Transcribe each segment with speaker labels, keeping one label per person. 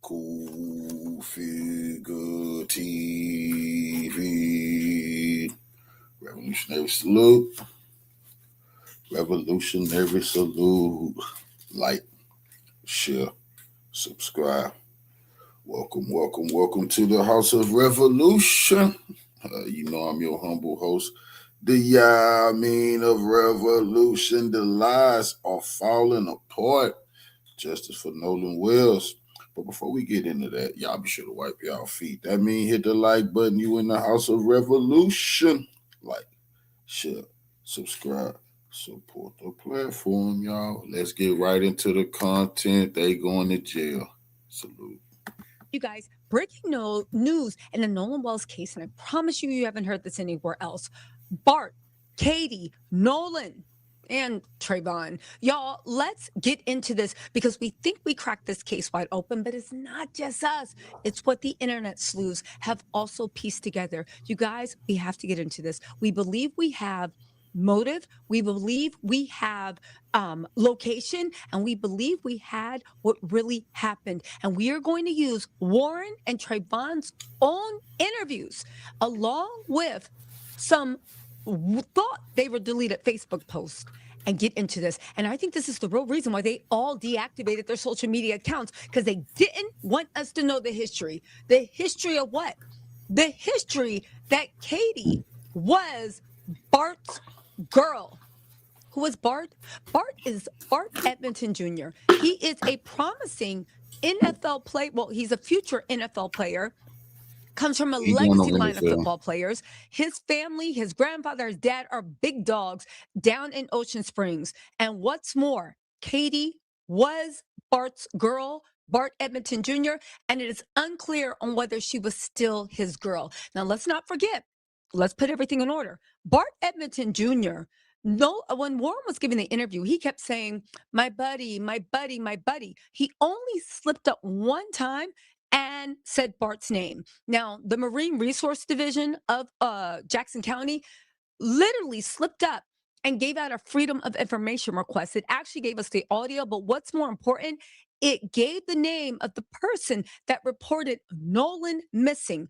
Speaker 1: Cool Figure TV. Revolutionary salute. Revolutionary salute. Like, share, subscribe. Welcome to the House of Revolution. I'm your humble host. The Yamin of Revolution. The lies are falling apart. Justice for Nolan Wells. But before we get into that, y'all be sure to wipe y'all feet. That means hit the like button. You in the House of Revolution. Like, share, subscribe, support the platform, y'all. Let's get right into the content. They going to jail. Salute.
Speaker 2: You guys, breaking news in the Nolan Wells case, and I promise you haven't heard this anywhere else. Bart, Katie, Nolan, and Trayvon. Y'all, let's get into this because we think we cracked this case wide open, but it's not just us. It's what the internet sleuths have also pieced together. You guys, we have to get into this. We believe we have motive. We believe we have location, and we believe we had what really happened. And we are going to use Warren and Trayvon's own interviews along with some thought they were deleted Facebook posts and get into this. And I think this is the real reason why they all deactivated their social media accounts, because they didn't want us to know the history. The history of what? The history that Katie was Bart's girl. Who is Bart? Bart is Bart Edmonton Jr. He is a promising NFL player. Well, he's a future NFL player. Comes from a
Speaker 1: He going
Speaker 2: legacy
Speaker 1: to
Speaker 2: line of
Speaker 1: NFL.
Speaker 2: football players. His family, his grandfather, his dad are big dogs down in Ocean Springs. And what's more, Katie was Bart's girl, Bart Edmonton Jr., and it is unclear on whether she was still his girl. Now, let's not forget, let's put everything in order. Bart Edmonton Jr., no, when Warren was giving the interview, he kept saying, my buddy, my buddy, my buddy. He only slipped up one time and said Bart's name. Now, the Marine Resource Division of Jackson County literally slipped up and gave out a freedom of information request. It actually gave us the audio, but what's more important, it gave the name of the person that reported Nolan missing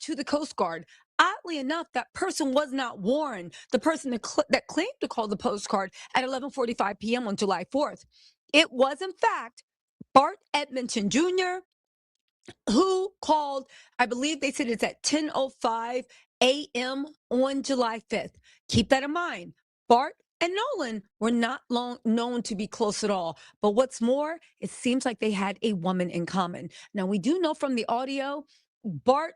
Speaker 2: to the Coast Guard. Oddly enough, that person was not Warren, the person that claimed to call the postcard at 11:45 p.m. on July 4th. It was, in fact, Bart Edmonton Jr., who called, I believe they said it's at 10:05 a.m. on July 5th. Keep that in mind. Bart and Nolan were not known to be close at all. But what's more, it seems like they had a woman in common. Now, we do know from the audio, Bart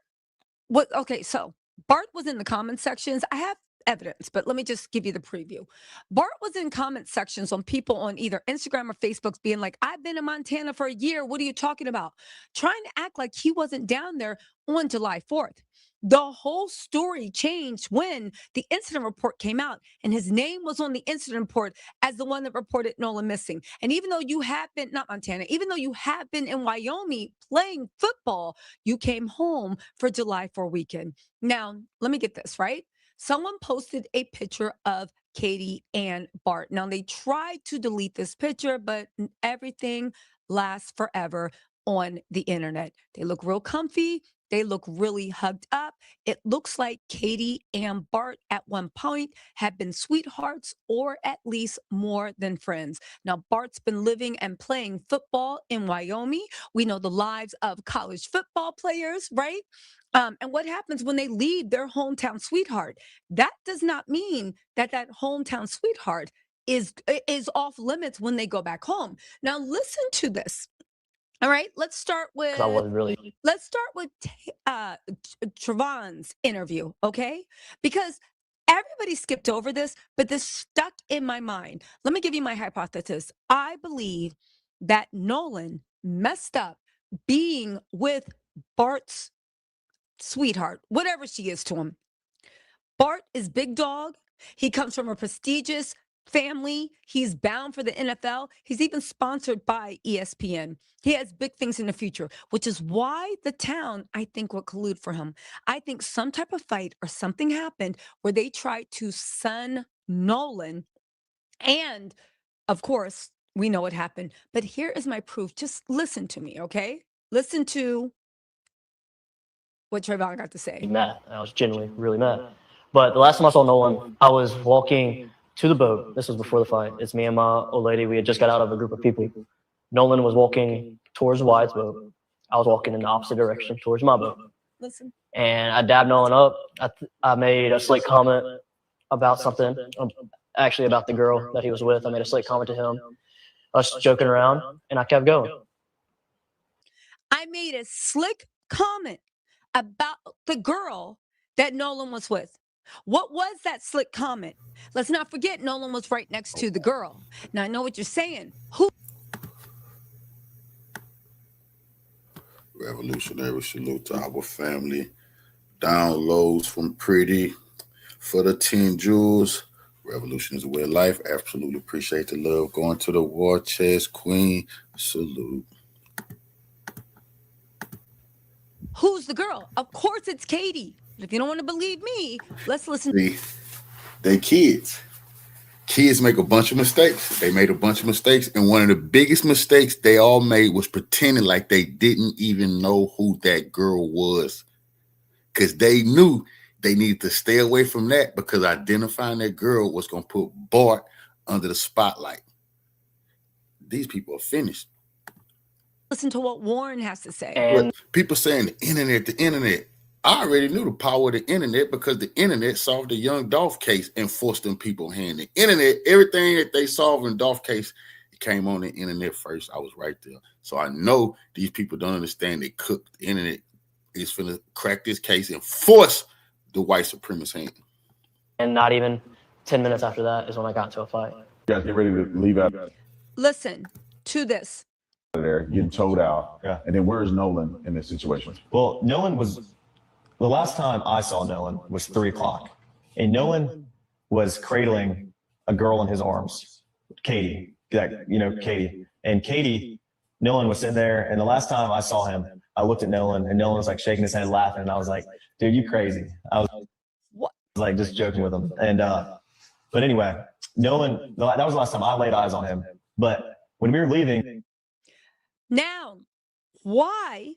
Speaker 2: so Bart was in the comment sections. I have evidence, but let me just give you the preview. Bart was in comment sections on people on either Instagram or Facebook being like, I've been in Montana for a year. What are you talking about? Trying to act like he wasn't down there on July 4th. The whole story changed when the incident report came out and his name was on the incident report as the one that reported Nolan missing. And even though you have been, not Montana, even though you have been in Wyoming playing football, you came home for July 4 weekend. Now, let me get this right. Someone posted a picture of Katie and Bart. Now, they tried to delete this picture, but everything lasts forever on the internet. They look real comfy. They look really hugged up. It looks like Katie and Bart at one point had been sweethearts or at least more than friends. Now, Bart's been living and playing football in Wyoming. We know the lives of college football players, right? And what happens when they leave their hometown sweetheart? That does not mean that that hometown sweetheart is off limits when they go back home. Now, listen to this. All right,
Speaker 3: because I wasn't really.
Speaker 2: let's start with Trayvon's interview, okay? Because everybody skipped over this, but this stuck in my mind. Let me give you my hypothesis. I believe that Nolan messed up being with Bart's sweetheart, whatever she is to him. Bart is big dog. He comes from a prestigious family. He's bound for the NFL. He's even sponsored by ESPN. He has big things in the future, which is why the town, I think, will collude for him. I think some type of fight or something happened where they tried to sun Nolan. And of course, we know what happened. But here is my proof. Just listen to me, okay? Listen to what Trayvon got to say.
Speaker 3: Mad. I was genuinely really mad. But the last time I saw Nolan, I was walking to the boat. This was before the fight. It's me and my old lady. We had just got out of a group of people. Nolan was walking towards Wyatt's boat. I was walking in the opposite direction towards my boat.
Speaker 2: Listen.
Speaker 3: And I dabbed Nolan up. I made a slick comment about something, actually about the girl that he was with. I made a slick comment to him, us joking around, and I kept going.
Speaker 2: I made a slick comment about the girl that Nolan was with. What was that slick comment? Let's not forget Nolan was right next to the girl. Now I know what you're saying. Who?
Speaker 1: Revolutionary salute to our family. Downloads from Pretty for the 10 jewels. Revolution is a way of life. Absolutely appreciate the love. Going to the war chest queen. Salute.
Speaker 2: Who's the girl? Of course it's Katie. If you don't want to believe me, let's listen.
Speaker 1: They kids. Kids make a bunch of mistakes. They made a bunch of mistakes. And one of the biggest mistakes they all made was pretending like they didn't even know who that girl was. Because they knew they needed to stay away from that, because identifying that girl was going to put Bart under the spotlight. These people are finished.
Speaker 2: Listen to what Warren has to say.
Speaker 3: And
Speaker 1: people saying the internet. I already knew the power of the internet, because the internet solved the young Dolph case and forced them people hand. The internet, everything that they solved in Dolph case, it came on the internet first. I was right there. So I know these people don't understand. They cooked the internet. Is going to crack this case and force the white supremacist hand.
Speaker 3: And not even 10 minutes after that is when I got into a fight.
Speaker 4: You guys get ready to leave out
Speaker 2: Listen to this.
Speaker 4: there, getting towed out. Yeah. And then where's Nolan in this situation?
Speaker 5: Well, Nolan was, the last time I saw Nolan was 3 o'clock. And Nolan was cradling a girl in his arms, Katie, Katie. And Katie, Nolan was sitting there. And the last time I saw him, I looked at Nolan, and Nolan was like shaking his head, laughing. And I was like, dude, you crazy. I was like just joking with him. And, but anyway, Nolan, that was the last time I laid eyes on him. But when we were leaving.
Speaker 2: Now, why,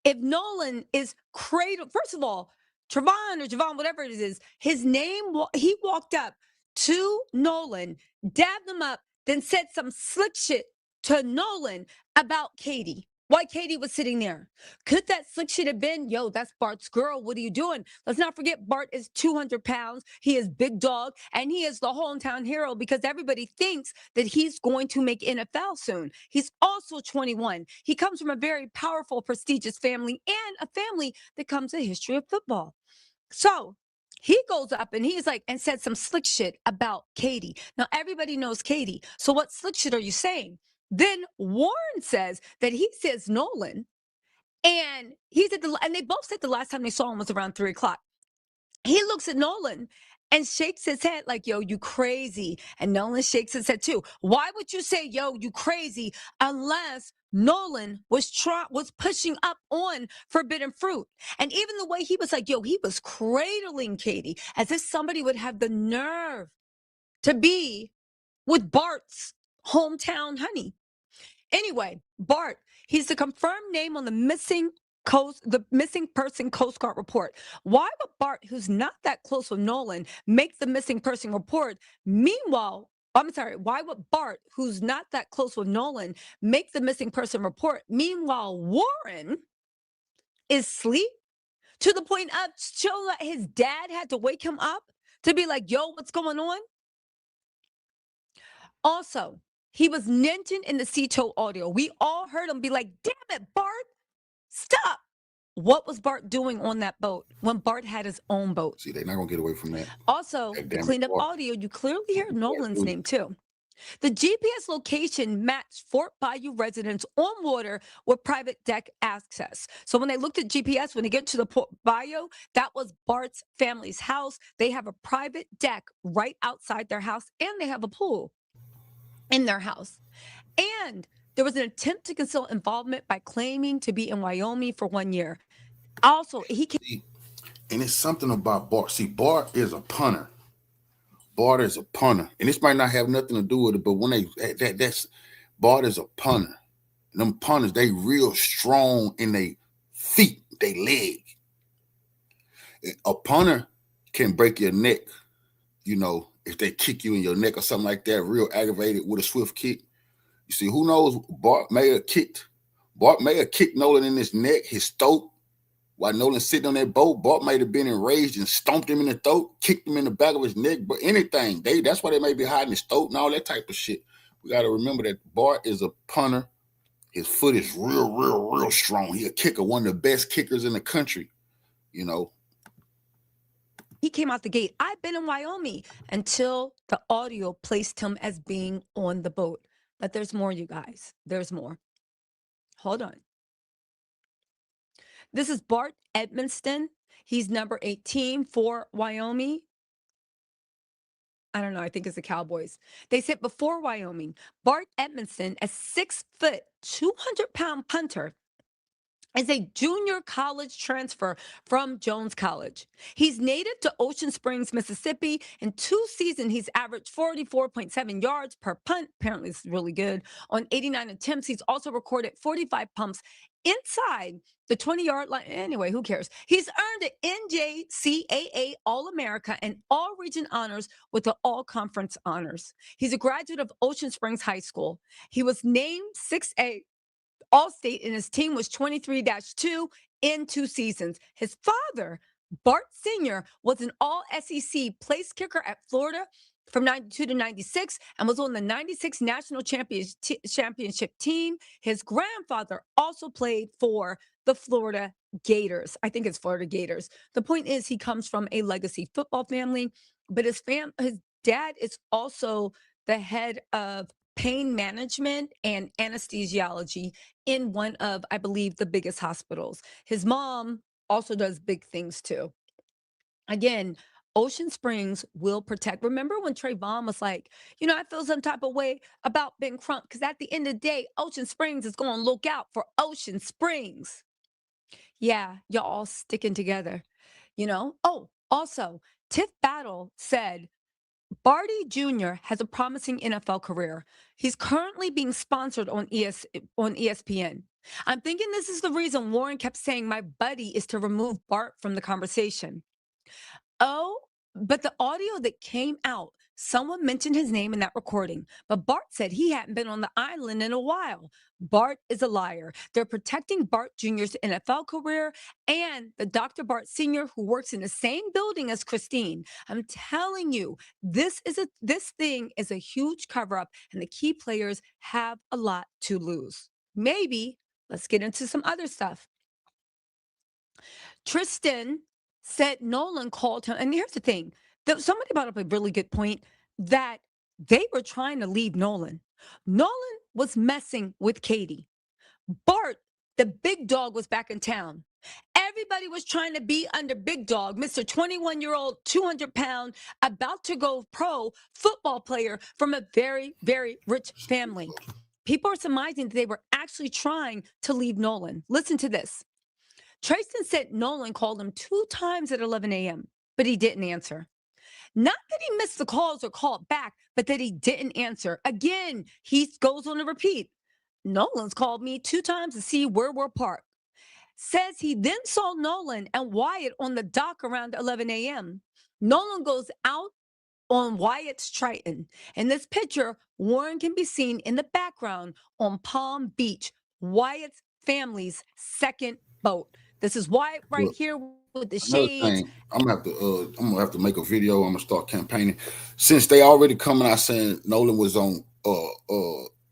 Speaker 2: if Nolan is cradled, first of all, Trayvon or Javon, whatever it is, his name, he walked up to Nolan, dabbed him up, then said some slick shit to Nolan about Katie. Why Katie was sitting there. Could that slick shit have been, yo, that's Bart's girl. What are you doing? Let's not forget Bart is 200 pounds. He is big dog, and he is the hometown hero because everybody thinks that he's going to make NFL soon. He's also 21. He comes from a very powerful, prestigious family and a family that comes a history of football. So he goes up and he's like, and said some slick shit about Katie. Now, everybody knows Katie. So what slick shit are you saying? Then Warren says that he says Nolan, and he said, and they both said the last time they saw him was around 3 o'clock. He looks at Nolan and shakes his head like, yo, you crazy. And Nolan shakes his head too. Why would you say, yo, you crazy, unless Nolan was pushing up on forbidden fruit? And even the way he was like, yo, he was cradling Katie as if somebody would have the nerve to be with Bart's hometown honey. Anyway, Bart, he's the confirmed name on the missing person Coast Guard report. Why would Bart, who's not that close with Nolan, make the missing person report? Meanwhile, why would Bart, who's not that close with Nolan, make the missing person report? Meanwhile, Warren is asleep to the point of show that his dad had to wake him up to be like, yo, what's going on? Also, he was mentioned in the Cito audio. We all heard him be like, damn it, Bart, stop. What was Bart doing on that boat when Bart had his own boat?
Speaker 1: See, they're not going to get away from that.
Speaker 2: Also, the cleaned up audio, you clearly hear Nolan's name too. The GPS location matched Fort Bayou residents on water with private deck access. So when they looked at GPS, when they get to the Fort Bayou, that was Bart's family's house. They have a private deck right outside their house, and they have a pool in their house. And there was an attempt to conceal involvement by claiming to be in Wyoming for 1 year. Also,
Speaker 1: and it's something about Bart. See, Bart is a punter. Bart is a punter. And this might not have nothing to do with it, but when Bart is a punter. And them punters, they real strong in their feet, they leg. A punter can break your neck, you know, if they kick you in your neck or something like that, real aggravated with a swift kick. You see, who knows? Bart may have kicked Nolan in his neck, his throat, while Nolan sitting on that boat. Bart might have been enraged and stomped him in the throat, kicked him in the back of his neck, but anything. That's why they may be hiding his throat and all that type of shit. We got to remember that Bart is a punter. His foot is real strong. He a kicker, one of the best kickers in the country, you know.
Speaker 2: He came out the gate. I've been in Wyoming until the audio placed him as being on the boat. But there's more, you guys. There's more. Hold on. This is Bart Edmonston. He's number 18 for Wyoming. I don't know. I think it's the Cowboys. They said before Wyoming, Bart Edmonston, a 6 foot, 200-pound punter, is a junior college transfer from Jones College. He's native to Ocean Springs, Mississippi. In 2 seasons, he's averaged 44.7 yards per punt. Apparently, it's really good. On 89 attempts, he's also recorded 45 pumps inside the 20-yard line. Anyway, who cares? He's earned an NJCAA All-America and All-Region honors with the All-Conference honors. He's a graduate of Ocean Springs High School. He was named 6A All-State, and his team was 23-2 in 2 seasons. His father, Bart Sr., was an All-SEC place kicker at Florida from 92 to 96 and was on the 96 national championship team. His grandfather also played for the Florida Gators. I think it's Florida Gators. The point is he comes from a legacy football family, but his dad is also the head of pain management and anesthesiology in one of, I believe, the biggest hospitals. His mom also does big things too. Again, Ocean Springs will protect. Remember when Trayvon was like, you know, I feel some type of way about Ben Crump because at the end of the day, Ocean Springs is going to look out for Ocean Springs. Yeah, y'all all sticking together, you know? Oh, also, Tiff Battle said, Barty Jr. has a promising NFL career. He's currently being sponsored on ESPN. I'm thinking this is the reason Warren kept saying my buddy is to remove Bart from the conversation. Oh, but the audio that came out, someone mentioned his name in that recording, but Bart said he hadn't been on the island in a while. Bart is a liar. They're protecting Bart Jr.'s NFL career and the Dr. Bart Sr., who works in the same building as Christine. I'm telling you, this thing is a huge cover-up, and the key players have a lot to lose. Maybe let's get into some other stuff. Tristan said Nolan called him. And here's the thing. Somebody brought up a really good point that they were trying to leave Nolan. Nolan was messing with Katie. Bart, the big dog, was back in town. Everybody was trying to be under big dog, Mr. 21-year-old, 200-pound, about to go pro football player from a very, very rich family. People are surmising that they were actually trying to leave Nolan. Listen to this. Tristan said Nolan called him 2 times at 11 a.m., but he didn't answer. Not that he missed the calls or called back, but that he didn't answer. Again, he goes on to repeat. Nolan's called me 2 times to see where we're parked. Says he then saw Nolan and Wyatt on the dock around 11 a.m. Nolan goes out on Wyatt's Triton. In this picture, Warren can be seen in the background on Palm Beach, Wyatt's family's second boat. This is Wyatt right here with the shades.
Speaker 1: Thing, I'm gonna have to make a video. I'm gonna start campaigning. Since they already coming out saying Nolan was on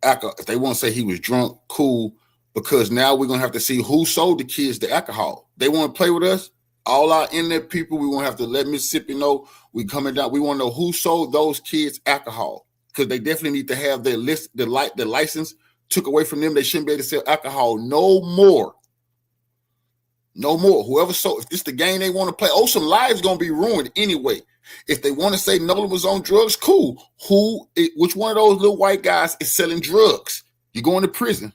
Speaker 1: alcohol, if they want to say he was drunk, cool, because now we're gonna have to see who sold the kids the alcohol. They want to play with us. All our internet people, we won't have to let Mississippi know we coming down. We want to know who sold those kids alcohol, because they definitely need to have their list, the license took away from them. They shouldn't be able to sell alcohol no more. No more. Whoever sold, if this the game they want to play, some lives gonna be ruined anyway. If they want to say Nolan was on drugs, cool. Which one of those little white guys is selling drugs? You're going to prison,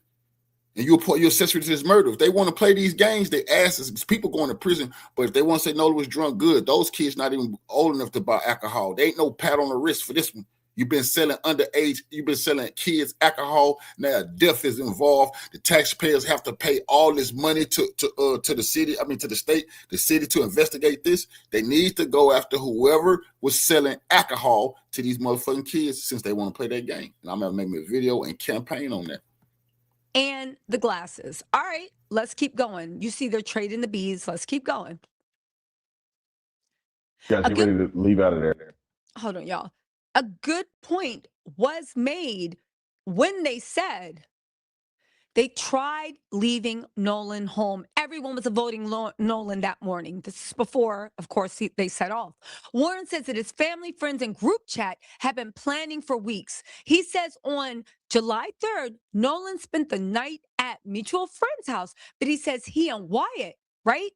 Speaker 1: and you're accessory to this murder. If they want to play these games, they asses. People going to prison. But if they want to say Nolan was drunk, good. Those kids not even old enough to buy alcohol. They ain't no pat on the wrist for this one. You've been selling underage. You've been selling kids alcohol. Now death is involved. The taxpayers have to pay all this money to the city. I mean to the state, the city to investigate this. They need to go after whoever was selling alcohol to these motherfucking kids since they want to play that game. And I'm gonna make me a video and campaign on that.
Speaker 2: And the glasses. All right, let's keep going. You see they're trading the bees. Let's keep going.
Speaker 4: Guys,
Speaker 2: A
Speaker 4: get
Speaker 2: good,
Speaker 4: ready to leave out of there.
Speaker 2: hold on, y'all. A good point was made when they said they tried leaving Nolan home. Everyone was voting Nolan that morning. This is before, of course, they set off. Warren says that his family, friends, and group chat have been planning for weeks. He says on July 3rd, Nolan spent the night at mutual friend's house, but he says he and Wyatt, right?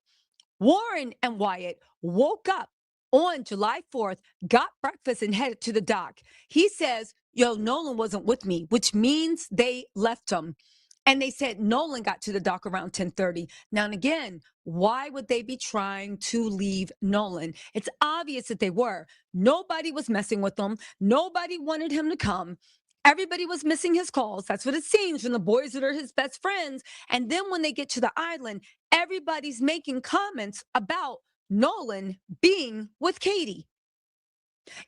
Speaker 2: Warren and Wyatt woke up on July 4th, got breakfast, and headed to the dock. He says, yo, Nolan wasn't with me, which means they left him. And they said Nolan got to the dock around 10:30. Now, and again, why would they be trying to leave Nolan? It's obvious that they were. Nobody was messing with him. Nobody wanted him to come. Everybody was missing his calls. That's what it seems from the boys that are his best friends. And then when they get to the island, everybody's making comments about Nolan being with Katie.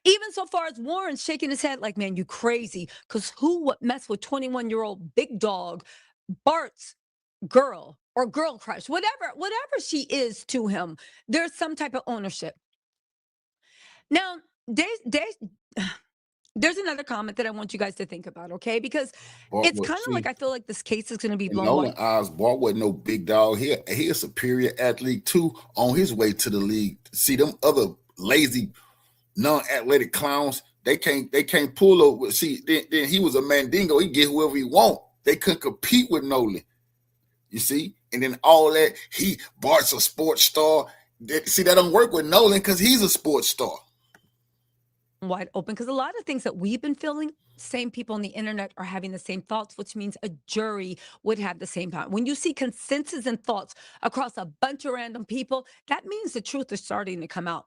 Speaker 2: Even so far as Warren shaking his head like, man, you crazy. Because who would mess with 21-year-old big dog Bart's girl or girl crush, whatever she is to him? There's some type of ownership. Now, there's another comment that I want you guys to think about, okay? Because it's kind of like I feel like this case is going to be blown
Speaker 1: Nolan Oz Bart wasn't no big dog here. He a superior athlete too on his way to the league. See them other lazy, non-athletic clowns. They can't pull over. See, then he was a mandingo. He get whoever he want. They couldn't compete with Nolan. You see, and then all that Bart's a sports star. See, that don't work with Nolan because he's a sports star.
Speaker 2: wide open, because a lot of things that we've been feeling, same people on the internet are having the same thoughts, which means a jury would have the same thought. When you see consensus and thoughts across a bunch of random people, that means the truth is starting to come out.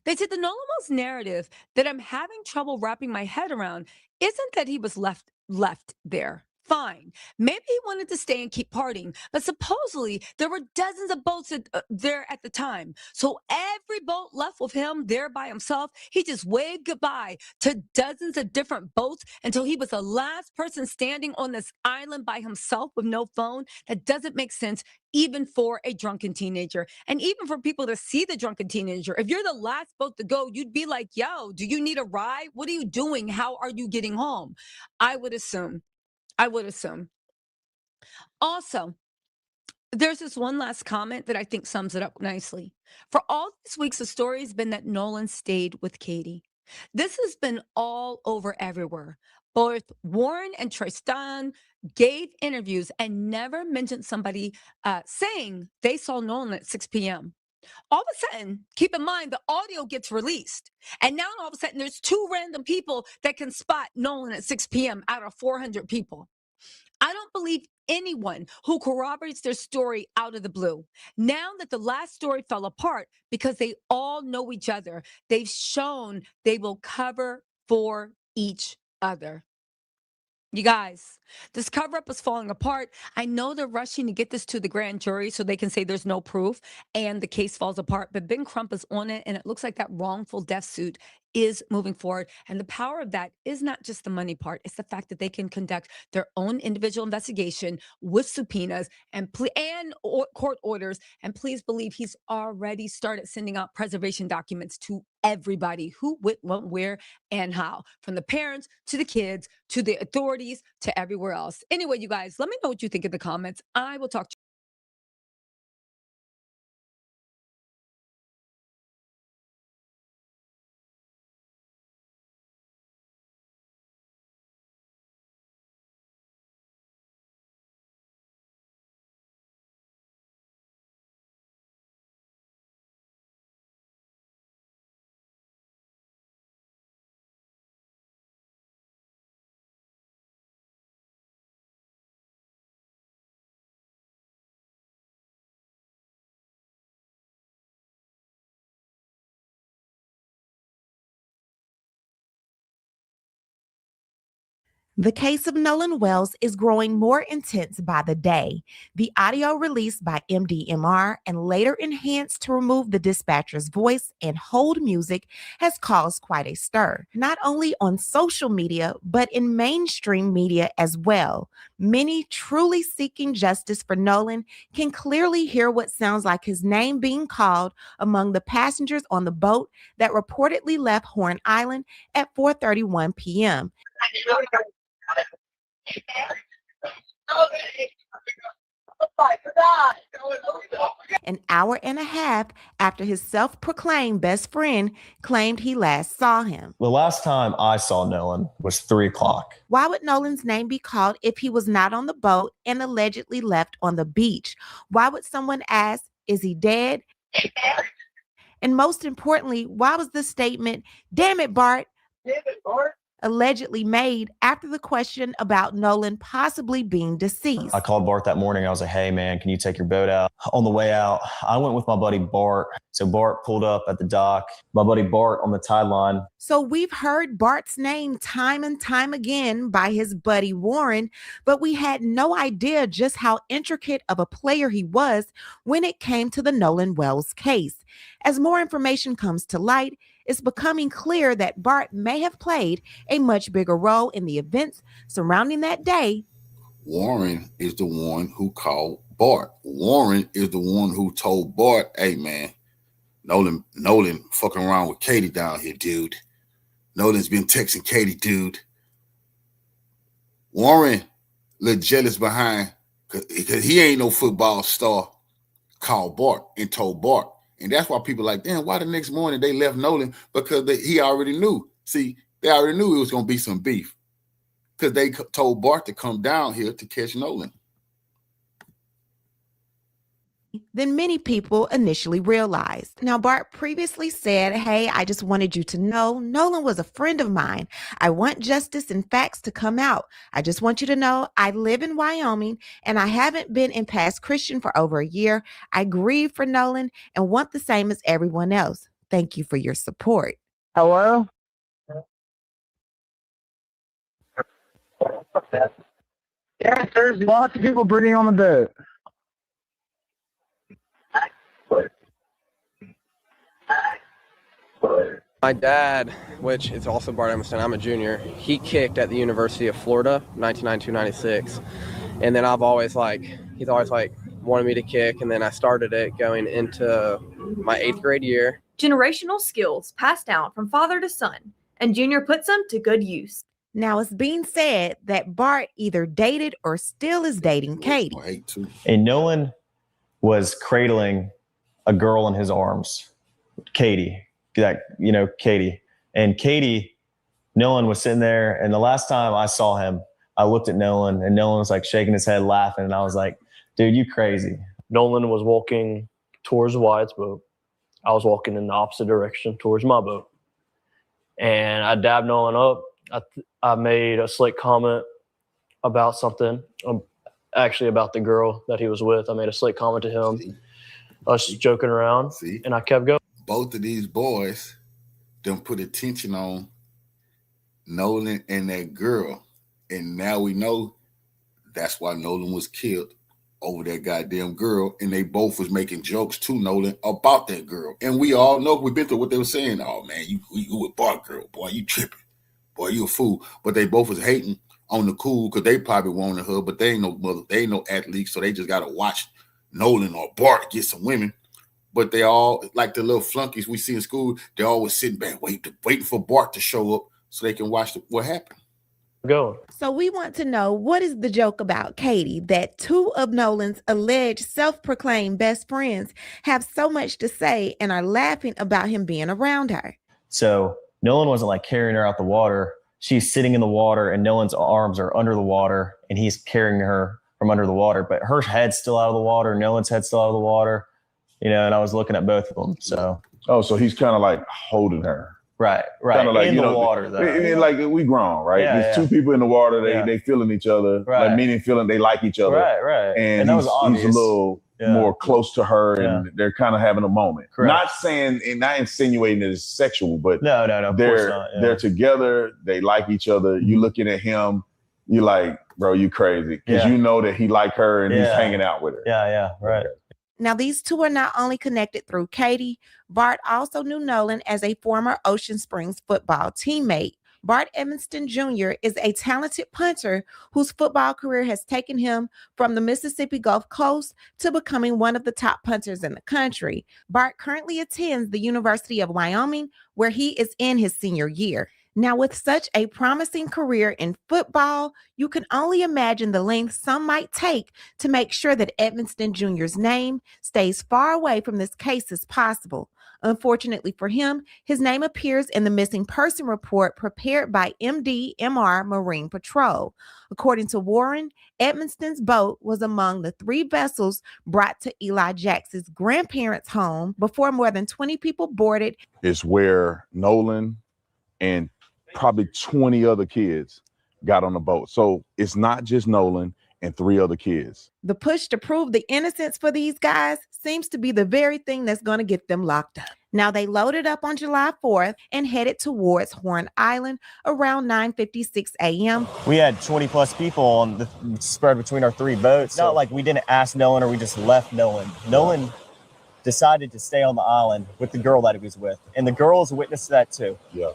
Speaker 2: They said the Nolan Wells narrative that I'm having trouble wrapping my head around isn't that he was left there. Fine. Maybe he wanted to stay and keep partying, but supposedly there were dozens of boats there at the time. So every boat left with him there by himself, he just waved goodbye to dozens of different boats until he was the last person standing on this island by himself with no phone. That doesn't make sense, even for a drunken teenager. And even for people to see the drunken teenager, if you're the last boat to go, you'd be like, yo, do you need a ride? What are you doing? How are you getting home? I would assume. Also, there's this one last comment that I think sums it up nicely. For all these weeks, the story has been that Nolan stayed with Katie. This has been all over everywhere. Both Warren and Tristan gave interviews and never mentioned somebody saying they saw Nolan at 6 p.m. All of a sudden, keep in mind, the audio gets released. And now all of a sudden, there's two random people that can spot Nolan at 6 p.m. out of 400 people. I don't believe anyone who corroborates their story out of the blue. Now that the last story fell apart because they all know each other, they've shown they will cover for each other. You guys, this cover up is falling apart. I know they're rushing to get this to the grand jury so they can say there's no proof and the case falls apart. But Ben Crump is on it, and it looks like that wrongful death suit is moving forward. And the power of that is not just the money part, it's the fact that they can conduct their own individual investigation with subpoenas and court orders. And please believe he's already started sending out preservation documents to everybody who, what, where, and how, from the parents to the kids to the authorities to everywhere else. Anyway, you guys, let me know what you think in the comments. I will talk to you.
Speaker 6: The case of Nolan Wells is growing more intense by the day. The audio released by MDMR and later enhanced to remove the dispatcher's voice and hold music has caused quite a stir, not only on social media, but in mainstream media as well. Many truly seeking justice for Nolan can clearly hear what sounds like his name being called among the passengers on the boat that reportedly left Horn Island at 4:31 p.m. An hour and a half after his self-proclaimed best friend claimed he last saw him.
Speaker 5: The last time I saw Nolan was 3 o'clock.
Speaker 6: Why would Nolan's name be called if he was not on the boat and allegedly left on the beach? Why would someone ask, is he dead? And most importantly, why was the statement, damn it, Bart, allegedly made after the question about Nolan possibly being deceased?
Speaker 5: I called Bart that morning. I was like, hey, man, can you take your boat out? On the way out, I went with my buddy Bart. So Bart pulled up at the dock, my buddy Bart on the tide line.
Speaker 6: So we've heard Bart's name time and time again by his buddy Warren, but we had no idea just how intricate of a player he was when it came to the Nolan Wells case. As more information comes to light, it's becoming clear that Bart may have played a much bigger role in the events surrounding that day.
Speaker 1: Warren is the one who called Bart. Warren is the one who told Bart, hey, man, Nolan fucking around with Katie down here, dude. Nolan's been texting Katie, dude. Warren, little jealous behind, because he ain't no football star, called Bart and told Bart. And that's why people are like, damn, why the next morning they left Nolan? Because he already knew. See, they already knew it was going to be some beef. Because they told Bart to come down here to catch Nolan.
Speaker 6: Than many people initially realized. Now, Bart previously said, hey, I just wanted you to know Nolan was a friend of mine. I want justice and facts to come out. I just want you to know I live in Wyoming and I haven't been in past Christian for over a year. I grieve for Nolan and want the same as everyone else. Thank you for your support.
Speaker 7: Hello? Yeah, there's lots of people breathing on the boat.
Speaker 8: My dad, which is also Bart Emerson, I'm a junior, he kicked at the University of Florida, 1992-96. And then he's always wanted me to kick. And then I started it going into my 8th grade year.
Speaker 9: Generational skills passed down from father to son, and Junior puts them to good use.
Speaker 6: Now, it's being said that Bart either dated or still is dating Katie.
Speaker 5: And Nolan was cradling a girl in his arms, Katie. Katie. And Katie, Nolan was sitting there, and the last time I saw him, I looked at Nolan, and Nolan was like shaking his head, laughing, and I was like, dude, you crazy.
Speaker 3: Nolan was walking towards Wyatt's boat. I was walking in the opposite direction towards my boat. And I dabbed Nolan up. I made a slick comment about something, actually about the girl that he was with. I made a slick comment to him, us joking around, and I kept going.
Speaker 1: Both of these boys done put attention on Nolan and that girl. And now we know that's why Nolan was killed, over that goddamn girl. And they both was making jokes to Nolan about that girl. And we all know, we've been through what they were saying. Oh, man, you a Bart girl. Boy, you tripping. Boy, you a fool. But they both was hating on the cool because they probably wanted her, but they ain't no mother. They ain't no athletes, so they just got to watch Nolan or Bart get some women. But they all, like the little flunkies we see in school, they're always sitting back waiting for Bart to show up so they can watch what happened.
Speaker 3: Go.
Speaker 6: So we want to know, what is the joke about Katie that two of Nolan's alleged self-proclaimed best friends have so much to say and are laughing about him being around her?
Speaker 5: So Nolan wasn't like carrying her out the water. She's sitting in the water and Nolan's arms are under the water and he's carrying her from under the water, but her head's still out of the water. Nolan's head's still out of the water, and I was looking at both of them. So,
Speaker 4: so he's kind of like holding her.
Speaker 5: Right.
Speaker 4: Kind of like,
Speaker 5: in the water, though.
Speaker 4: Like we grown, right? There's two people in the water. They feeling each other, like meaning feeling they like each other.
Speaker 5: Right.
Speaker 4: And that was obvious. He's a little more close to her, and they're kind of having a moment.
Speaker 5: Correct.
Speaker 4: Not saying and not insinuating that it's sexual, but
Speaker 5: no, of course not.
Speaker 4: They're together. They like each other. You looking at him, you like, bro, you crazy. Because you know that he like her and he's hanging out with her.
Speaker 5: Yeah, right.
Speaker 6: Now, these two are not only connected through Katie, Bart also knew Nolan as a former Ocean Springs football teammate. Bart Evanston Jr. is a talented punter whose football career has taken him from the Mississippi Gulf Coast to becoming one of the top punters in the country. Bart currently attends the University of Wyoming, where he is in his senior year. Now, with such a promising career in football, you can only imagine the length some might take to make sure that Evanston Jr.'s name stays far away from this case as possible. Unfortunately for him, his name appears in the missing person report prepared by MDMR Marine Patrol. According to Warren, Evanston's boat was among the 3 vessels brought to Eli Jax's grandparents' home before more than 20 people boarded.
Speaker 4: It's where Nolan and probably 20 other kids got on the boat. So it's not just Nolan and 3 other kids.
Speaker 6: The push to prove the innocence for these guys seems to be the very thing that's going to get them locked up. Now, they loaded up on July 4th and headed towards Horn Island around 9:56 a.m.
Speaker 5: We had 20 plus people on the spread between our 3 boats. It's not like we didn't ask Nolan or we just left Nolan. Nolan decided to stay on the island with the girl that he was with. And the girls witnessed that too.
Speaker 4: Yeah.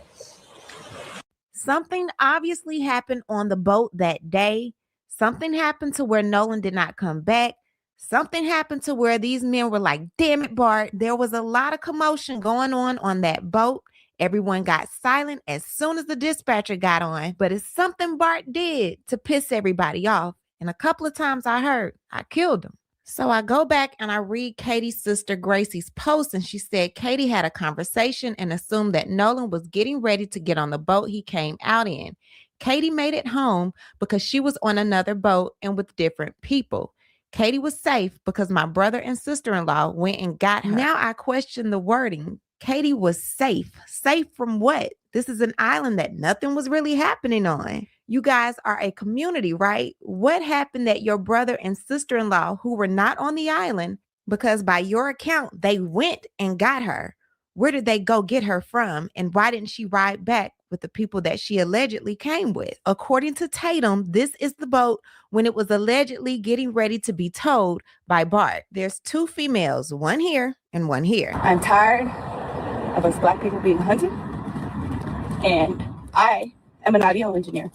Speaker 6: Something obviously happened on the boat that day. Something happened to where Nolan did not come back. Something happened to where these men were like, damn it, Bart. There was a lot of commotion going on that boat. Everyone got silent as soon as the dispatcher got on. But it's something Bart did to piss everybody off. And a couple of times I heard, I killed him. So I go back and I read Katie's sister Gracie's post, and she said Katie had a conversation and assumed that Nolan was getting ready to get on the boat he came out in. Katie made it home because she was on another boat and with different people. Katie was safe because my brother and sister-in-law went and got her. Now I question the wording. Katie was safe. Safe from what? This is an island that nothing was really happening on. You guys are a community, right? What happened that your brother and sister-in-law who were not on the island, because by your account, they went and got her. Where did they go get her from? And why didn't she ride back with the people that she allegedly came with? According to Tatum, this is the boat when it was allegedly getting ready to be towed by Bart. There's 2 females, one here and one here.
Speaker 10: I'm tired of us Black people being hunted, and I am an audio engineer.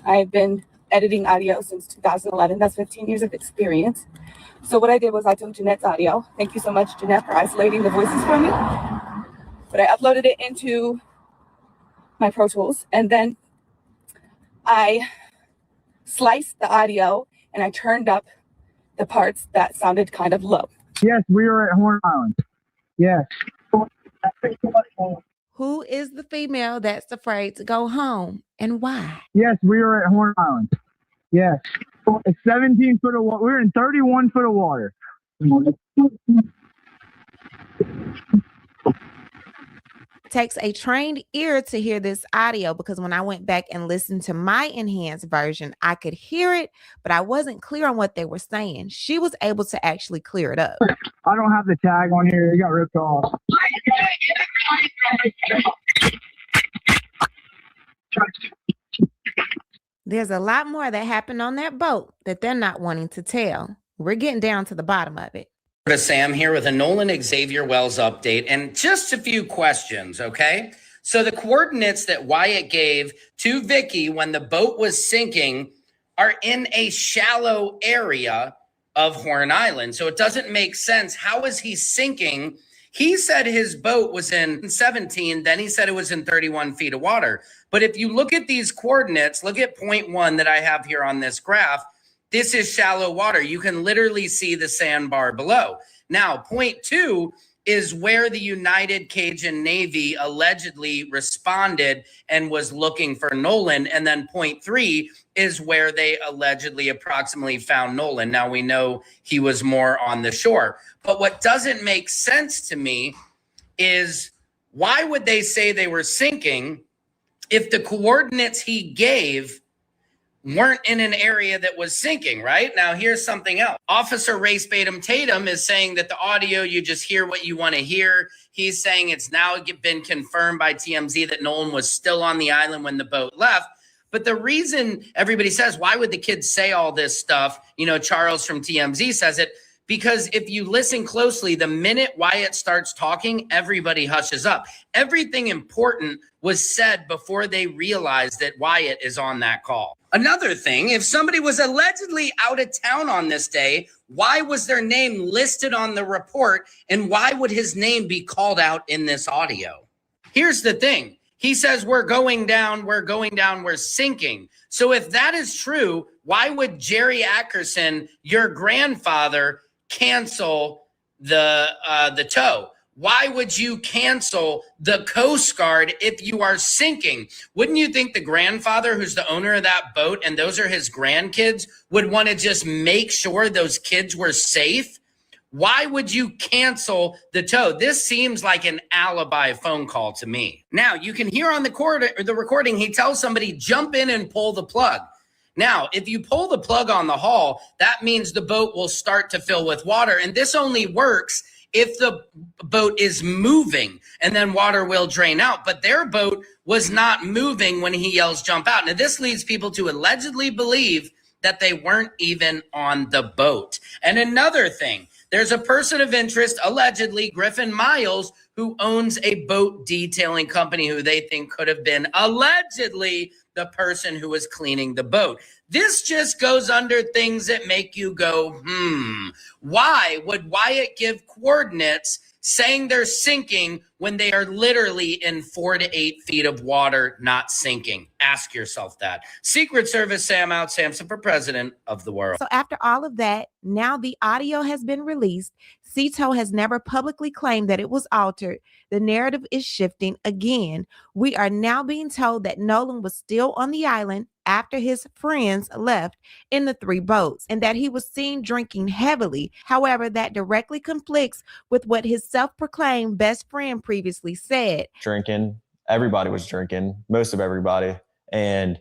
Speaker 10: I've been editing audio since 2011. That's 15 years of experience. So what I did was I took Jeanette's audio. Thank you so much, Jeanette, for isolating the voices from me. But I uploaded it into my Pro Tools, and then I sliced the audio and I turned up the parts that sounded kind of low.
Speaker 7: Yes, we were at Horn Island. Yes.
Speaker 6: Who is the female that's afraid to go home and why?
Speaker 7: Yes, we were at Horn Island. Yes. It's 17 foot of water. We're in 31 foot of water.
Speaker 6: Takes a trained ear to hear this audio, because when I went back and listened to my enhanced version, I could hear it, but I wasn't clear on what they were saying. She was able to actually clear it up.
Speaker 7: I don't have the tag on here. It got ripped off.
Speaker 6: There's a lot more that happened on that boat that they're not wanting to tell. We're getting down to the bottom of it.
Speaker 11: Sam here with a Nolan Xavier Wells update and just a few questions, okay? So the coordinates that Wyatt gave to Vicky when the boat was sinking are in a shallow area of Horn Island. So it doesn't make sense. How is he sinking? He said his boat was in 17, then he said it was in 31 feet of water. But if you look at these coordinates, look at point 1 that I have here on this graph. This is shallow water. You can literally see the sandbar below. Now, point 2 is where the United Cajun Navy allegedly responded and was looking for Nolan. And then point 3 is where they allegedly approximately found Nolan. Now, we know he was more on the shore. But what doesn't make sense to me is why would they say they were sinking if the coordinates he gave weren't in an area that was sinking, right? Now, here's something else. Officer Race Batum Tatum is saying that the audio, you just hear what you want to hear. He's saying it's now been confirmed by TMZ that Nolan was still on the island when the boat left. But the reason everybody says, why would the kids say all this stuff? Charles from TMZ says it, because if you listen closely, the minute Wyatt starts talking, everybody hushes up. Everything important was said before they realized that Wyatt is on that call. Another thing, if somebody was allegedly out of town on this day, why was their name listed on the report? And why would his name be called out in this audio? Here's the thing. He says, we're going down, we're sinking. So if that is true, why would Jerry Ackerson, your grandfather, cancel the tow? Why would you cancel the Coast Guard if you are sinking? Wouldn't you think the grandfather, who's the owner of that boat, and those are his grandkids, would want to just make sure those kids were safe? Why would you cancel the tow? This seems like an alibi phone call to me. Now, you can hear on the recording, he tells somebody, jump in and pull the plug. Now, if you pull the plug on the hull, that means the boat will start to fill with water. And this only works if the boat is moving, and then water will drain out. But their boat was not moving when he yells, jump out. Now, this leads people to allegedly believe that they weren't even on the boat. And another thing, there's a person of interest, allegedly Griffin Miles, who owns a boat detailing company who they think could have been allegedly the person who was cleaning the boat. This just goes under things that make you go, why would Wyatt give coordinates saying they're sinking when they are literally in 4 to 8 feet of water, not sinking? Ask yourself that. Secret Service Sam out, Samson for president of the world.
Speaker 6: So after all of that, now the audio has been released. Cito has never publicly claimed that it was altered. The narrative is shifting again. We are now being told that Nolan was still on the island after his friends left in the 3 boats, and that he was seen drinking heavily. However, that directly conflicts with what his self-proclaimed best friend previously said.
Speaker 5: Drinking, everybody was drinking, most of everybody. And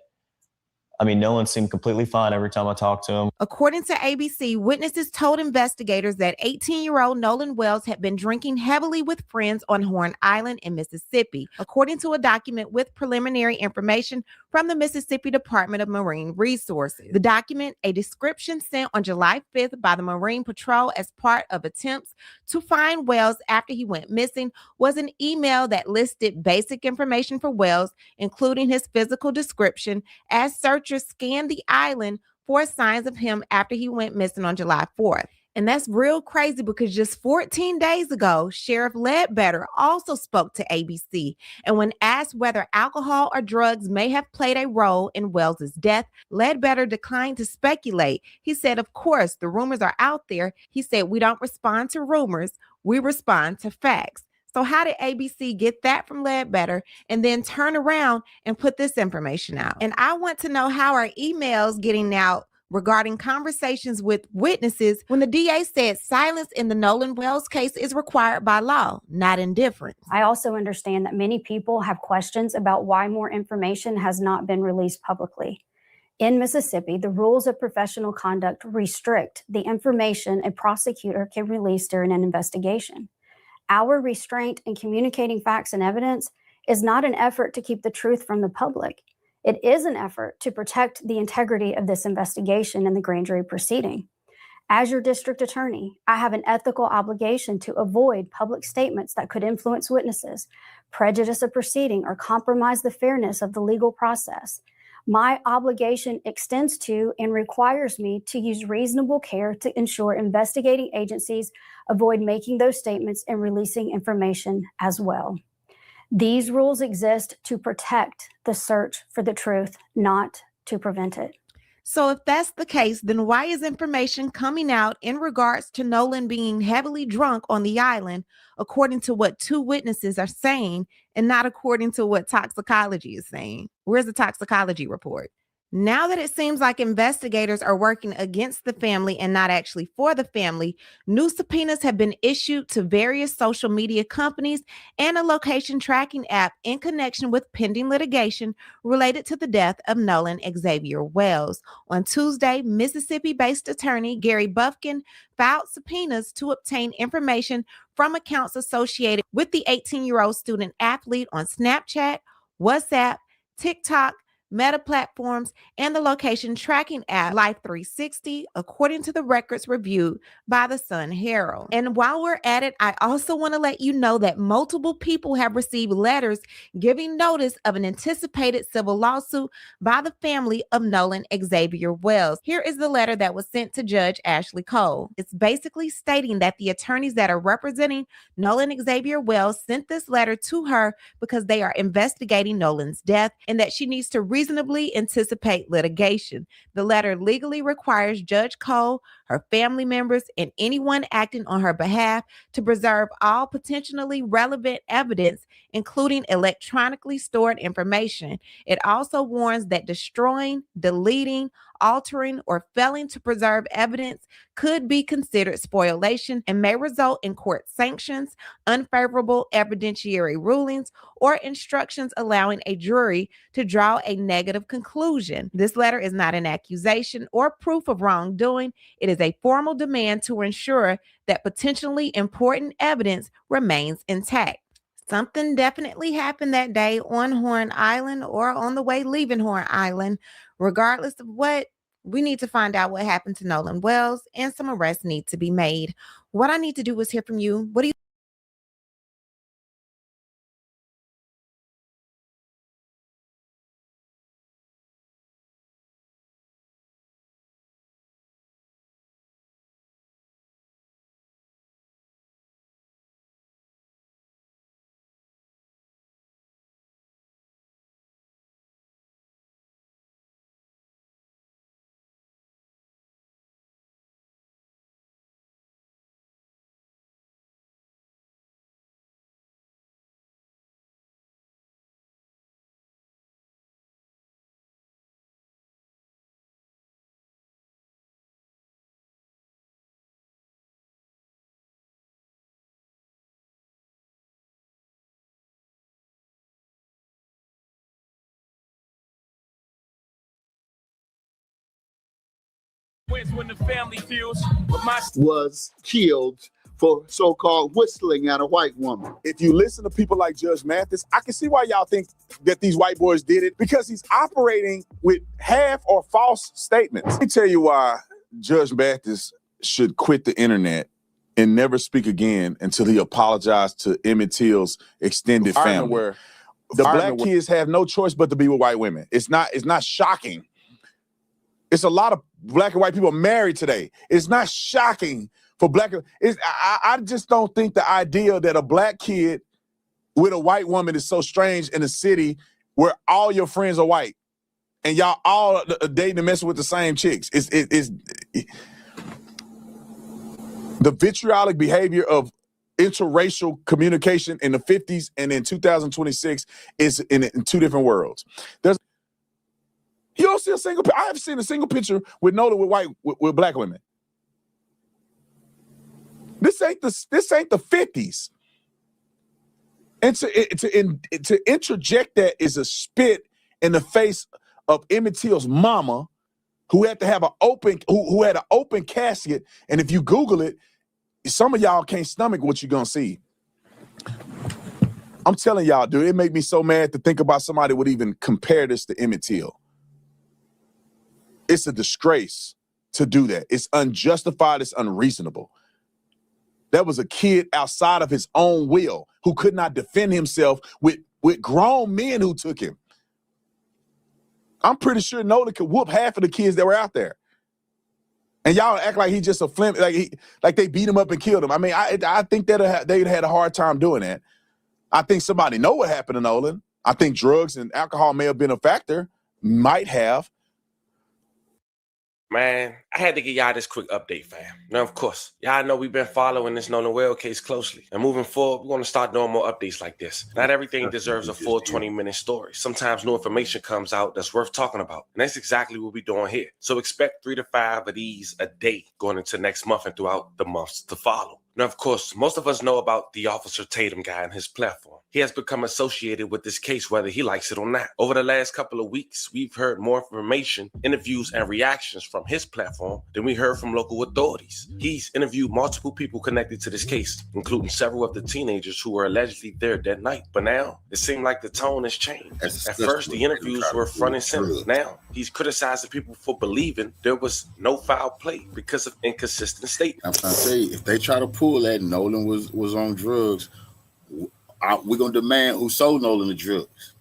Speaker 5: Nolan seemed completely fine every time I talked to him.
Speaker 6: According to ABC, witnesses told investigators that 18-year-old Nolan Wells had been drinking heavily with friends on Horn Island in Mississippi, according to a document with preliminary information from the Mississippi Department of Marine Resources. The document, a description sent on July 5th by the Marine Patrol as part of attempts to find Wells after he went missing, was an email that listed basic information for Wells, including his physical description, as searchers scanned the island for signs of him after he went missing on July 4th. And that's real crazy because just 14 days ago, Sheriff Ledbetter also spoke to ABC. And when asked whether alcohol or drugs may have played a role in Wells's death, Ledbetter declined to speculate. He said, of course, the rumors are out there. He said, we don't respond to rumors, we respond to facts. So how did ABC get that from Ledbetter and then turn around and put this information out? And I want to know, how are emails getting out regarding conversations with witnesses when the DA said silence in the Nolan Wells case is required by law, not indifference?
Speaker 12: I also understand that many people have questions about why more information has not been released publicly. In Mississippi, the rules of professional conduct restrict the information a prosecutor can release during an investigation. Our restraint in communicating facts and evidence is not an effort to keep the truth from the public. It is an effort to protect the integrity of this investigation and the grand jury proceeding. As your district attorney, I have an ethical obligation to avoid public statements that could influence witnesses, prejudice a proceeding, or compromise the fairness of the legal process. My obligation extends to and requires me to use reasonable care to ensure investigating agencies avoid making those statements and releasing information as well. These rules exist to protect the search for the truth, not to prevent it.
Speaker 6: So if that's the case, then why is information coming out in regards to Nolan being heavily drunk on the island, according to what 2 witnesses are saying, and not according to what toxicology is saying? Where's the toxicology report? Now that it seems like investigators are working against the family and not actually for the family, new subpoenas have been issued to various social media companies and a location tracking app in connection with pending litigation related to the death of Nolan Xavier Wells. On Tuesday, Mississippi-based attorney Gary Bufkin filed subpoenas to obtain information from accounts associated with the 18-year-old student athlete on Snapchat, WhatsApp, TikTok, Meta platforms, and the location tracking app Life 360, according to the records reviewed by the Sun Herald. And while we're at it, I also want to let you know that multiple people have received letters giving notice of an anticipated civil lawsuit by the family of Nolan Xavier Wells. Here is the letter that was sent to Judge Ashley Cole. It's basically stating that the attorneys that are representing Nolan Xavier Wells sent this letter to her because they are investigating Nolan's death and that she needs to reasonably anticipate litigation. The letter legally requires Judge Cole, her family members, and anyone acting on her behalf to preserve all potentially relevant evidence, including electronically stored information. It also warns that destroying, deleting, altering, or failing to preserve evidence could be considered spoliation and may result in court sanctions, unfavorable evidentiary rulings, or instructions allowing a jury to draw a negative conclusion. This letter is not an accusation or proof of wrongdoing. It is a formal demand to ensure that potentially important evidence remains intact. Something definitely happened that day on Horn Island or on the way leaving Horn Island. Regardless of what, we need to find out what happened to Nolan Wells, and some arrests need to be made. What I need to do is hear from you. What do you
Speaker 13: when the family feels was killed for so-called whistling at a white woman.
Speaker 4: If you listen to people like Judge Mathis, I can see why y'all think that these white boys did it, because he's operating with half or false statements. Let me tell you why Judge Mathis should quit the internet and never speak again until he apologized to Emmett Till's extended family. Where the black kids have no choice but to be with white women. It's not shocking. It's a lot of black and white people married today. It's not shocking for black. I just don't think the idea that a black kid with a white woman is so strange in a city where all your friends are white and y'all all dating and messing with the same chicks. It's the vitriolic behavior of interracial communication in the 50s and in 2026 is in two different worlds. You don't see a single. I haven't seen a single picture with Nolan with black women. This ain't the 50s, and to interject that is a spit in the face of Emmett Till's mama, who had to have who had an open casket. And if you Google it, some of y'all can't stomach what you're gonna see. I'm telling y'all, dude, it made me so mad to think about somebody would even compare this to Emmett Till. It's a disgrace to do that. It's unjustified. It's unreasonable. That was a kid outside of his own will who could not defend himself with grown men who took him. I'm pretty sure Nolan could whoop half of the kids that were out there. And y'all act like he's just a flim, like they beat him up and killed him. I mean, I think that they'd had a hard time doing that. I think somebody know what happened to Nolan. I think drugs and alcohol may have been a factor. Might have.
Speaker 14: Man, I had to give y'all this quick update, fam. Now, of course, y'all know we've been following this Nolan Wells case closely. And moving forward, we're going to start doing more updates like this. Not everything deserves a full 20-minute story. Sometimes new information comes out that's worth talking about. And that's exactly what we're doing here. So expect 3 to 5 of these a day going into next month and throughout the months to follow. Now, of course, most of us know about the Officer Tatum guy and his platform. He has become associated with this case, whether he likes it or not. Over the last couple of weeks, we've heard more information, interviews, and reactions from his platform platform, then we heard from local authorities. He's interviewed multiple people connected to this case, including several of the teenagers who were allegedly there that night. But now, it seemed like the tone has changed. At first, the interviews were front and center. Now, he's criticizing people for believing there was no foul play because of inconsistent statements.
Speaker 1: I'm trying to say, if they try to pull that Nolan was on drugs, we're going to demand who sold Nolan the drugs.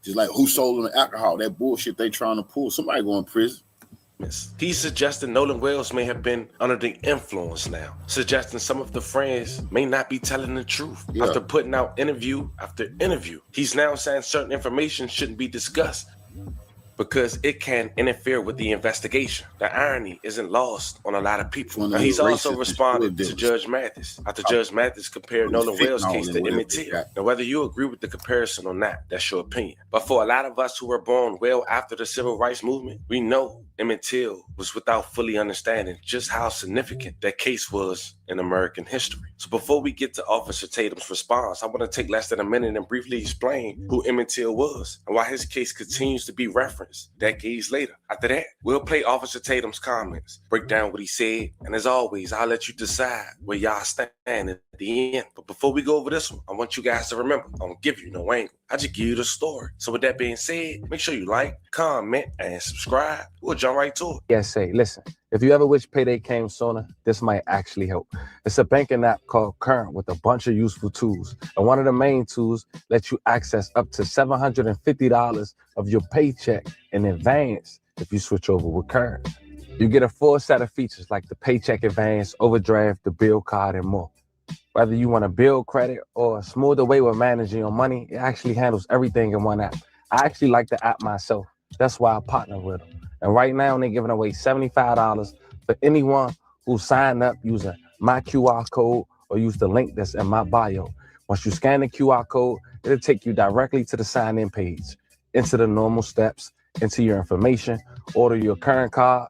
Speaker 1: Just like who sold him the alcohol. That bullshit they trying to pull. Somebody going to prison.
Speaker 14: He's suggesting Nolan Wells may have been under the influence now, suggesting some of the friends may not be telling the truth. After putting out interview after interview, he's now saying certain information shouldn't be discussed because it can interfere with the investigation. The irony isn't lost on a lot of people. Now, he's also responded to Judge Mathis after Judge Mathis compared Nolan Wells' case to Emmett Till. Now, whether you agree with the comparison or not, that's your opinion. But for a lot of us who were born well after the civil rights movement, we know Emmett Till was without fully understanding just how significant that case was in American history. So before we get to Officer Tatum's response, I want to take less than a minute and briefly explain who Emmett Till was and why his case continues to be referenced decades later. After that, we'll play Officer Tatum's comments, break down what he said, and as always, I'll let you decide where y'all stand at the end. But before we go over this one, I want you guys to remember, I don't give you no angle. I just give you the story. So with that being said, make sure you like, comment, and subscribe. We'll jump right to it.
Speaker 15: Yes, say, listen, if you ever wish payday came sooner, this might actually help. It's a banking app called Current with a bunch of useful tools. And one of the main tools lets you access up to $750 of your paycheck in advance if you switch over with Current. You get a full set of features like the paycheck advance, overdraft, the bill card, and more. Whether you want to build credit or a smoother way with managing your money, it actually handles everything in one app. I actually like the app myself. That's why I partner with them. And right now, they're giving away $75 for anyone who signed up using my QR code or use the link that's in my bio. Once you scan the QR code, it'll take you directly to the sign-in page, into the normal steps, into your information, order your current card.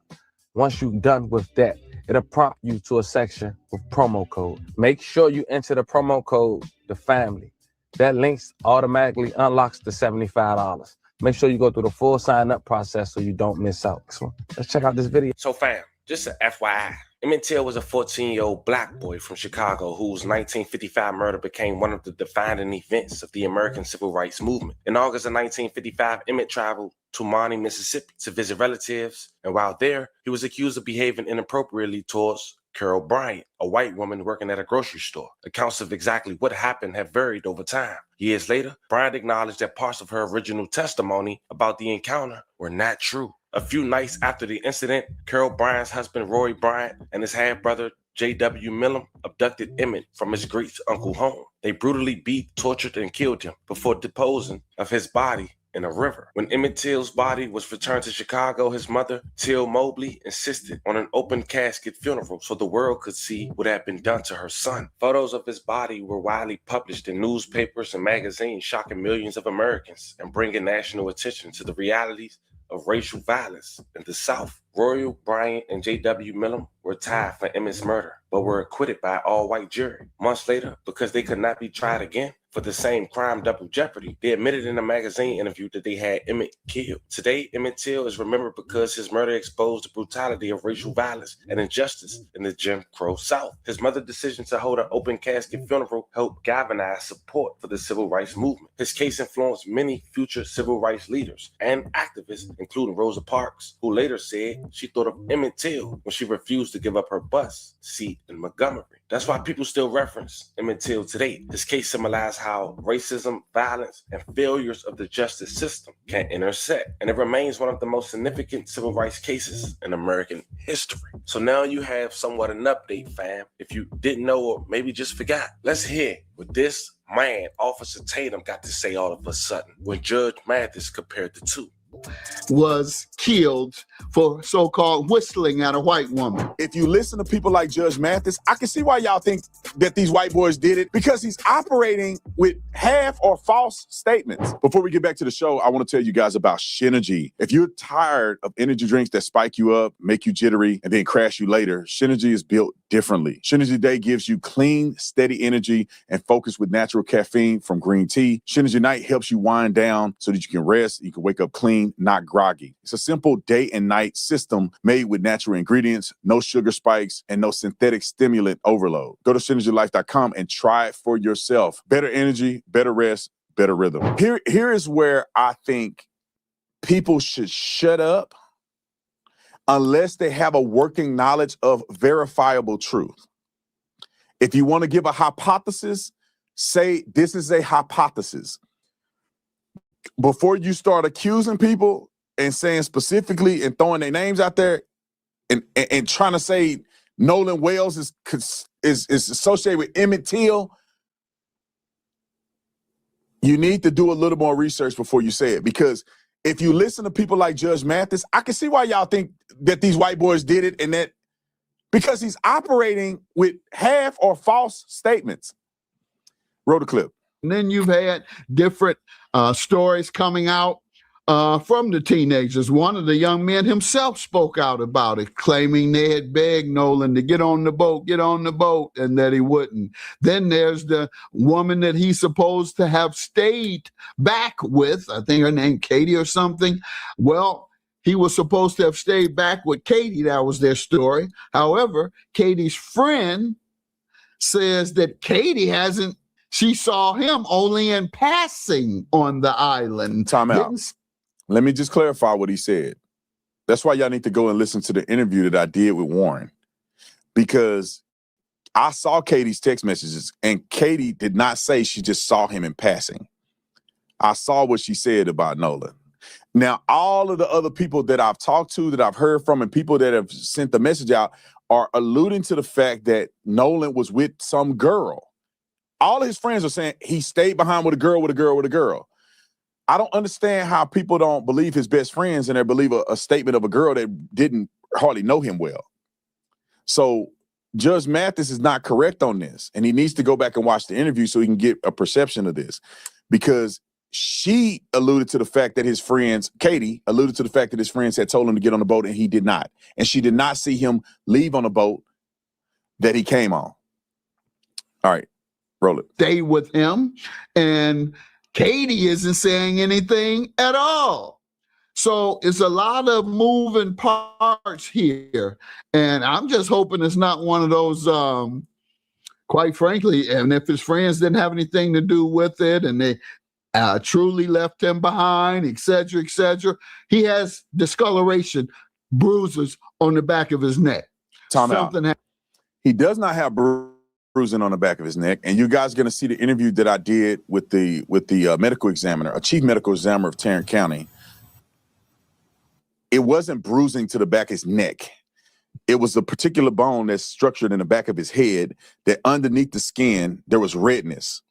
Speaker 15: Once you're done with that, it'll prompt you to a section with promo code. Make sure you enter the promo code, the family. That link automatically unlocks the $75. Make sure you go through the full sign-up process so you don't miss out. So let's check out this video.
Speaker 14: So fam, just an FYI, Emmett Till was a 14-year-old black boy from Chicago whose 1955 murder became one of the defining events of the American Civil Rights Movement. In August of 1955, Emmett traveled to Monty, Mississippi to visit relatives, and while there, he was accused of behaving inappropriately towards Carol Bryant, a white woman working at a grocery store. Accounts of exactly what happened have varied over time. Years later, Bryant acknowledged that parts of her original testimony about the encounter were not true. A few nights after the incident, Carol Bryant's husband, Roy Bryant, and his half-brother, J.W. Millam, abducted Emmett from his great-uncle home. They brutally beat, tortured, and killed him before disposing of his body in a river. When Emmett Till's body was returned to Chicago, his mother, Till Mobley, insisted on an open casket funeral so the world could see what had been done to her son. Photos of his body were widely published in newspapers and magazines, shocking millions of Americans and bringing national attention to the realities of racial violence in the South. Roy Bryant and J.W. Millam were tried for Emmett's murder, but were acquitted by an all-white jury. Months later, because they could not be tried again for the same crime, double jeopardy, they admitted in a magazine interview that they had Emmett killed. Today, Emmett Till is remembered because his murder exposed the brutality of racial violence and injustice in the Jim Crow South. His mother's decision to hold an open casket funeral helped galvanize support for the civil rights movement. His case influenced many future civil rights leaders and activists, including Rosa Parks, who later said she thought of Emmett Till when she refused to give up her bus seat in Montgomery. That's why people still reference Emmett Till today. His case symbolized how racism, violence, and failures of the justice system can intersect, and it remains one of the most significant civil rights cases in American history. So now you have somewhat an update, fam. If you didn't know or maybe just forgot, let's hear what this man, Officer Tatum, got to say all of a sudden when Judge Mathis compared the two.
Speaker 13: Was killed for so-called whistling at a white woman.
Speaker 4: If you listen to people like Judge Mathis, I can see why y'all think that these white boys did it, because he's operating with half or false statements. Before we get back to the show, I want to tell you guys about Synergy. If you're tired of energy drinks that spike you up, make you jittery, and then crash you later, Synergy is built differently. Synergy Day gives you clean, steady energy and focus with natural caffeine from green tea. Synergy Night helps you wind down so that you can rest, you can wake up clean clean, not groggy. It's a simple day and night system made with natural ingredients, no sugar spikes, and no synthetic stimulant overload. Go to synergylife.com and try it for yourself. Better energy, better rest, better rhythm. Here is where I think people should shut up unless they have a working knowledge of verifiable truth. If you want to give a hypothesis, say this is a hypothesis. Before you start accusing people and saying specifically and throwing their names out there and trying to say Nolan Wells is associated with Emmett Till, you need to do a little more research before you say it. Because if you listen to people like Judge Mathis, I can see why y'all think that these white boys did it, and that because he's operating with half or false statements. Roll the clip.
Speaker 13: And then you've had different stories coming out from the teenagers. One of the young men himself spoke out about it, claiming they had begged Nolan to get on the boat, and that he wouldn't. Then there's the woman that he's supposed to have stayed back with. I think her name Katie or something. Well, he was supposed to have stayed back with Katie. That was their story. However, Katie's friend says that Katie hasn't. She saw him only in passing on the island.
Speaker 4: Time out. Let me just clarify what he said. That's why y'all need to go and listen to the interview that I did with Warren. Because I saw Katie's text messages, and Katie did not say she just saw him in passing. I saw what she said about Nolan. Now, all of the other people that I've talked to, that I've heard from, and people that have sent the message out are alluding to the fact that Nolan was with some girl. All of his friends are saying he stayed behind with a girl. I don't understand how people don't believe his best friends and they believe a statement of a girl that didn't hardly know him well. So Judge Mathis is not correct on this, and he needs to go back and watch the interview so he can get a perception of this, because she alluded to the fact that his friends, Katie, alluded to the fact that his friends had told him to get on the boat, and he did not. And she did not see him leave on a boat that he came on. All right. Roll it.
Speaker 13: Stay with him, and Katie isn't saying anything at all. So it's a lot of moving parts here, and I'm just hoping it's not one of those, quite frankly, and if his friends didn't have anything to do with it and they truly left him behind, et cetera, he has discoloration, bruises on the back of his neck.
Speaker 4: He does not have bruising on the back of his neck, and you guys are going to see the interview that I did with the medical examiner, a chief medical examiner of Tarrant County. It wasn't bruising to the back of his neck. It was a particular bone that's structured in the back of his head that underneath the skin, there was redness.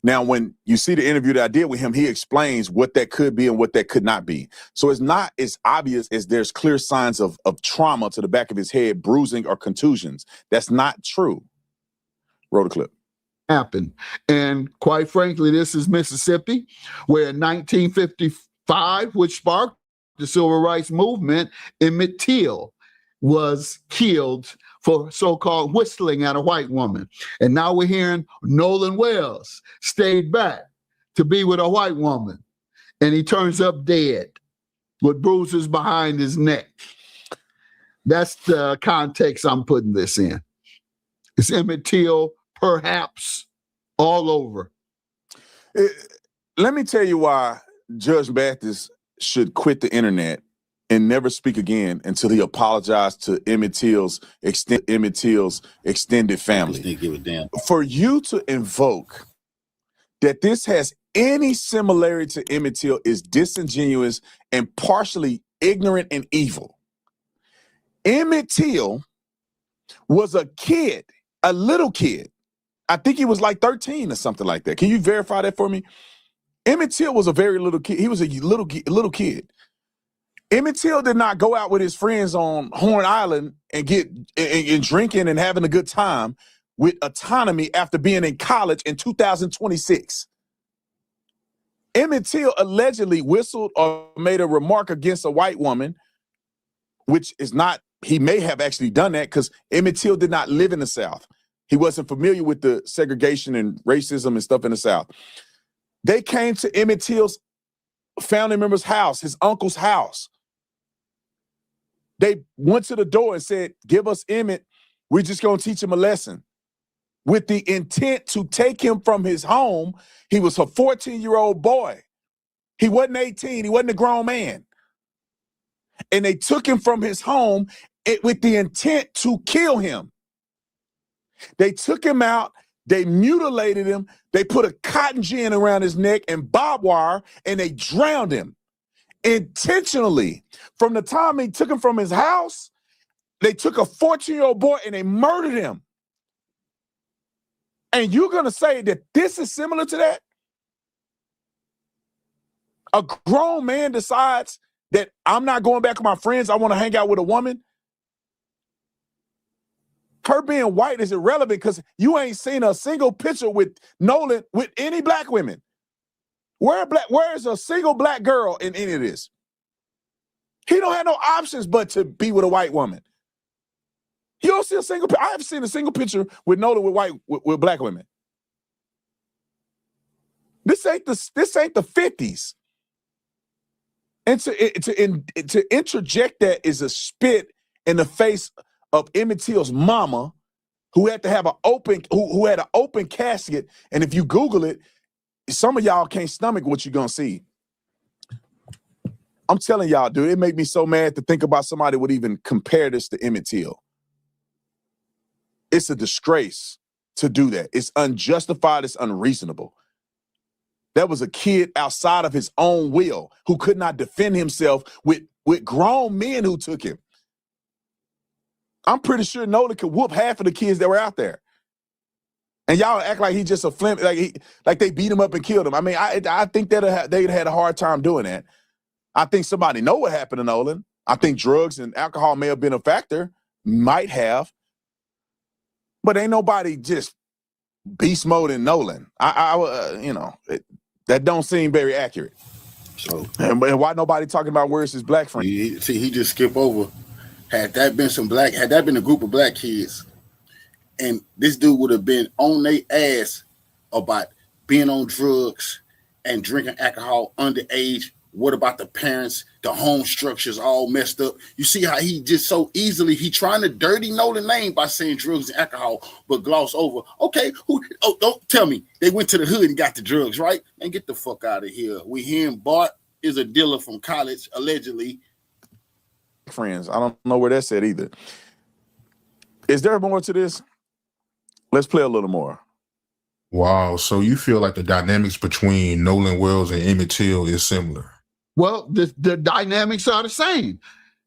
Speaker 4: Now, when you see the interview that I did with him, he explains what that could be and what that could not be. So it's not as obvious as there's clear signs of trauma to the back of his head, bruising or contusions. That's not true. Roll the clip.
Speaker 13: Happened. And quite frankly, this is Mississippi, where in 1955, which sparked the civil rights movement, Emmett Till was killed for so-called whistling at a white woman. And now we're hearing Nolan Wells stayed back to be with a white woman, and he turns up dead with bruises behind his neck. That's the context I'm putting this in. It's Emmett Till, perhaps, all over.
Speaker 4: Let me tell you why Judge Mathis should quit the internet and never speak again until he apologized to Emmett Till's extended family.
Speaker 16: Just give a damn.
Speaker 4: For you to invoke that this has any similarity to Emmett Till is disingenuous and partially ignorant and evil. Emmett Till was a kid, a little kid. I think he was like 13 or something like that. Can you verify that for me? Emmett Till was a very little kid. He was a little kid. Emmett Till did not go out with his friends on Horn Island and get and drinking and having a good time with autonomy after being in college in 2026. Emmett Till allegedly whistled or made a remark against a white woman, which is not, he may have actually done that because Emmett Till did not live in the South. He wasn't familiar with the segregation and racism and stuff in the South. They came to Emmett Till's family member's house, his uncle's house. They went to the door and said, give us Emmett. We're just going to teach him a lesson. With the intent to take him from his home. He was a 14-year-old boy. He wasn't 18. He wasn't a grown man. And they took him from his home with the intent to kill him. They took him out. They mutilated him. They put a cotton gin around his neck and barbed wire, and they drowned him intentionally. From the time they took him from his house, they took a 14-year-old boy and they murdered him. And you're going to say that this is similar to that? A grown man decides that I'm not going back with my friends. I want to hang out with a woman. Her being white is irrelevant because you ain't seen a single picture with Nolan with any black women. Where is a single black girl in any of this? He don't have no options but to be with a white woman. You don't see a single. I haven't seen a single picture with Nolan with black women. This ain't the 50s. And to interject that is a spit in the face of Emmett Till's mama, who had to have who had an open casket. And if you Google it, some of y'all can't stomach what you're gonna see. I'm telling y'all, dude, it made me so mad to think about somebody would even compare this to Emmett Till. It's a disgrace to do that. It's unjustified. It's unreasonable. That was a kid outside of his own will who could not defend himself with grown men who took him. I'm pretty sure Nolan could whoop half of the kids that were out there. And y'all act like he's just a flim, like they beat him up and killed him. I mean, I think that they'd had a hard time doing that. I think somebody know what happened to Nolan. I think drugs and alcohol may have been a factor, might have. But ain't nobody just beast mode in Nolan. That don't seem very accurate.
Speaker 1: So,
Speaker 4: and why nobody talking about where's his black friend?
Speaker 1: He just skipped over. Had that been a group of black kids, and this dude would have been on their ass about being on drugs and drinking alcohol underage. What about the parents? The home structure's all messed up. You see how he just so easily, he trying to dirty Nolan's name by saying drugs and alcohol, but gloss over. Okay, don't tell me. They went to the hood and got the drugs, right? And get the fuck out of here. We hearing Bart is a dealer from college, allegedly.
Speaker 4: Friends, I don't know where that's at either. Is there more to this? Let's play a little more.
Speaker 16: Wow, so you feel like the dynamics between Nolan Wells and Emmett Till is similar?
Speaker 13: Well, the dynamics are the same.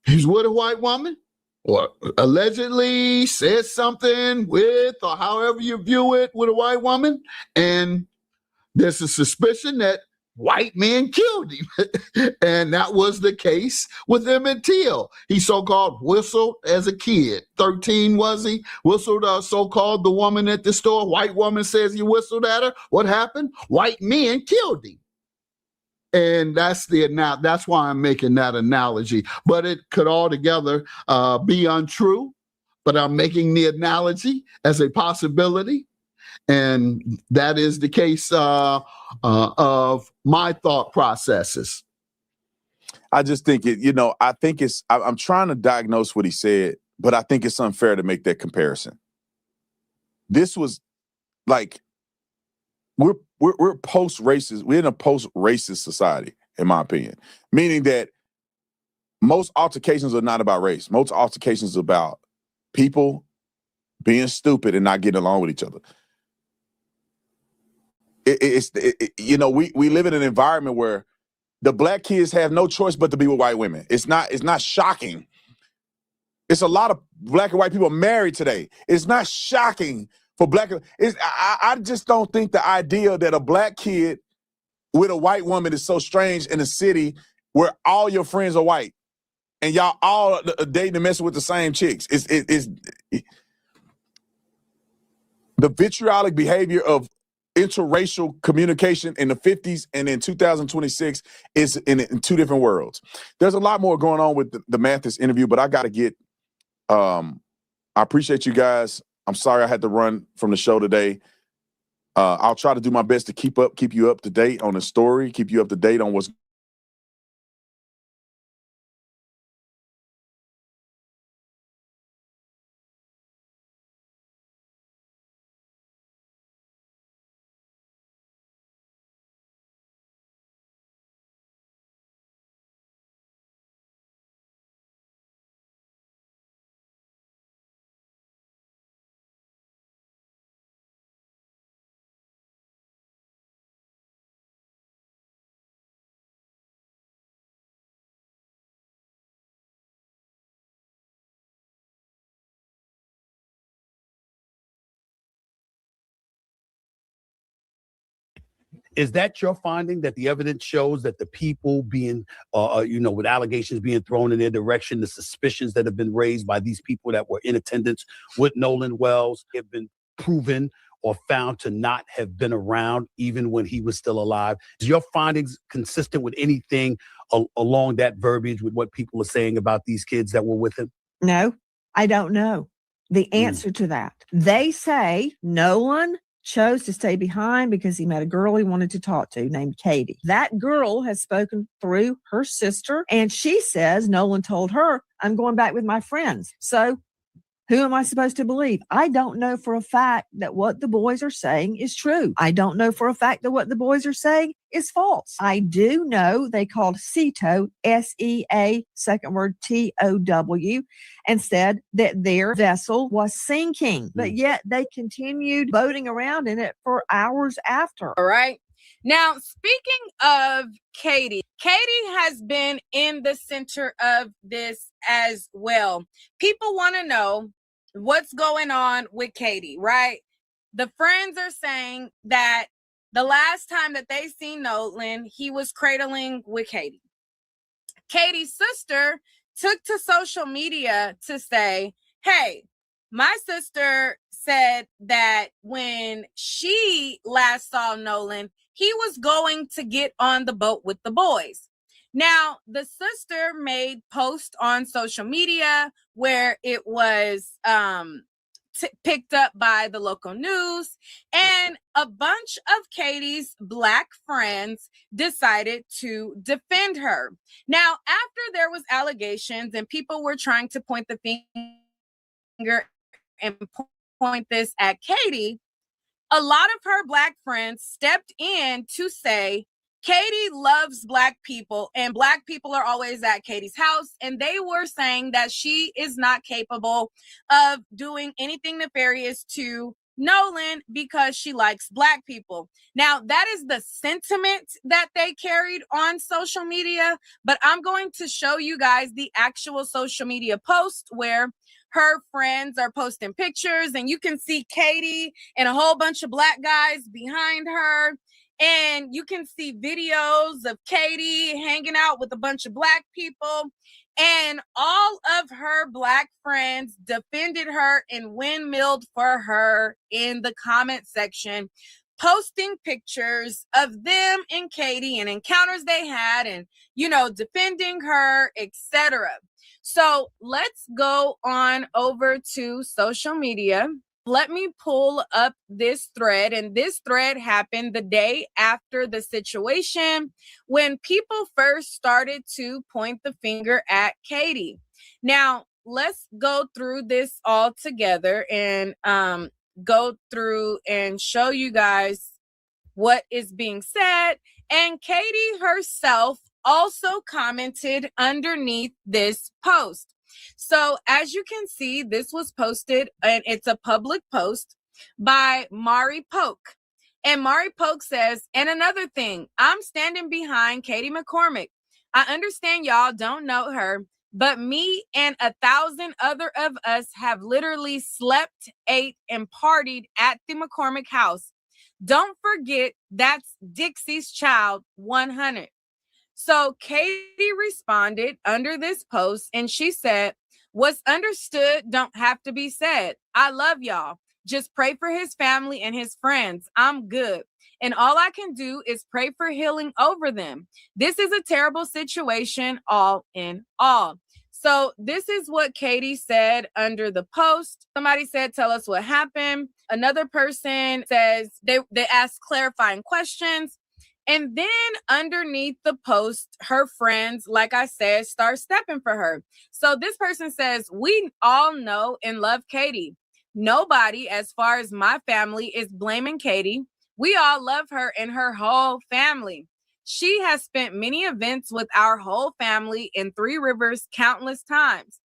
Speaker 13: He's with a white woman, or allegedly said something with, or however you view it, with a white woman, and there's a suspicion that white men killed him. And that was the case with Emmett Till. He so-called whistled as a kid. 13 was he? Whistled so-called the woman at the store. White woman says he whistled at her. What happened? White men killed him. And that's why I'm making that analogy. But it could altogether be untrue. But I'm making the analogy as a possibility. And that is the case of my thought processes.
Speaker 4: I just think I'm trying to diagnose what he said, but I think it's unfair to make that comparison. This was like, we're post-racist. We're in a post-racist society, in my opinion, meaning that most altercations are not about race. Most altercations are about people being stupid and not getting along with each other. We live in an environment where the black kids have no choice but to be with white women. It's not shocking. It's a lot of black and white people married today. It's not shocking for black. I just don't think the idea that a black kid with a white woman is so strange in a city where all your friends are white and y'all all dating and messing with the same chicks. It's the vitriolic behavior of interracial communication in the 50s and in 2026 is in two different worlds. There's a lot more going on with the Mathis interview, but I got to get, I appreciate you guys. I'm sorry I had to run from the show today. I'll try to do my best to keep you up to date on the story, keep you up to date on what's
Speaker 17: Is that your finding, that the evidence shows that the people being, with allegations being thrown in their direction, the suspicions that have been raised by these people that were in attendance with Nolan Wells have been proven or found to not have been around even when he was still alive? Is your findings consistent with anything along that verbiage with what people are saying about these kids that were with him?
Speaker 18: No, I don't know the answer to that. They say Nolan chose to stay behind because he met a girl he wanted to talk to named Katie. That girl has spoken through her sister, and she says Nolan told her, I'm going back with my friends. So who am I supposed to believe? I don't know for a fact that what the boys are saying is true. I don't know for a fact that what the boys are saying is false. I do know they called SEATOW, S-E-A, second word T-O-W, and said that their vessel was sinking, but yet they continued boating around in it for hours after.
Speaker 19: All right. Now, speaking of Katie has been in the center of this as well. People want to know what's going on with Katie, right? The friends are saying that the last time that they seen Nolan, he was cradling with Katie. Katie's sister took to social media to say, hey, my sister said that when she last saw Nolan, he was going to get on the boat with the boys. Now, the sister made posts on social media where it was picked up by the local news, and a bunch of Katie's Black friends decided to defend her. Now, after there was allegations and people were trying to point the finger and point this at Katie, a lot of her Black friends stepped in to say, Katie loves Black people, and Black people are always at Katie's house. And they were saying that she is not capable of doing anything nefarious to Nolan because she likes Black people. Now, that is the sentiment that they carried on social media, but I'm going to show you guys the actual social media post where her friends are posting pictures, and you can see Katie and a whole bunch of Black guys behind her. And you can see videos of Katie hanging out with a bunch of Black people. And all of her Black friends defended her and windmilled for her in the comment section, posting pictures of them and Katie and encounters they had and, defending her, etc. So let's go on over to social media. Let me pull up this thread, and this thread happened the day after the situation when people first started to point the finger at Katie. Now, let's go through this all together and go through and show you guys what is being said. And Katie herself also commented underneath this post. So as you can see, this was posted, and it's a public post by Mari Polk. And Mari Polk says, and another thing, I'm standing behind Katie McCormick. I understand y'all don't know her, but me and 1,000 other of us have literally slept, ate, and partied at the McCormick house. Don't forget, that's Dixie's child 100. So Katie responded under this post, and she said, what's understood don't have to be said. I love y'all. Just pray for his family and his friends. I'm good. And all I can do is pray for healing over them. This is a terrible situation, all in all. So this is what Katie said under the post. Somebody said, tell us what happened. Another person says they asked clarifying questions. And then underneath the post, her friends, like I said, start stepping for her. So this person says, we all know and love Katie. Nobody, as far as my family, is blaming Katie. We all love her and her whole family. She has spent many events with our whole family in Three Rivers countless times.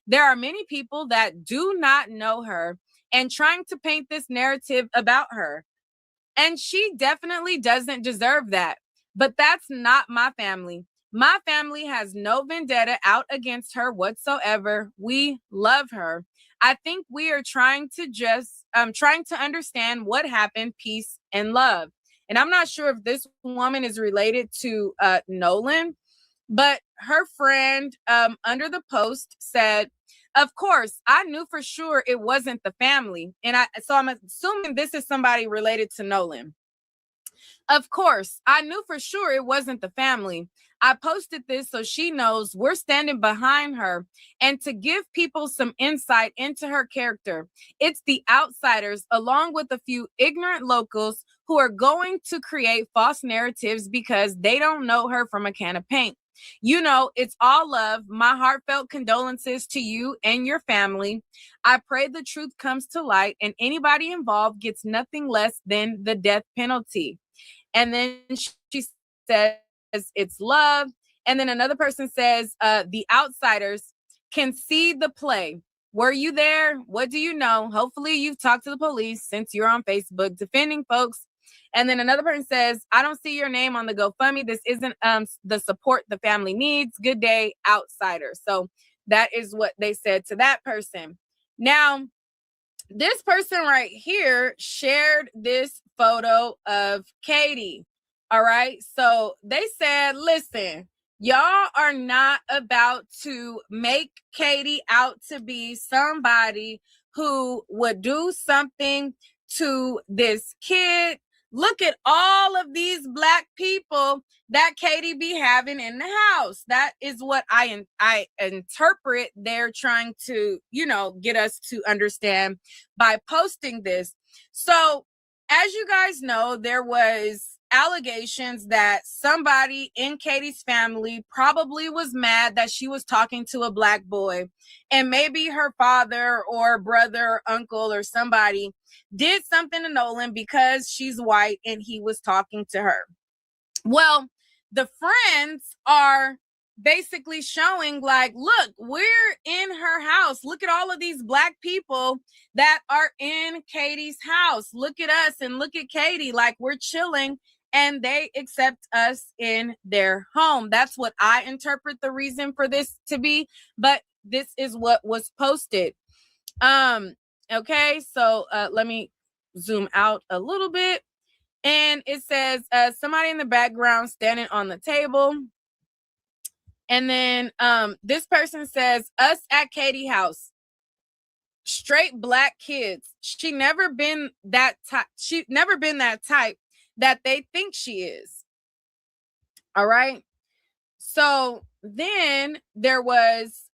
Speaker 19: There are many people that do not know her and trying to paint this narrative about her. And she definitely doesn't deserve that. But that's not my family. My family has no vendetta out against her whatsoever. We love her. I think we are trying to understand what happened, peace and love. And I'm not sure if this woman is related to Nolan, but her friend under the post said, of course, I knew for sure it wasn't the family. So I'm assuming this is somebody related to Nolan. Of course, I knew for sure it wasn't the family. I posted this so she knows we're standing behind her and to give people some insight into her character. It's the outsiders, along with a few ignorant locals, who are going to create false narratives because they don't know her from a can of paint. You know, it's all love. My heartfelt condolences to you and your family. I pray the truth comes to light and anybody involved gets nothing less than the death penalty. And then she says, it's love. And then another person says, the outsiders can see the play. Were you there? What do you know? Hopefully you've talked to the police since you're on Facebook defending folks. And then another person says, I don't see your name on the GoFundMe. This isn't the support the family needs. Good day, outsider. So that is what they said to that person. Now, this person right here shared this photo of Katie. All right. So they said, listen, y'all are not about to make Katie out to be somebody who would do something to this kid. Look at all of these Black people that Katie be having in the house. That is what I interpret they're trying to, get us to understand by posting this. So, as you guys know, there was allegations that somebody in Katie's family probably was mad that she was talking to a Black boy, and maybe her father or brother or uncle or somebody did something to Nolan because she's white and he was talking to her. Well, the friends are basically showing like, look, we're in her house. Look at all of these Black people that are in Katie's house. Look at us and look at Katie, like we're chilling and they accept us in their home. That's what I interpret the reason for this to be, but this is what was posted. Okay, so let me zoom out a little bit. And it says somebody in the background standing on the table. And then this person says, us at Katie house, straight Black kids. She never been that type. She never been that type that they think she is. All right. So then there was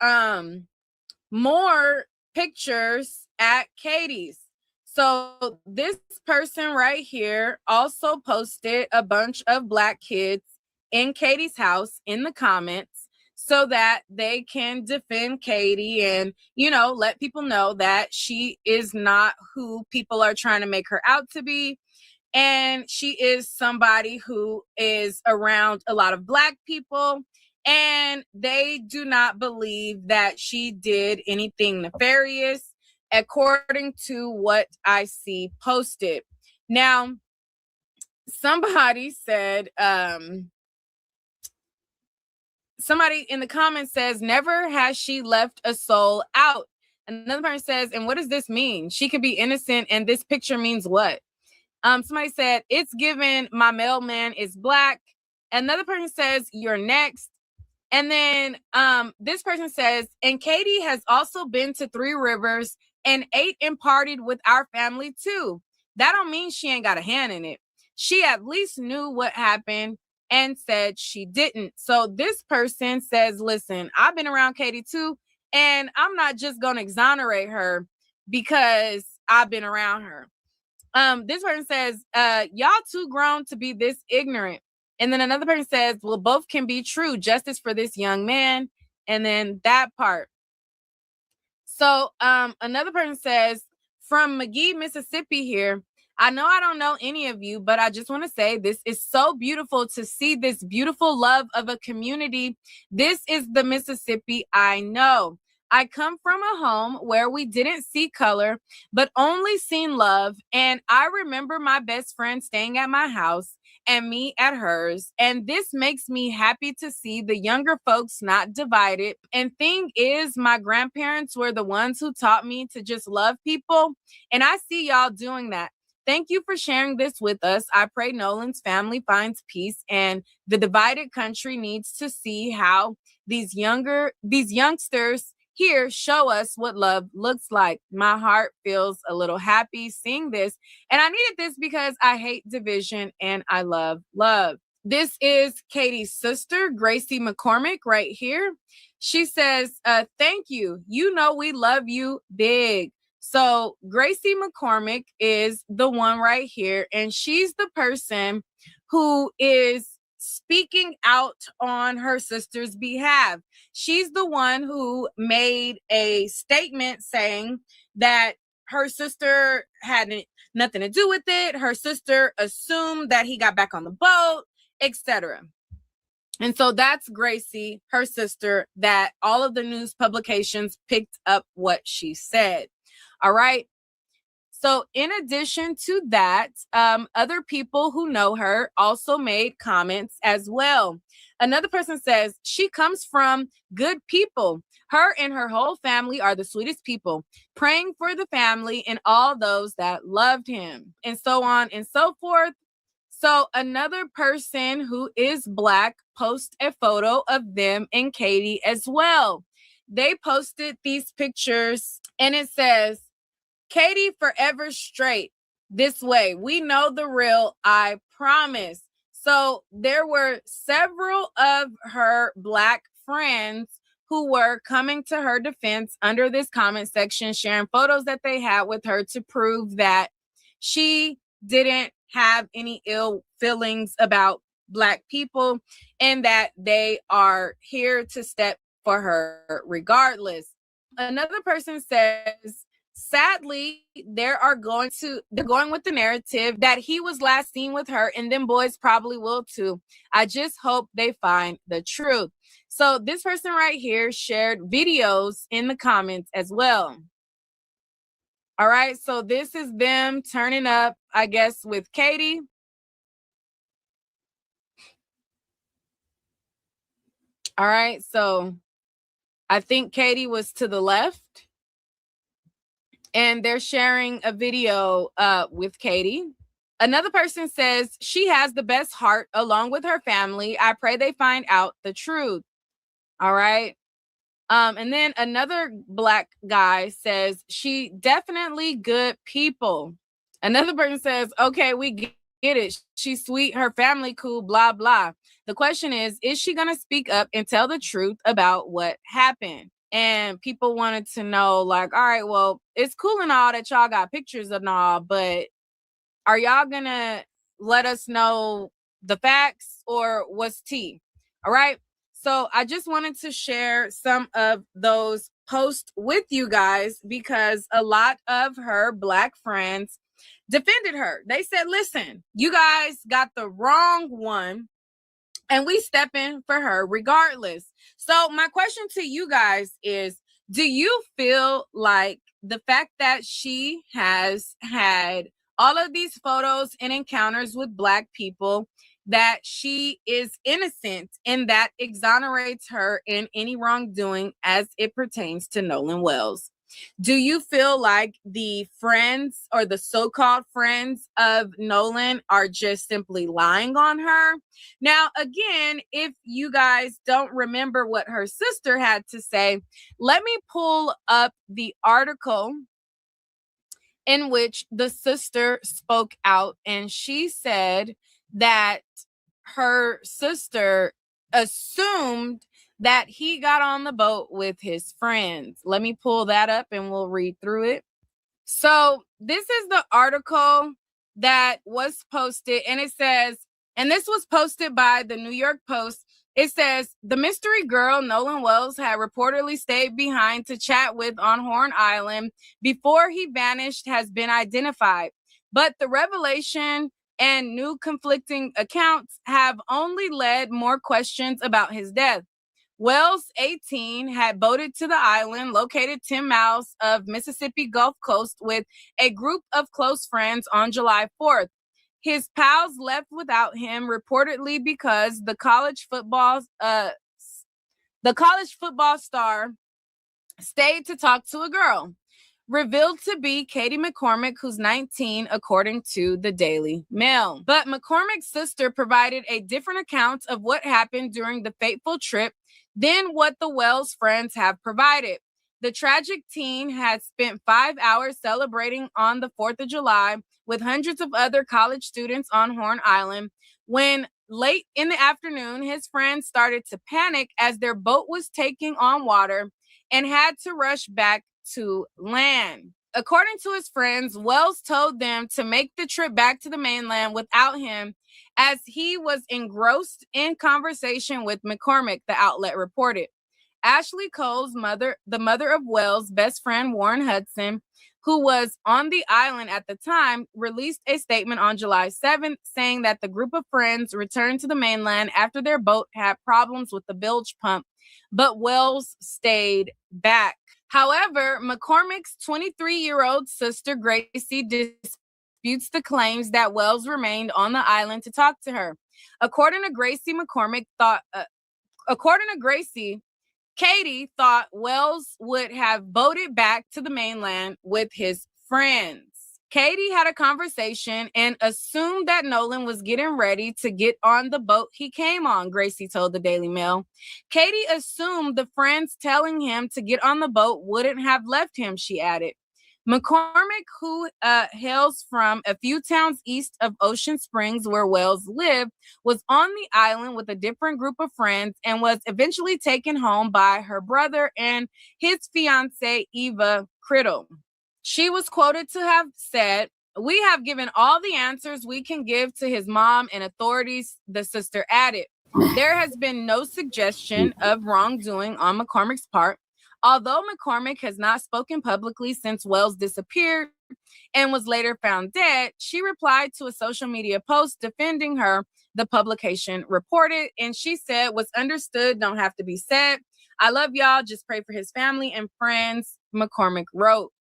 Speaker 19: more pictures at Katie's. So this person right here also posted a bunch of Black kids in Katie's house in the comments so that they can defend Katie and, let people know that she is not who people are trying to make her out to be. And she is somebody who is around a lot of Black people. And they do not believe that she did anything nefarious, according to what I see posted. Now, somebody said, somebody in the comments says, never has she left a soul out. Another person says, and what does this mean? She could be innocent, and this picture means what? Somebody said, it's given my mailman is Black. Another person says, you're next. And then this person says, and Katie has also been to Three Rivers and ate and partied with our family too. That don't mean she ain't got a hand in it. She at least knew what happened and said she didn't. So this person says, listen, I've been around Katie too, and I'm not just going to exonerate her because I've been around her. This person says, y'all too grown to be this ignorant. And then another person says, well, both can be true. Justice for this young man. And then that part. So another person says, from McGee, Mississippi here, I know I don't know any of you, but I just want to say this is so beautiful to see this beautiful love of a community. This is the Mississippi I know. I come from a home where we didn't see color, but only seen love. And I remember my best friend staying at my house and me at hers. And this makes me happy to see the younger folks not divided. And thing is, my grandparents were the ones who taught me to just love people. And I see y'all doing that. Thank you for sharing this with us. I pray Nolan's family finds peace, and the divided country needs to see how these youngsters here show us what love looks like. My heart feels a little happy seeing this, and I needed this because I hate division and I love love. This is Katie's sister, Gracie McCormick, right here. She says, thank you. You know we love you big. So Gracie McCormick is the one right here, and she's the person who is speaking out on her sister's behalf. She's the one who made a statement saying that her sister had nothing to do with it. Her sister assumed that he got back on the boat, etc. And so that's Gracie, her sister, that all of the news publications picked up what she said. All right. So in addition to that, other people who know her also made comments as well. Another person says, she comes from good people. Her and her whole family are the sweetest people, praying for the family and all those that loved him, and so on and so forth. So another person who is Black posted a photo of them and Katie as well. They posted these pictures and it says, Katie forever straight this way. We know the real, I promise. So there were several of her Black friends who were coming to her defense under this comment section, sharing photos that they had with her to prove that she didn't have any ill feelings about Black people and that they are here to step for her regardless. Another person says, sadly, they're going with the narrative that he was last seen with her, and them boys probably will too. I just hope they find the truth. So this person right here shared videos in the comments as well. All right, so this is them turning up, I guess, with Katie. All right, so I think Katie was to the left. And they're sharing a video with Katie. Another person says, she has the best heart along with her family. I pray they find out the truth. All right. And then another Black guy says, she definitely good people. Another person says, okay, we get it. She's sweet. Her family cool, blah, blah. The question is she going to speak up and tell the truth about what happened? And people wanted to know, like, all right, well, it's cool and all that y'all got pictures and all, but are y'all going to let us know the facts or what's tea? All right. So I just wanted to share some of those posts with you guys because a lot of her Black friends defended her. They said, listen, you guys got the wrong one and we step in for her regardless. So my question to you guys is, do you feel like the fact that she has had all of these photos and encounters with Black people, that she is innocent and that exonerates her in any wrongdoing as it pertains to Nolan Wells? Do you feel like the friends or the so-called friends of Nolan are just simply lying on her? Now, again, if you guys don't remember what her sister had to say, let me pull up the article in which the sister spoke out, and she said that her sister assumed that he got on the boat with his friends. Let me pull that up and we'll read through it. So this is the article that was posted, and it says, and this was posted by the New York Post. It says, the mystery girl Nolan Wells had reportedly stayed behind to chat with on Horn Island before he vanished has been identified. But the revelation and new conflicting accounts have only led more questions about his death. Wells, 18, had boated to the island located 10 miles of Mississippi Gulf Coast with a group of close friends on July 4th. His pals left without him, reportedly because the college football star stayed to talk to a girl. revealed to be Katie McCormick, who's 19, according to the Daily Mail. But McCormick's sister provided a different account of what happened during the fateful trip than what the Wells friends have provided. The tragic teen had spent 5 hours celebrating on the 4th of July with hundreds of other college students on Horn Island when late in the afternoon, his friends started to panic as their boat was taking on water and had to rush back to land. According to his friends, Wells told them to make the trip back to the mainland without him as he was engrossed in conversation with McCormick, the outlet reported. Ashley Cole's mother, the mother of Wells' best friend, Warren Hudson, who was on the island at the time, released a statement on July 7th saying that the group of friends returned to the mainland after their boat had problems with the bilge pump, but Wells stayed back. However, McCormick's 23-year-old sister, Gracie, disputes the claims that Wells remained on the island to talk to her. According to Gracie, Katie thought Wells would have boated back to the mainland with his friends. Katie had a conversation and assumed that Nolan was getting ready to get on the boat he came on, Gracie told the Daily Mail. Katie assumed the friends telling him to get on the boat wouldn't have left him, she added. McCormick, who hails from a few towns east of Ocean Springs where Wells lived, was on the island with a different group of friends and was eventually taken home by her brother and his fiancée, Eva Criddle. She was quoted to have said, "We have given all the answers we can give to his mom and authorities," the sister added. There has been no suggestion of wrongdoing on McCormick's part. Although McCormick has not spoken publicly since Wells disappeared and was later found dead, she replied to a social media post defending her, the publication reported, and she said, "What's understood don't have to be said. I love y'all. Just pray for his family and friends," McCormick wrote.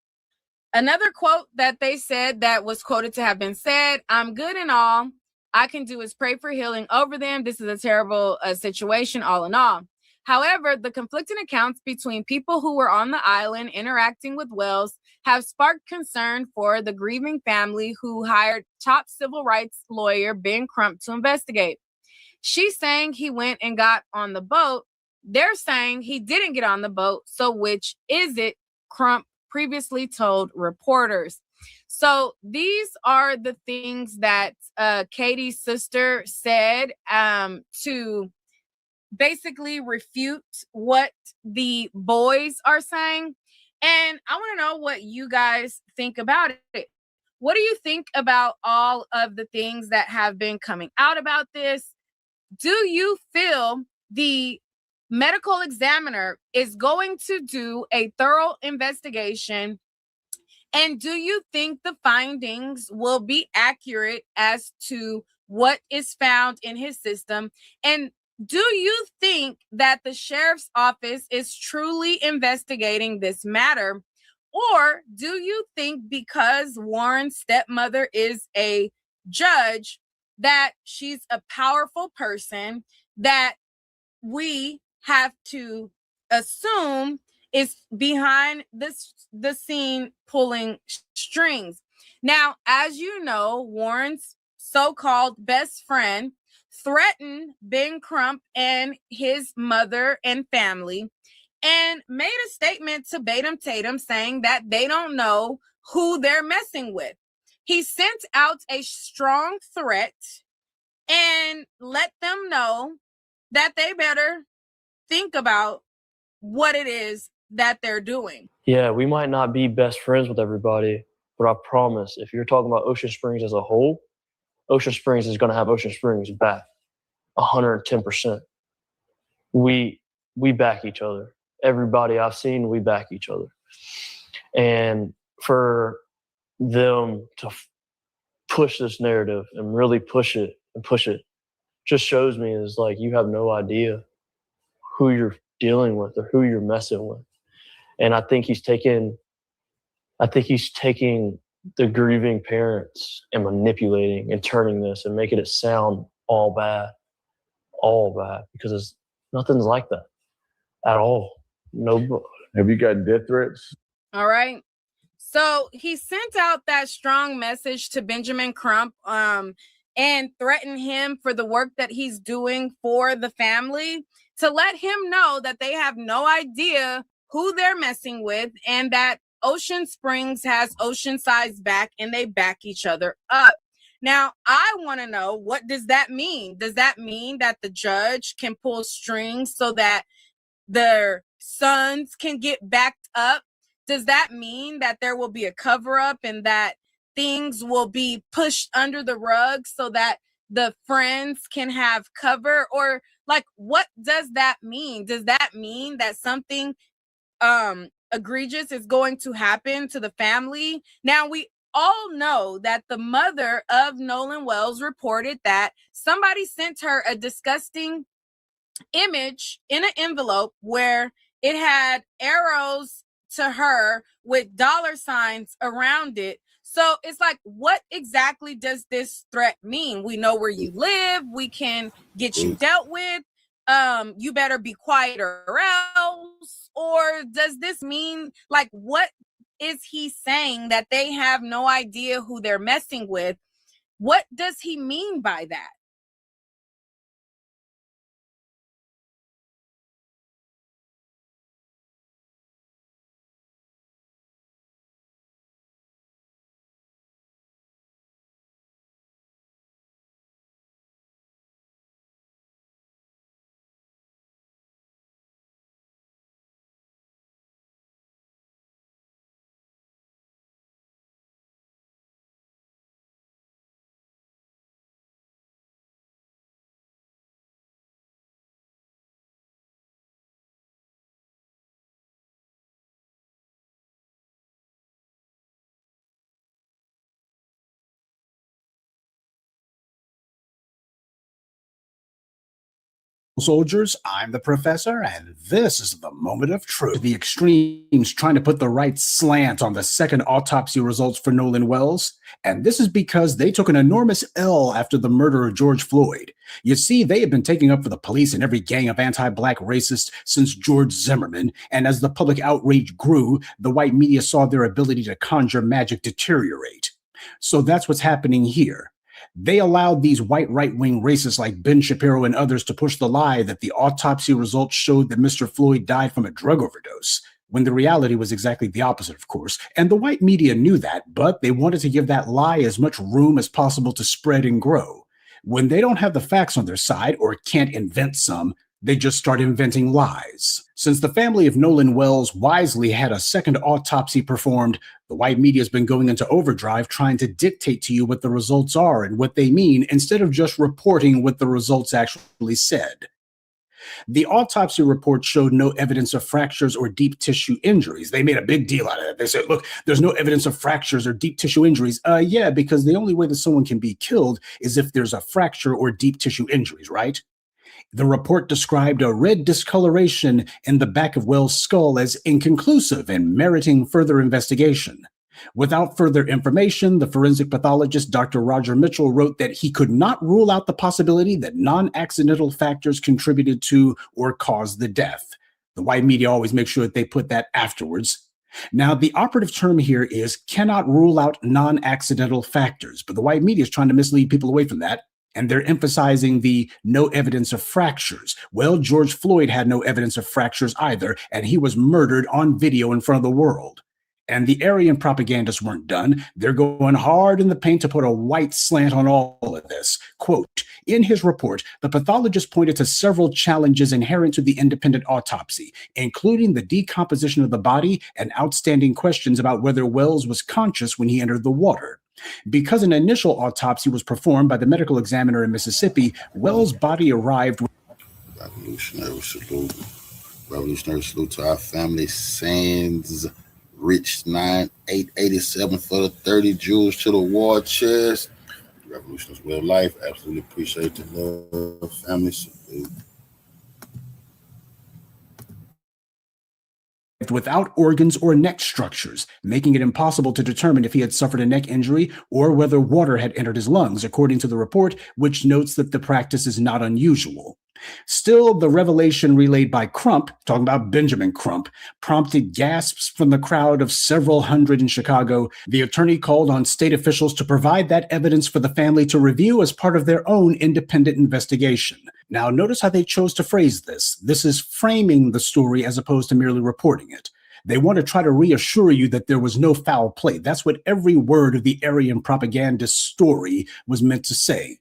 Speaker 19: Another quote that they said that was quoted to have been said, "I'm good and all I can do is pray for healing over them. This is a terrible situation all in all." However, the conflicting accounts between people who were on the island interacting with Wells have sparked concern for the grieving family who hired top civil rights lawyer Ben Crump to investigate. She's saying he went and got on the boat. They're saying he didn't get on the boat. So which is it? Crump previously told reporters. So these are the things that Katie's sister said to basically refute what the boys are saying. And I want to know what you guys think about it. What do you think about all of the things that have been coming out about this? Do you feel the medical examiner is going to do a thorough investigation? And do you think the findings will be accurate as to what is found in his system? And do you think that the sheriff's office is truly investigating this matter? Or do you think because Warren's stepmother is a judge that she's a powerful person that we have to assume is behind the scene pulling strings? Now, as you know, Warren's so-called best friend threatened Ben Crump and his mother and family and made a statement to Batum Tatum saying that they don't know who they're messing with. He sent out a strong threat and let them know that they better think about what it is that they're doing.
Speaker 3: Yeah, we might not be best friends with everybody, but I promise if you're talking about Ocean Springs as a whole, Ocean Springs is going to have Ocean Springs back 110%. We back each other. Everybody I've seen, we back each other. And for them to push this narrative and really push it just shows me is like you have no idea who you're dealing with or who you're messing with. And I think he's taking the grieving parents and manipulating and turning this and making it sound all bad, because nothing's like that at all. No.
Speaker 20: Have you got death threats?
Speaker 19: All right. So he sent out that strong message to Benjamin Crump and threatened him for the work that he's doing for the family, to let him know that they have no idea who they're messing with and that Ocean Springs has Oceanside's back and they back each other up. Now, I want to know, what does that mean? Does that mean that the judge can pull strings so that their sons can get backed up? Does that mean that there will be a cover up and that things will be pushed under the rug so that the friends can have cover? Or like, what does that mean? Does that mean that something egregious is going to happen to the family? Now, we all know that the mother of Nolan Wells reported that somebody sent her a disgusting image in an envelope where it had arrows to her with dollar signs around it. So it's like, what exactly does this threat mean? We know where you live. We can get you dealt with. You better be quiet or else. Or does this mean, like, what is he saying, that they have no idea who they're messing with? What does he mean by that?
Speaker 20: Soldiers, I'm the professor, and this is the moment of truth. The extremes trying to put the right slant on the second autopsy results for Nolan Wells, and this is because they took an enormous L after the murder of George Floyd. You see, they have been taking up for the police and every gang of anti-black racists since George Zimmerman, and as the public outrage grew, the white media saw their ability to conjure magic deteriorate. So that's what's happening here. They allowed these white right-wing racists like Ben Shapiro and others to push the lie that the autopsy results showed that Mr. Floyd died from a drug overdose, when the reality was exactly the opposite, of course. And the white media knew that, but they wanted to give that lie as much room as possible to spread and grow. When they don't have the facts on their side or can't invent some, they just start inventing lies. Since the family of Nolan Wells wisely had a second autopsy performed, the white media has been going into overdrive trying to dictate to you what the results are and what they mean instead of just reporting what the results actually said. The autopsy report showed no evidence of fractures or deep tissue injuries. They made a big deal out of it. They said, look, there's no evidence of fractures or deep tissue injuries. Yeah, because the only way that someone can be killed is if there's a fracture or deep tissue injuries, right? The report described a red discoloration in the back of Wells' skull as inconclusive and meriting further investigation. Without further information, the forensic pathologist Dr. Roger Mitchell wrote that he could not rule out the possibility that non-accidental factors contributed to or caused the death. The white media always make sure that they put that afterwards. Now, the operative term here is cannot rule out non-accidental factors, but the white media is trying to mislead people away from that. And they're emphasizing the no evidence of fractures. Well, George Floyd had no evidence of fractures either, and he was murdered on video in front of the world. And the Aryan propagandists weren't done. They're going hard in the paint to put a white slant on all of this. Quote, in his report, the pathologist pointed to several challenges inherent to the independent autopsy, including the decomposition of the body and outstanding questions about whether Wells was conscious when he entered the water. Because an initial autopsy was performed by the medical examiner in Mississippi, Wells' body arrived with
Speaker 1: Revolutionary salute. Revolutionary salute to our family. Sands Rich 9887 for the 30 jewels to the war chest. Revolution is real life. Absolutely appreciate the love. Family salute.
Speaker 20: without organs or neck structures, making it impossible to determine if he had suffered a neck injury or whether water had entered his lungs, according to the report, which notes that the practice is not unusual. Still, the revelation relayed by Crump, talking about Benjamin Crump, prompted gasps from the crowd of several hundred in Chicago. The attorney called on state officials to provide that evidence for the family to review as part of their own independent investigation. Now, notice how they chose to phrase this. This is framing the story as opposed to merely reporting it. They want to try to reassure you that there was no foul play. That's what every word of the Aryan propagandist story was meant to say.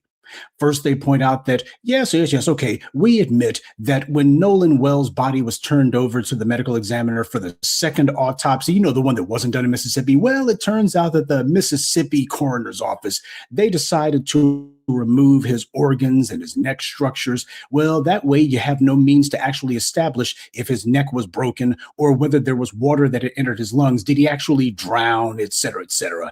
Speaker 20: First, they point out that, yes, okay, we admit that when Nolan Wells' body was turned over to the medical examiner for the second autopsy, you know, the one that wasn't done in Mississippi, well, it turns out that the Mississippi coroner's office, they decided to remove his organs and his neck structures. Well, that way you have no means to actually establish if his neck was broken or whether there was water that had entered his lungs. Did he actually drown, et cetera, et cetera.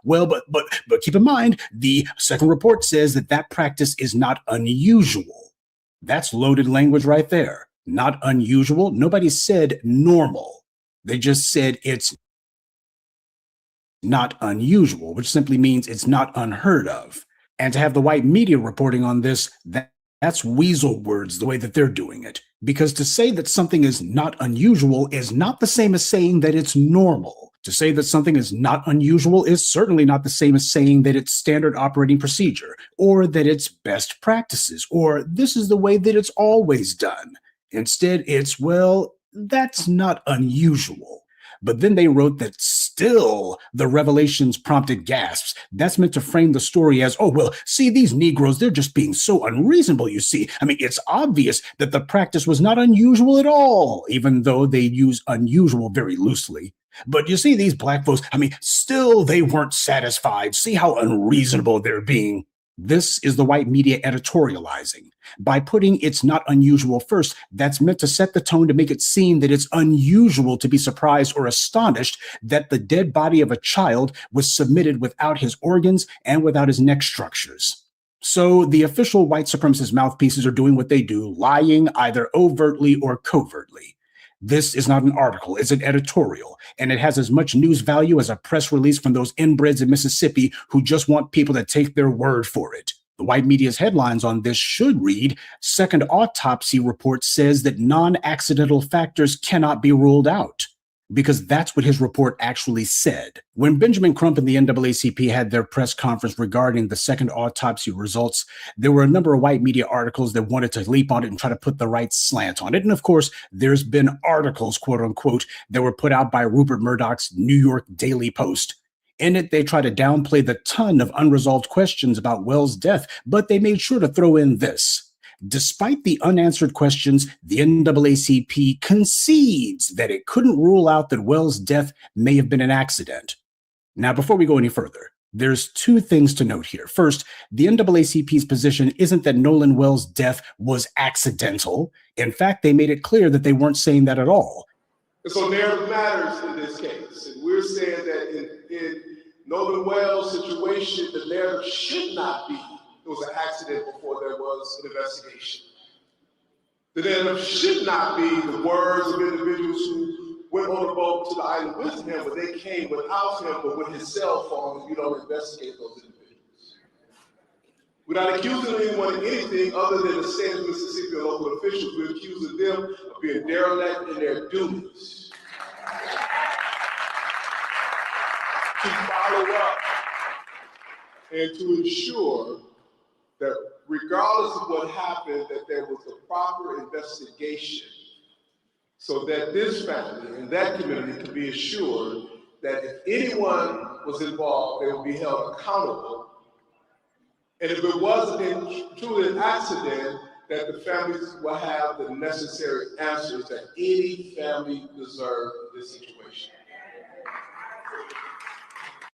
Speaker 20: Well, but keep in mind, the second report says that that practice is not unusual. That's loaded language right there. Not unusual. Nobody said normal. They just said it's not unusual, which simply means it's not unheard of. And to have the white media reporting on this, that's weasel words, the way that they're doing it. Because to say that something is not unusual is not the same as saying that it's normal. To say that something is not unusual is certainly not the same as saying that it's standard operating procedure, or that it's best practices, or this is the way that it's always done. Instead, it's, well, that's not unusual. But then they wrote that still the revelations prompted gasps. That's meant to frame the story as, oh, well, see, these Negroes, they're just being so unreasonable, you see. I mean, it's obvious that the practice was not unusual at all, even though they use unusual very loosely. But you see, these black folks, I mean, still they weren't satisfied. See how unreasonable they're being. This is the white media editorializing. By putting it's not unusual first, that's meant to set the tone to make it seem that it's unusual to be surprised or astonished that the dead body of a child was submitted without his organs and without his neck structures. So the official white supremacist mouthpieces are doing what they do, lying either overtly or covertly. This is not an article, it's an editorial, and it has as much news value as a press release from those inbreds in Mississippi who just want people to take their word for it. The white media's headlines on this should read, second autopsy report says that non-accidental factors cannot be ruled out. Because that's what his report actually said. When Benjamin Crump and the NAACP had their press conference regarding the second autopsy results, there were a number of white media articles that wanted to leap on it and try to put the right slant on it. And of course, there's been articles, quote unquote, that were put out by Rupert Murdoch's New York Daily Post. In it, they try to downplay the ton of unresolved questions about Wells' death, but they made sure to throw in this. Despite the unanswered questions, the NAACP concedes that it couldn't rule out that Wells' death may have been an accident. Now, before we go any further, there's two things to note here. First, the NAACP's position isn't that Nolan Wells' death was accidental. In fact, they made it clear that they weren't saying that at all.
Speaker 4: And so narrative matters in this case. And we're saying that in Nolan Wells' situation, the narrative should not be it was an accident before there was an investigation. The narrative should not be the words of individuals who went on the boat to the island with him, but they came without him, but with his cell phone, if you don't investigate those individuals. We're not accusing anyone of anything other than the state of Mississippi and local officials. We're accusing them of being derelict in their duties. To follow up and to ensure that regardless of what happened, that there was a proper investigation so that this family and that community could be assured that if anyone was involved, they would be held accountable. And if it wasn't truly an accident, that the families will have the necessary answers that any family deserves in this situation.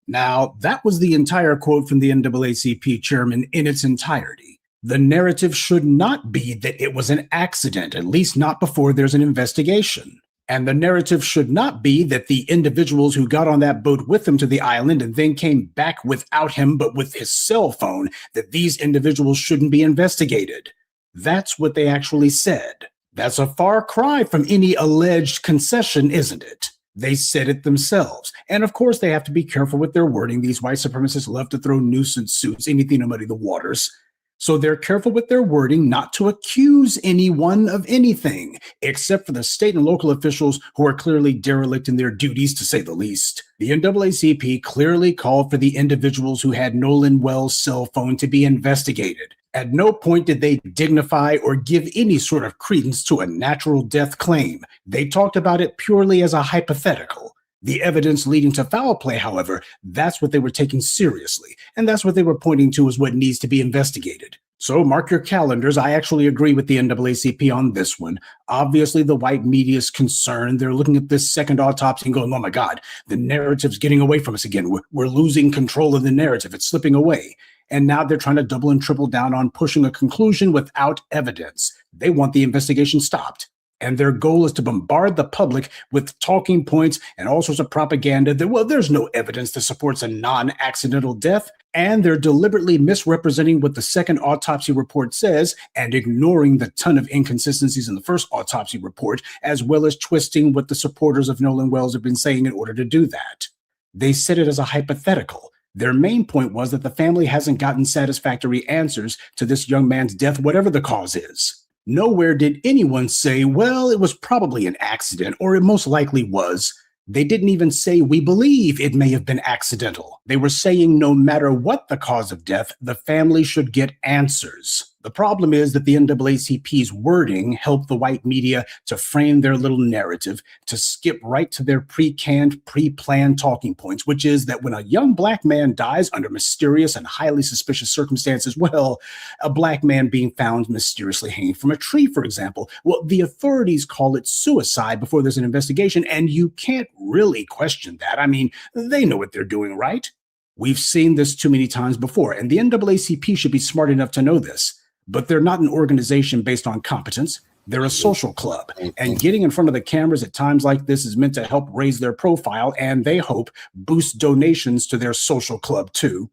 Speaker 20: Now, that was the entire quote from the NAACP chairman in its entirety. The narrative should not be that it was an accident, at least not before there's an investigation. And the narrative should not be that the individuals who got on that boat with him to the island and then came back without him but with his cell phone, that these individuals shouldn't be investigated. That's what they actually said. That's a far cry from any alleged concession, isn't it? They said it themselves. And of course, they have to be careful with their wording. These white supremacists love to throw nuisance suits, anything to muddy the waters. So they're careful with their wording not to accuse anyone of anything, except for the state and local officials who are clearly derelict in their duties, to say the least. The NAACP clearly called for the individuals who had Nolan Wells' cell phone to be investigated. At no point did they dignify or give any sort of credence to a natural death claim. They talked about it purely as a hypothetical. The evidence leading to foul play, however, that's what they were taking seriously, and that's what they were pointing to as what needs to be investigated. So mark your calendars. I actually agree with the NAACP on this one. Obviously, the white media is concerned. They're looking at this second autopsy and going, oh my God, the narrative's getting away from us again. We're losing control of the narrative. It's slipping away. And now they're trying to double and triple down on pushing a conclusion without evidence. They want the investigation stopped. And their goal is to bombard the public with talking points and all sorts of propaganda that, well, there's no evidence that supports a non-accidental death. And they're deliberately misrepresenting what the second autopsy report says and ignoring the ton of inconsistencies in the first autopsy report, as well as twisting what the supporters of Nolan Wells have been saying in order to do that. They said it as a hypothetical. Their main point was that the family hasn't gotten satisfactory answers to this young man's death, whatever the cause is. Nowhere did anyone say, well, it was probably an accident, or it most likely was. They didn't even say, we believe it may have been accidental. They were saying no matter what the cause of death, the family should get answers. The problem is that the NAACP's wording helped the white media to frame their little narrative, to skip right to their pre-canned, pre-planned talking points, which is that when a young black man dies under mysterious and highly suspicious circumstances, well, a black man being found mysteriously hanging from a tree, for example, well, the authorities call it suicide before there's an investigation, and you can't really question that. I mean, they know what they're doing, right? We've seen this too many times before, and the NAACP should be smart enough to know this. But they're not an organization based on competence. They're a social club. And getting in front of the cameras at times like this is meant to help raise their profile and, they hope, boost donations to their social club too.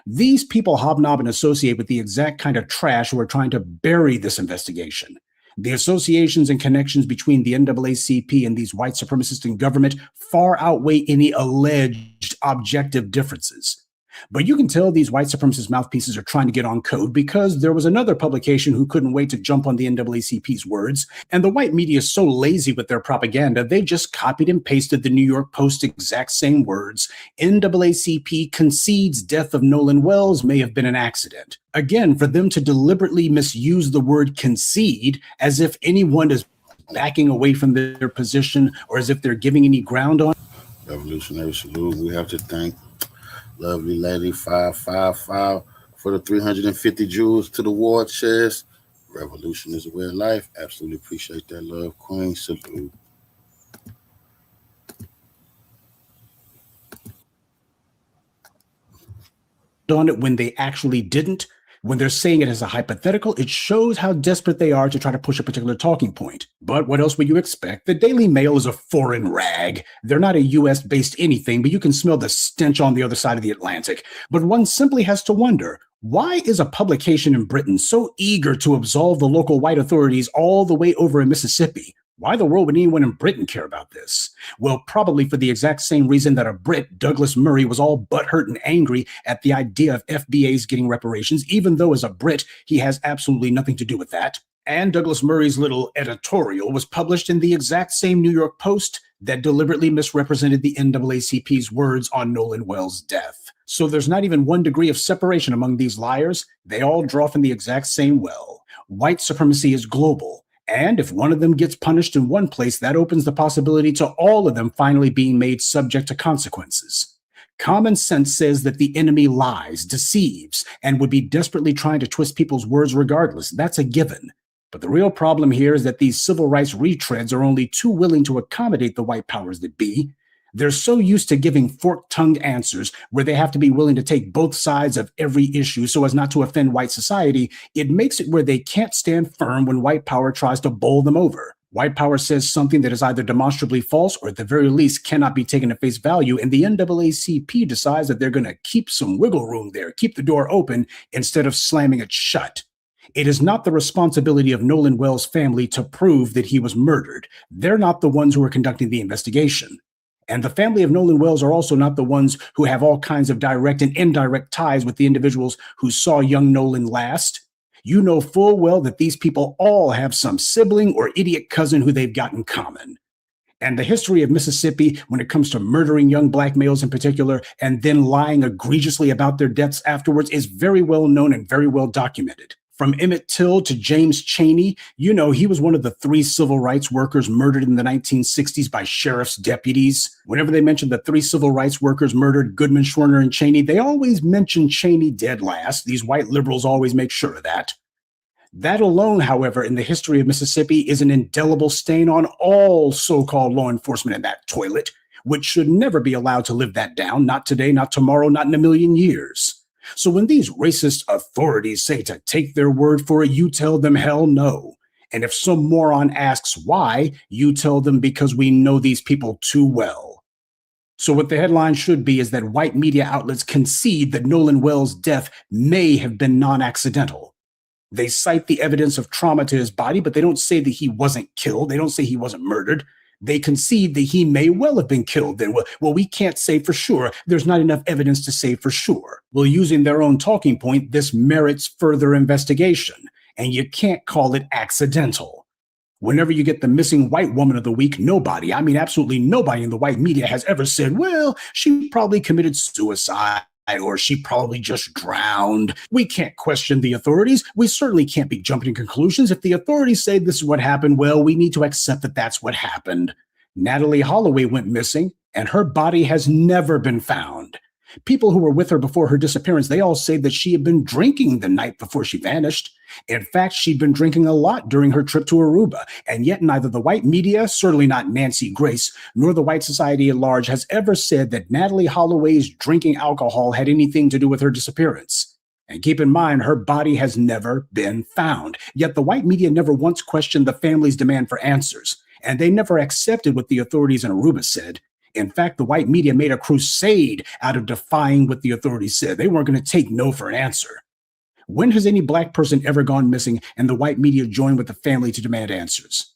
Speaker 20: These people hobnob and associate with the exact kind of trash who are trying to bury this investigation. The associations and connections between the NAACP and these white supremacists in government far outweigh any alleged objective differences. But you can tell these white supremacist mouthpieces are trying to get on code because there was another publication who couldn't wait to jump on the NAACP's words, and the white media is so lazy with their propaganda, they just copied and pasted the New York Post's exact same words. NAACP concedes death of Nolan Wells may have been an accident. Again, for them to deliberately misuse the word concede as if anyone is backing away from their position or as if they're giving any ground on.
Speaker 1: Revolutionary salute. We have to thank lovely lady 555 for the 350 jewels to the war chest. Revolution is a way of life. Absolutely appreciate that love, Queen. Salute.
Speaker 20: On it when they actually didn't. When they're saying it as a hypothetical, it shows how desperate they are to try to push a particular talking point. But what else would you expect? The Daily Mail is a foreign rag. They're not a US-based anything, but you can smell the stench on the other side of the Atlantic. But one simply has to wonder, why is a publication in Britain so eager to absolve the local white authorities all the way over in Mississippi? Why the world would anyone in Britain care about this? Well, probably for the exact same reason that a Brit, Douglas Murray, was all butthurt and angry at the idea of F.B.A.'s getting reparations, even though as a Brit, he has absolutely nothing to do with that. And Douglas Murray's little editorial was published in the exact same New York Post that deliberately misrepresented the NAACP's words on Nolan Wells' death. So there's not even 1 degree of separation among these liars. They all draw from the exact same well. White supremacy is global. And if one of them gets punished in one place, that opens the possibility to all of them finally being made subject to consequences. Common sense says that the enemy lies, deceives, and would be desperately trying to twist people's words regardless. That's a given. But the real problem here is that these civil rights retreads are only too willing to accommodate the white powers that be. They're so used to giving fork-tongued answers where they have to be willing to take both sides of every issue so as not to offend white society. It makes it where they can't stand firm when white power tries to bowl them over. White power says something that is either demonstrably false or at the very least cannot be taken at face value, and the NAACP decides that they're going to keep some wiggle room there, keep the door open instead of slamming it shut. It is not the responsibility of Nolan Wells' family to prove that he was murdered. They're not the ones who are conducting the investigation. And the family of Nolan Wells are also not the ones who have all kinds of direct and indirect ties with the individuals who saw young Nolan last. You know full well that these people all have some sibling or idiot cousin who they've got in common. And the history of Mississippi, when it comes to murdering young black males in particular, and then lying egregiously about their deaths afterwards, is very well known and very well documented. From Emmett Till to James Chaney, you know he was one of the 3 civil rights workers murdered in the 1960s by sheriff's deputies. Whenever they mention the 3 civil rights workers murdered, Goodman, Schwerner, and Chaney, they always mention Chaney dead last. These white liberals always make sure of that. That alone, however, in the history of Mississippi is an indelible stain on all so-called law enforcement in that toilet, which should never be allowed to live that down, not today, not tomorrow, not in a million years. So when these racist authorities say to take their word for it, you tell them hell no. And if some moron asks why, you tell them because we know these people too well. So what the headline should be is that white media outlets concede that Nolan Wells' death may have been non-accidental. They cite the evidence of trauma to his body, but they don't say that he wasn't killed. They don't say he wasn't murdered. They concede that he may well have been killed. Then, well, we can't say for sure. There's not enough evidence to say for sure. Well, using their own talking point, this merits further investigation, and you can't call it accidental. Whenever you get the missing white woman of the week, nobody, I mean absolutely nobody in the white media has ever said, well, she probably committed suicide, or she probably just drowned. We can't question the authorities. We certainly can't be jumping to conclusions. If the authorities say this is what happened, well, we need to accept that that's what happened. Natalie Holloway went missing, and her body has never been found. People who were with her before her disappearance, they all say that she had been drinking the night before she vanished. In fact, she'd been drinking a lot during her trip to Aruba, and yet neither the white media, certainly not Nancy Grace, nor the white society at large has ever said that Natalie Holloway's drinking alcohol had anything to do with her disappearance. And keep in mind, her body has never been found. Yet the white media never once questioned the family's demand for answers, and they never accepted what the authorities in Aruba said. In fact, the white media made a crusade out of defying what the authorities said. They weren't going to take no for an answer. When has any black person ever gone missing and the white media joined with the family to demand answers?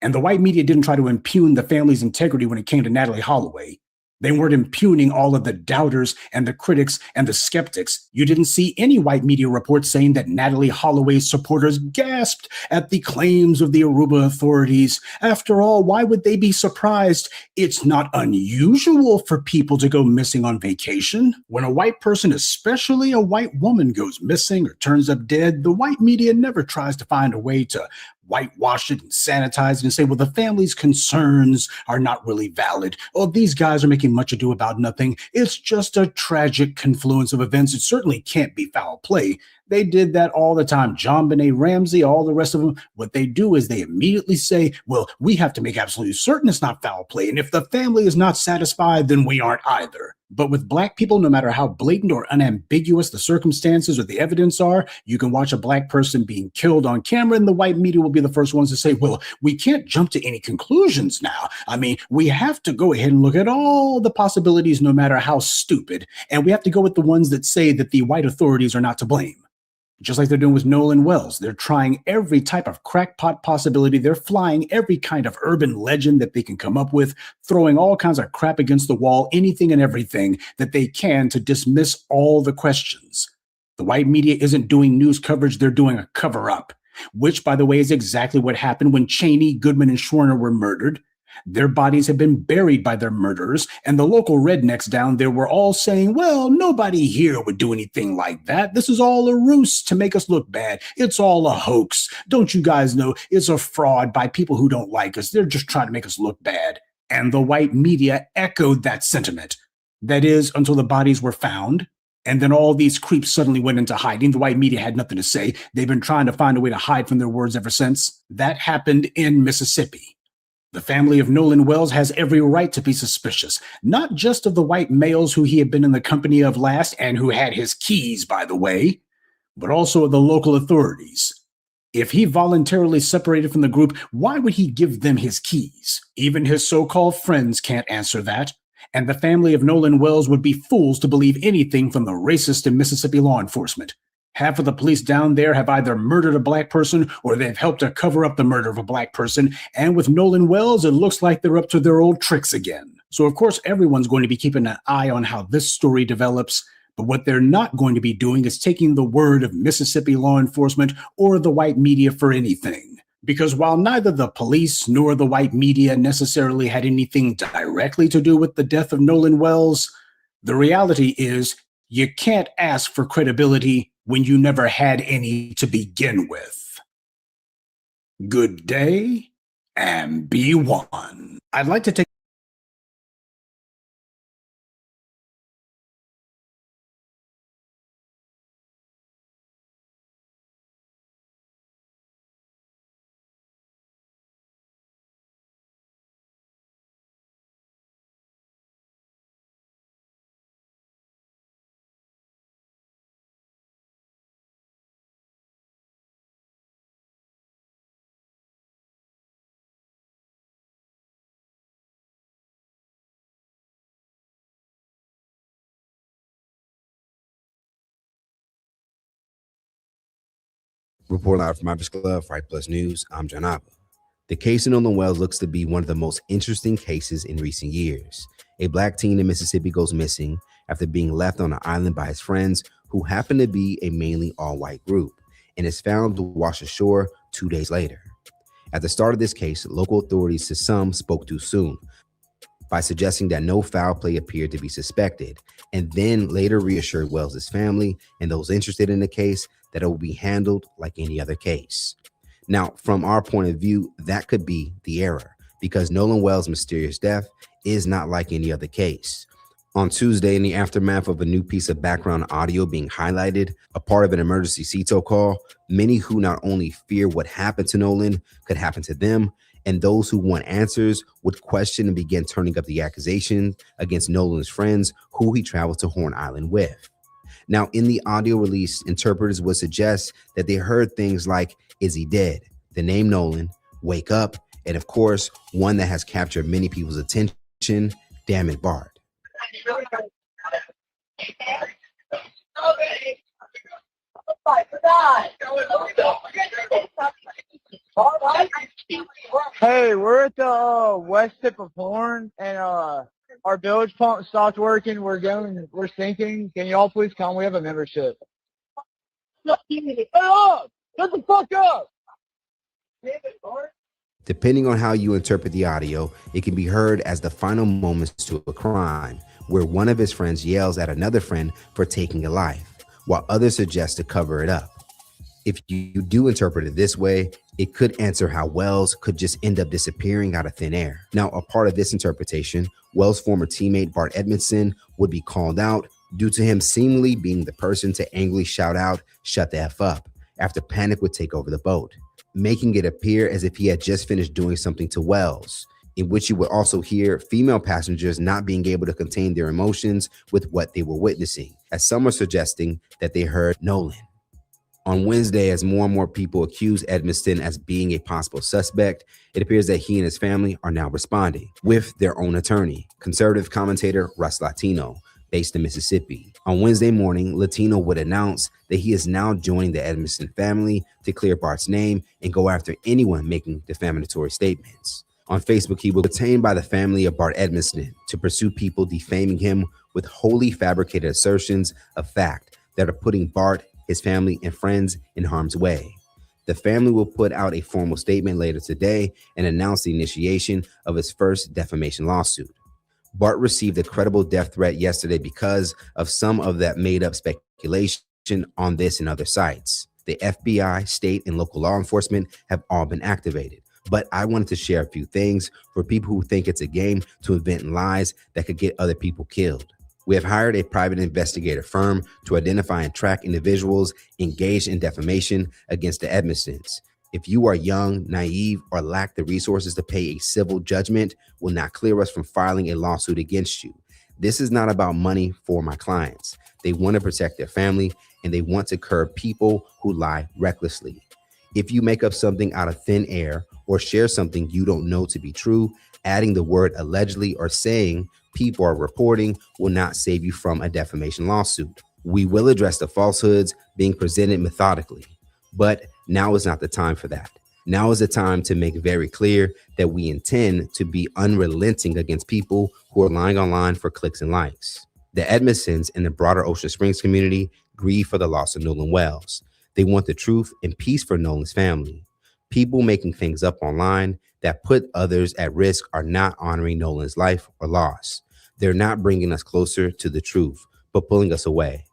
Speaker 20: And the white media didn't try to impugn the family's integrity when it came to Natalie Holloway. They weren't impugning all of the doubters and the critics and the skeptics. You didn't see any white media reports saying that Natalie Holloway's supporters gasped at the claims of the Aruba authorities. After all, why would they be surprised? It's not unusual for people to go missing on vacation. When a white person, especially a white woman, goes missing or turns up dead, the white media never tries to find a way to whitewash it and sanitize it and say, well, the family's concerns are not really valid. Oh, these guys are making much ado about nothing. It's just a tragic confluence of events. It certainly can't be foul play. They did that all the time. John Benet Ramsey, all the rest of them, what they do is they immediately say, well, we have to make absolutely certain it's not foul play. And if the family is not satisfied, then we aren't either. But with black people, no matter how blatant or unambiguous the circumstances or the evidence are, you can watch a black person being killed on camera and the white media will be the first ones to say, well, we can't jump to any conclusions now. I mean, we have to go ahead and look at all the possibilities, no matter how stupid. And we have to go with the ones that say that the white authorities are not to blame. Just like they're doing with Nolan Wells. They're trying every type of crackpot possibility. They're flying every kind of urban legend that they can come up with, throwing all kinds of crap against the wall, anything and everything that they can to dismiss all the questions. The white media isn't doing news coverage. They're doing a cover-up, which, by the way, is exactly what happened when Chaney, Goodman, and Schwerner were murdered. Their bodies had been buried by their murderers, and the local rednecks down there were all saying, well, nobody here would do anything like that. This is all a ruse to make us look bad. It's all a hoax. Don't you guys know it's a fraud by people who don't like us? They're just trying to make us look bad. And the white media echoed that sentiment. That is, until the bodies were found. And then all these creeps suddenly went into hiding. The white media had nothing to say. They've been trying to find a way to hide from their words ever since. That happened in Mississippi. The family of Nolan Wells has every right to be suspicious, not just of the white males who he had been in the company of last and who had his keys, by the way, but also of the local authorities. If he voluntarily separated from the group, why would he give them his keys? Even his so-called friends can't answer that. And the family of Nolan Wells would be fools to believe anything from the racist in Mississippi law enforcement. Half of the police down there have either murdered a black person or they've helped to cover up the murder of a black person. And with Nolan Wells, it looks like they're up to their old tricks again. So, of course, everyone's going to be keeping an eye on how this story develops. But what they're not going to be doing is taking the word of Mississippi law enforcement or the white media for anything. Because while neither the police nor the white media necessarily had anything directly to do with the death of Nolan Wells, the reality is you can't ask for credibility when you never had any to begin with. Good day and be one. I'd like to take
Speaker 21: Report live from Irish Club, Fight Plus News. I'm John Abba. The case of Nolan Wells looks to be one of the most interesting cases in recent years. A black teen in Mississippi goes missing after being left on an island by his friends, who happen to be a mainly all-white group, and is found to wash ashore 2 days later. At the start of this case, local authorities to some spoke too soon by suggesting that no foul play appeared to be suspected, and then later reassured Wells' family and those interested in the case that it will be handled like any other case. Now, from our point of view, that could be the error, because Nolan Wells' mysterious death is not like any other case. On Tuesday, in the aftermath of a new piece of background audio being highlighted, a part of an emergency CTO call, many who not only fear what happened to Nolan could happen to them, and those who want answers would question and begin turning up the accusation against Nolan's friends who he traveled to Horn Island with. Now, in the audio release, interpreters would suggest that they heard things like, "Is he dead?" The name Nolan, "Wake up," and of course, one that has captured many people's attention, "Damn it, Bart."
Speaker 7: Hey, we're at the west tip of Horn, and our bilge pump stopped working. We're sinking. Can y'all please come? We have a membership. Shut the fuck up!
Speaker 21: Depending on how you interpret the audio, it can be heard as the final moments to a crime, where one of his friends yells at another friend for taking a life, while others suggest to cover it up. If you do interpret it this way, it could answer how Wells could just end up disappearing out of thin air. Now, a part of this interpretation, Wells' former teammate Bart Edmondson would be called out due to him seemingly being the person to angrily shout out, "Shut the F up," after panic would take over the boat, making it appear as if he had just finished doing something to Wells, in which you would also hear female passengers not being able to contain their emotions with what they were witnessing, as some are suggesting that they heard Nolan. On Wednesday, as more and more people accuse Edmondson as being a possible suspect, it appears that he and his family are now responding with their own attorney, conservative commentator Russ Latino, based in Mississippi. On Wednesday morning, Latino would announce that he is now joining the Edmondson family to clear Bart's name and go after anyone making defamatory statements. On Facebook, he was retained by the family of Bart Edmondson to pursue people defaming him with wholly fabricated assertions of fact that are putting Bart, his family, and friends in harm's way. The family will put out a formal statement later today and announce the initiation of his first defamation lawsuit. Bart received a credible death threat yesterday because of some of that made-up speculation on this and other sites. The FBI, state, and local law enforcement have all been activated. But I wanted to share a few things for people who think it's a game to invent lies that could get other people killed. We have hired a private investigator firm to identify and track individuals engaged in defamation against the Edmondsons. If you are young, naive, or lack the resources to pay a civil judgment, will not clear us from filing a lawsuit against you. This is not about money for my clients. They want to protect their family, and they want to curb people who lie recklessly. If you make up something out of thin air or share something you don't know to be true, adding the word allegedly or saying people are reporting will not save you from a defamation lawsuit. We will address the falsehoods being presented methodically, but now is not the time for that. Now is the time to make very clear that we intend to be unrelenting against people who are lying online for clicks and likes. The Edmondsons and the broader Ocean Springs community grieve for the loss of Nolan Wells. They want the truth and peace for Nolan's family. People making things up online that put others at risk are not honoring Nolan's life or loss. They're not bringing us closer to the truth, but pulling us away.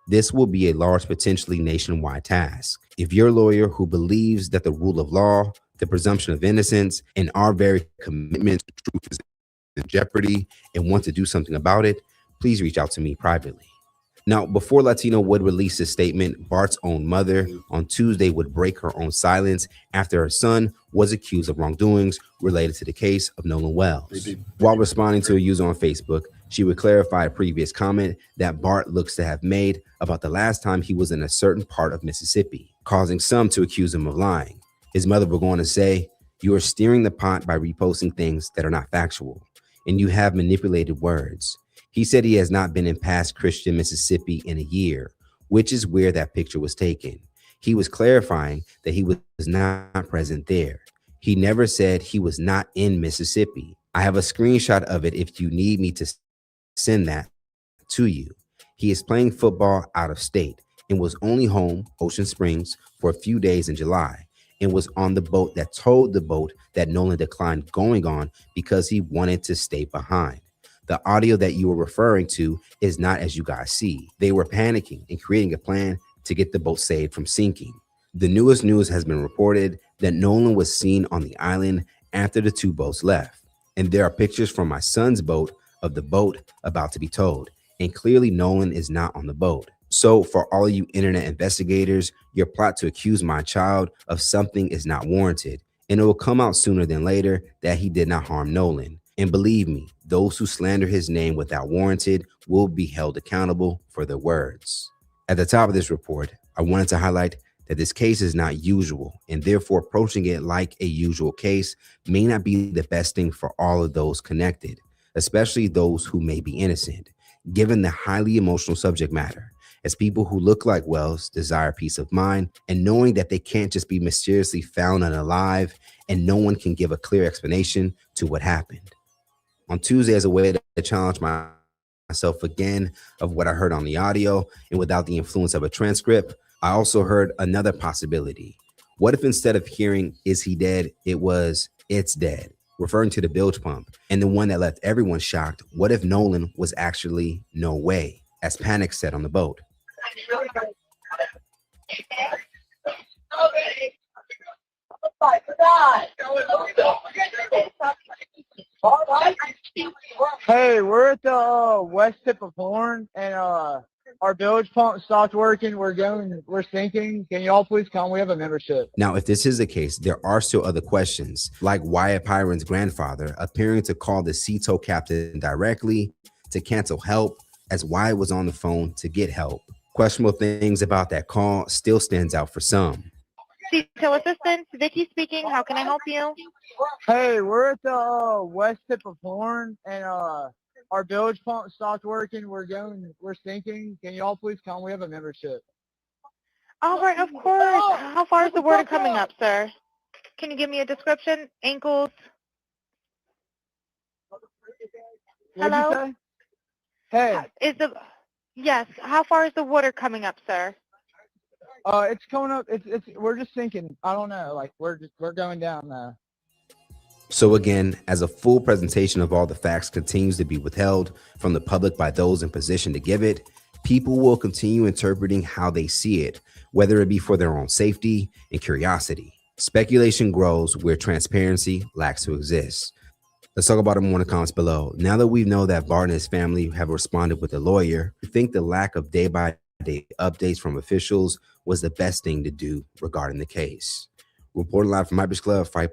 Speaker 21: This will be a large, potentially nationwide task. If you're a lawyer who believes that the rule of law, the presumption of innocence, and our very commitment to truth is in jeopardy and want to do something about it, please reach out to me privately. Now, before Latino would release his statement, Bart's own mother on Tuesday would break her own silence after her son was accused of wrongdoings related to the case of Nolan Wells. While responding to a user on Facebook, she would clarify a previous comment that Bart looks to have made about the last time he was in a certain part of Mississippi, causing some to accuse him of lying. His mother would go on to say, "You are steering the pot by reposting things that are not factual, and you have manipulated words." He said he has not been in past Christian Mississippi in a year, which is where that picture was taken. He was clarifying that he was not present there. He never said he was not in Mississippi. I have a screenshot of it if you need me to send that to you. He is playing football out of state and was only home, Ocean Springs, for a few days in July and was on the boat that towed the boat that Nolan declined going on because he wanted to stay behind. The audio that you were referring to is not as you guys see. They were panicking and creating a plan to get the boat saved from sinking. The newest news has been reported that Nolan was seen on the island after the two boats left. And there are pictures from my son's boat of the boat about to be towed. And clearly Nolan is not on the boat. So for all you internet investigators, your plot to accuse my child of something is not warranted. And it will come out sooner than later that he did not harm Nolan. And believe me, those who slander his name without warranted will be held accountable for their words. At the top of this report, I wanted to highlight that this case is not usual, and therefore approaching it like a usual case may not be the best thing for all of those connected, especially those who may be innocent, given the highly emotional subject matter, as people who look like Wells desire peace of mind and knowing that they can't just be mysteriously found unalive and no one can give a clear explanation to what happened. On Tuesday, as a way to challenge myself again of what I heard on the audio and without the influence of a transcript, I also heard another possibility. What if instead of hearing, "Is he dead?" it was, "It's dead," referring to the bilge pump? And the one that left everyone shocked, what if Nolan was actually "no way," as Panic said on the boat?
Speaker 7: Hey, we're at the west tip of Horn, and our bilge pump stopped working. We're sinking. Can y'all please come? We have a membership.
Speaker 21: Now, if this is the case, there are still other questions, like Wyatt Pyron's grandfather appearing to call the CETO captain directly to cancel help, as Wyatt was on the phone to get help. Questionable things about that call still stands out for some.
Speaker 2: CETO assistant, Vicky speaking. How can I help you?
Speaker 7: Hey, we're at the west tip of Horn, and our bilge pump stopped working. We're sinking. Can y'all please come? We have a membership.
Speaker 2: All right, of course. How far is the water coming up, sir? Can you give me a description? Ankles?
Speaker 7: What'd you
Speaker 2: Hello?
Speaker 7: say? Hey.
Speaker 2: Yes, how far is the water coming up, sir?
Speaker 7: It's coming up. We're just sinking. I don't know. Like we're going down now.
Speaker 21: So again, as a full presentation of all the facts continues to be withheld from the public by those in position to give it, people will continue interpreting how they see it, whether it be for their own safety and curiosity. Speculation grows where transparency lacks to exist. Let's talk about it more in the comments below. Now that we know that Bart and his family have responded with a lawyer, I think the lack of day-by-day updates from officials was the best thing to do regarding the case. Reporting live from Hypers Club, Fight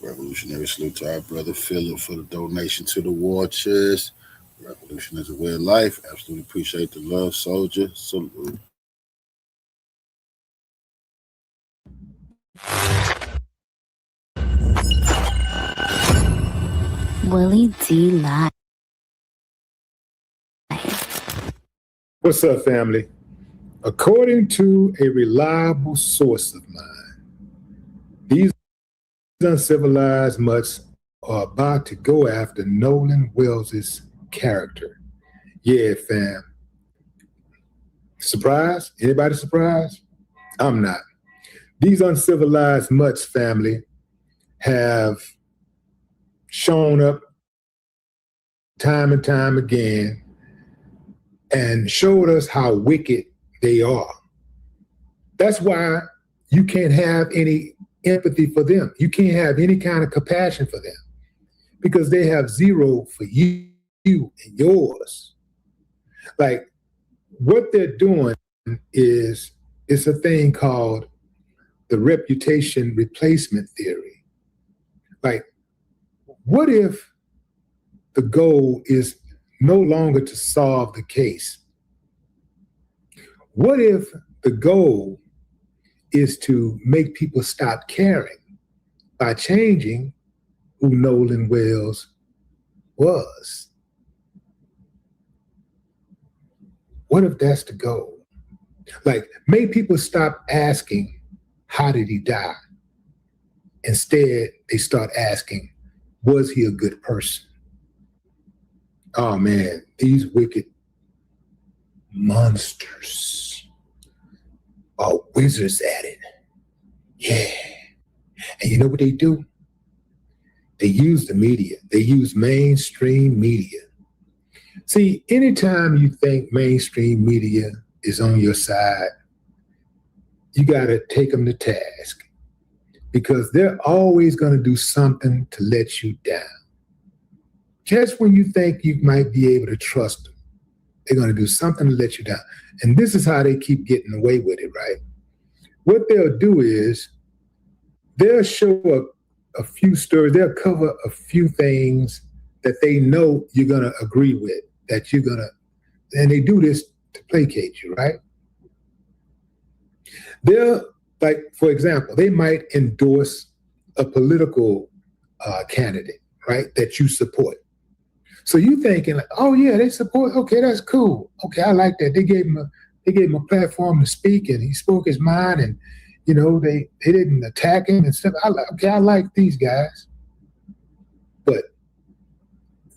Speaker 1: Revolutionary salute to our brother Philip for the donation to the war chest. Revolution is a way of life. Absolutely appreciate the love, soldier. Salute.
Speaker 8: Willie D. Live.
Speaker 22: What's up, family? According to a reliable source of mine, these uncivilized mutts are about to go after Nolan Wells's character. Yeah, fam. Surprised? Anybody surprised? I'm not. These uncivilized mutts, family, have shown up time and time again and showed us how wicked they are. That's why you can't have any empathy for them. You can't have any kind of compassion for them because they have zero for you and yours. Like, what they're doing is, it's a thing called the reputation replacement theory. Like, what if the goal is no longer to solve the case? What if the goal is to make people stop caring by changing who Nolan Wells was? What if that's the goal? Like, make people stop asking, how did he die? Instead, they start asking, was he a good person? Oh man, these wicked monsters are wizards at it. Yeah. And you know what they do? They use the media. They use mainstream media. See, anytime you think mainstream media is on your side, you got to take them to task because they're always going to do something to let you down. Just when you think you might be able to trust them, they're going to do something to let you down. And this is how they keep getting away with it, right? What they'll do is they'll show a few stories, they'll cover a few things that they know you're going to agree with, that you're going to, and they do this to placate you, right? They'll, like, for example, they might endorse a political candidate, right, that you support. So you thinking, like, oh yeah, they support, okay, that's cool. Okay, I like that. They gave him a platform to speak and he spoke his mind and, you know, they didn't attack him and stuff. I like these guys. But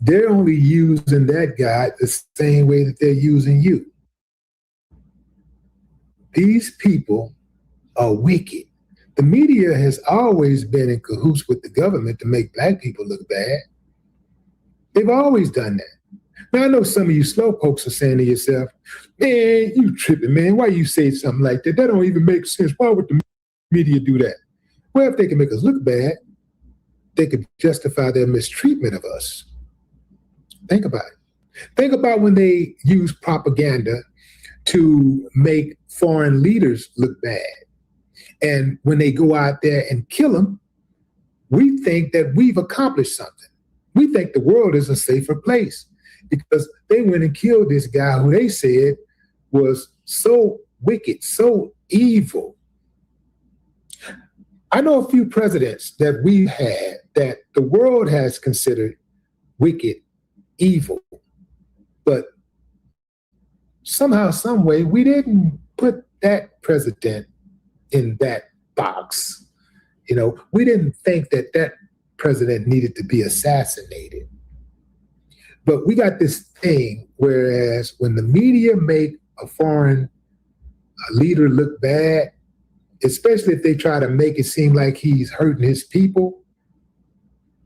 Speaker 22: they're only using that guy the same way that they're using you. These people are wicked. The media has always been in cahoots with the government to make black people look bad. They've always done that. Now, I know some of you slowpokes are saying to yourself, man, you tripping, man. Why you say something like that? That don't even make sense. Why would the media do that? Well, if they can make us look bad, they could justify their mistreatment of us. Think about it. Think about when they use propaganda to make foreign leaders look bad. And when they go out there and kill them, we think that we've accomplished something. We think the world is a safer place because they went and killed this guy who they said was so wicked, so evil. I know a few presidents that we've had that the world has considered wicked, evil, but somehow, some way, we didn't put that president in that box. You know, we didn't think that that president needed to be assassinated. But we got this thing, whereas when the media make a foreign leader look bad, especially if they try to make it seem like he's hurting his people,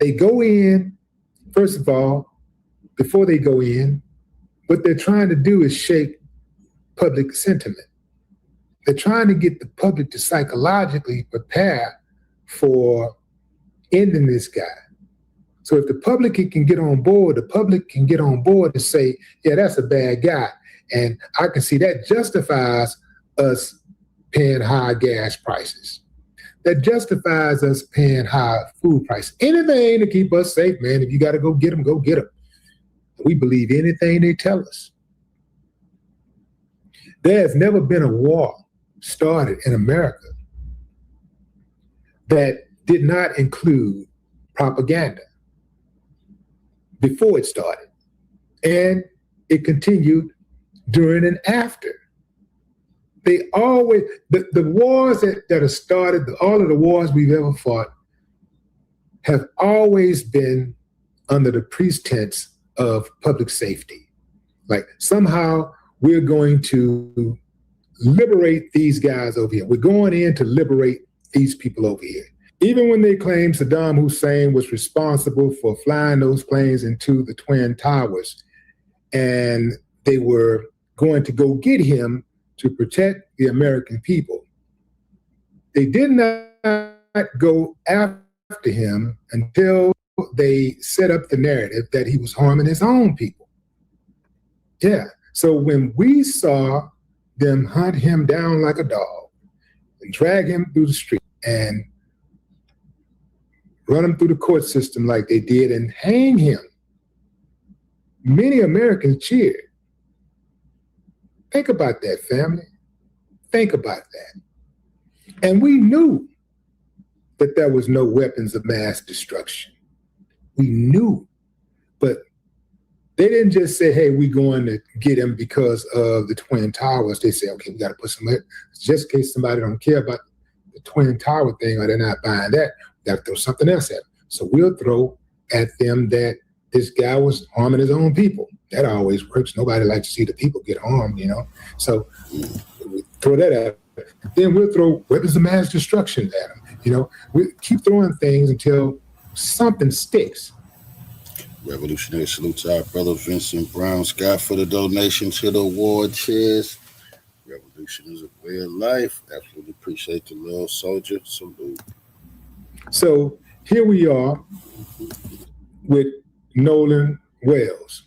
Speaker 22: they go in, first of all, before they go in, what they're trying to do is shake public sentiment. They're trying to get the public to psychologically prepare for ending this guy. So if the public can get on board, the public can get on board and say, yeah, that's a bad guy. And I can see that justifies us paying high gas prices. that justifies us paying high food prices. Anything to keep us safe, man. If you got to go get them, go get them. We believe anything they tell us. There has never been a war started in America that did not include propaganda before it started. And it continued during and after. They always, the wars that have started, all of the wars we've ever fought have always been under the pretense of public safety. Like somehow we're going to liberate these guys over here. We're going in to liberate these people over here. Even when they claim Saddam Hussein was responsible for flying those planes into the Twin Towers, and they were going to go get him to protect the American people, they did not go after him until they set up the narrative that he was harming his own people. Yeah. So when we saw them hunt him down like a dog and drag him through the street and run him through the court system like they did and hang him, many Americans cheered. Think about that, family. Think about that. And we knew that there was no weapons of mass destruction. We knew, but they didn't just say, hey, we're going to get him because of the Twin Towers. They said, okay, we got to put some, just in case somebody don't care about the Twin Tower thing or they're not buying that, we got to throw something else at them. So we'll throw at them that this guy was harming his own people. That always works. Nobody likes to see the people get harmed, you know? So we throw that at them. Then we'll throw weapons of mass destruction at them. You know, we keep throwing things until something sticks.
Speaker 1: Revolutionary salute to our brother Vincent Brown Scott for the donation to the war chest. Revolution is a way of life. Absolutely appreciate the love, soldier. Salute.
Speaker 22: So here we are with Nolan Wells.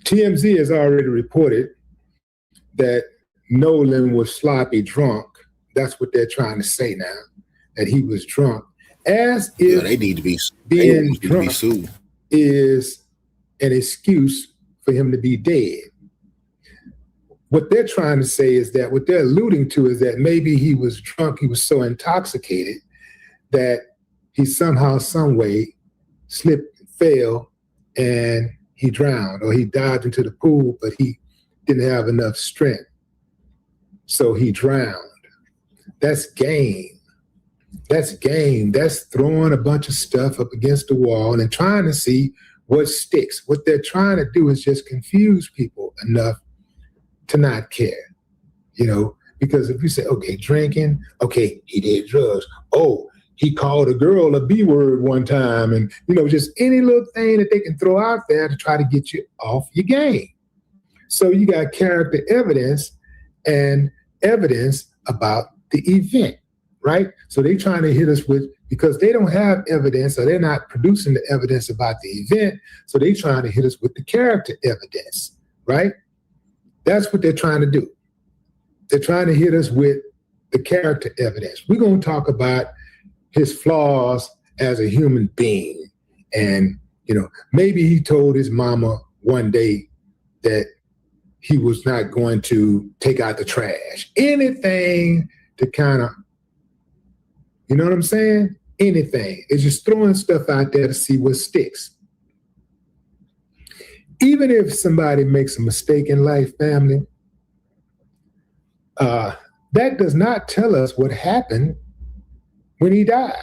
Speaker 22: TMZ has already reported that Nolan was sloppy drunk. That's what they're trying to say now, that he was drunk. As if
Speaker 1: they need to be
Speaker 22: being drunk is an excuse for him to be dead. What they're trying to say is that, what they're alluding to is that maybe he was drunk, he was so intoxicated that he somehow, some way slipped, fell, and he drowned, or he dived into the pool, but he didn't have enough strength. So he drowned. That's game. That's game. That's throwing a bunch of stuff up against the wall and trying to see what sticks. What they're trying to do is just confuse people enough to not care, you know, because if you say, okay, drinking, okay, he did drugs. Oh, he called a girl a B word one time, and, you know, just any little thing that they can throw out there to try to get you off your game. So you got character evidence and evidence about the event, right? So they're trying to hit us with, because they don't have evidence, or they're not producing the evidence about the event, so they're trying to hit us with the character evidence, right? That's what they're trying to do. They're trying to hit us with the character evidence. We're going to talk about his flaws as a human being. And, you know, maybe he told his mama one day that he was not going to take out the trash. Anything to kind of, you know what I'm saying? Anything. It's just throwing stuff out there to see what sticks. Even if somebody makes a mistake in life, family, that does not tell us what happened when he died.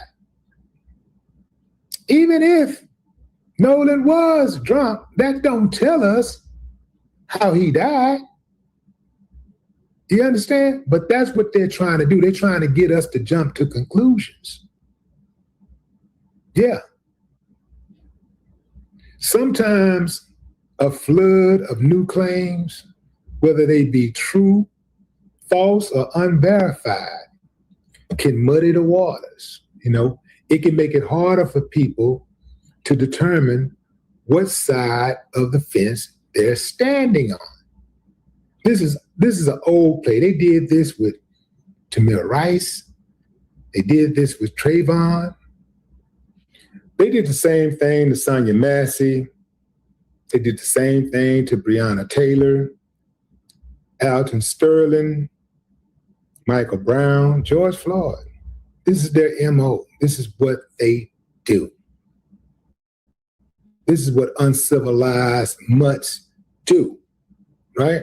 Speaker 22: Even if Nolan was drunk, that don't tell us how he died. You understand? But that's what they're trying to do. They're trying to get us to jump to conclusions. Yeah. Sometimes a flood of new claims, whether they be true, false, or unverified, can muddy the waters. You know, it can make it harder for people to determine what side of the fence they're standing on. This is an old play. They did this with Tamir Rice. They did this with Trayvon. They did the same thing to Sonia Massey. They did the same thing to Breonna Taylor, Alton Sterling, Michael Brown, George Floyd. This is their MO. This is what they do. This is what uncivilized mutts do, right?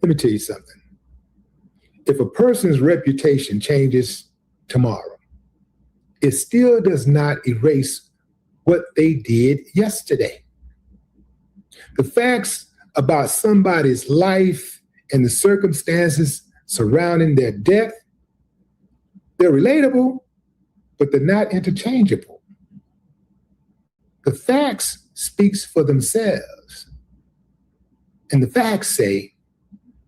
Speaker 22: Let me tell you something. If a person's reputation changes tomorrow, it still does not erase what they did yesterday. The facts about somebody's life and the circumstances surrounding their death, they're relatable, but they're not interchangeable. The facts speaks for themselves. And the facts say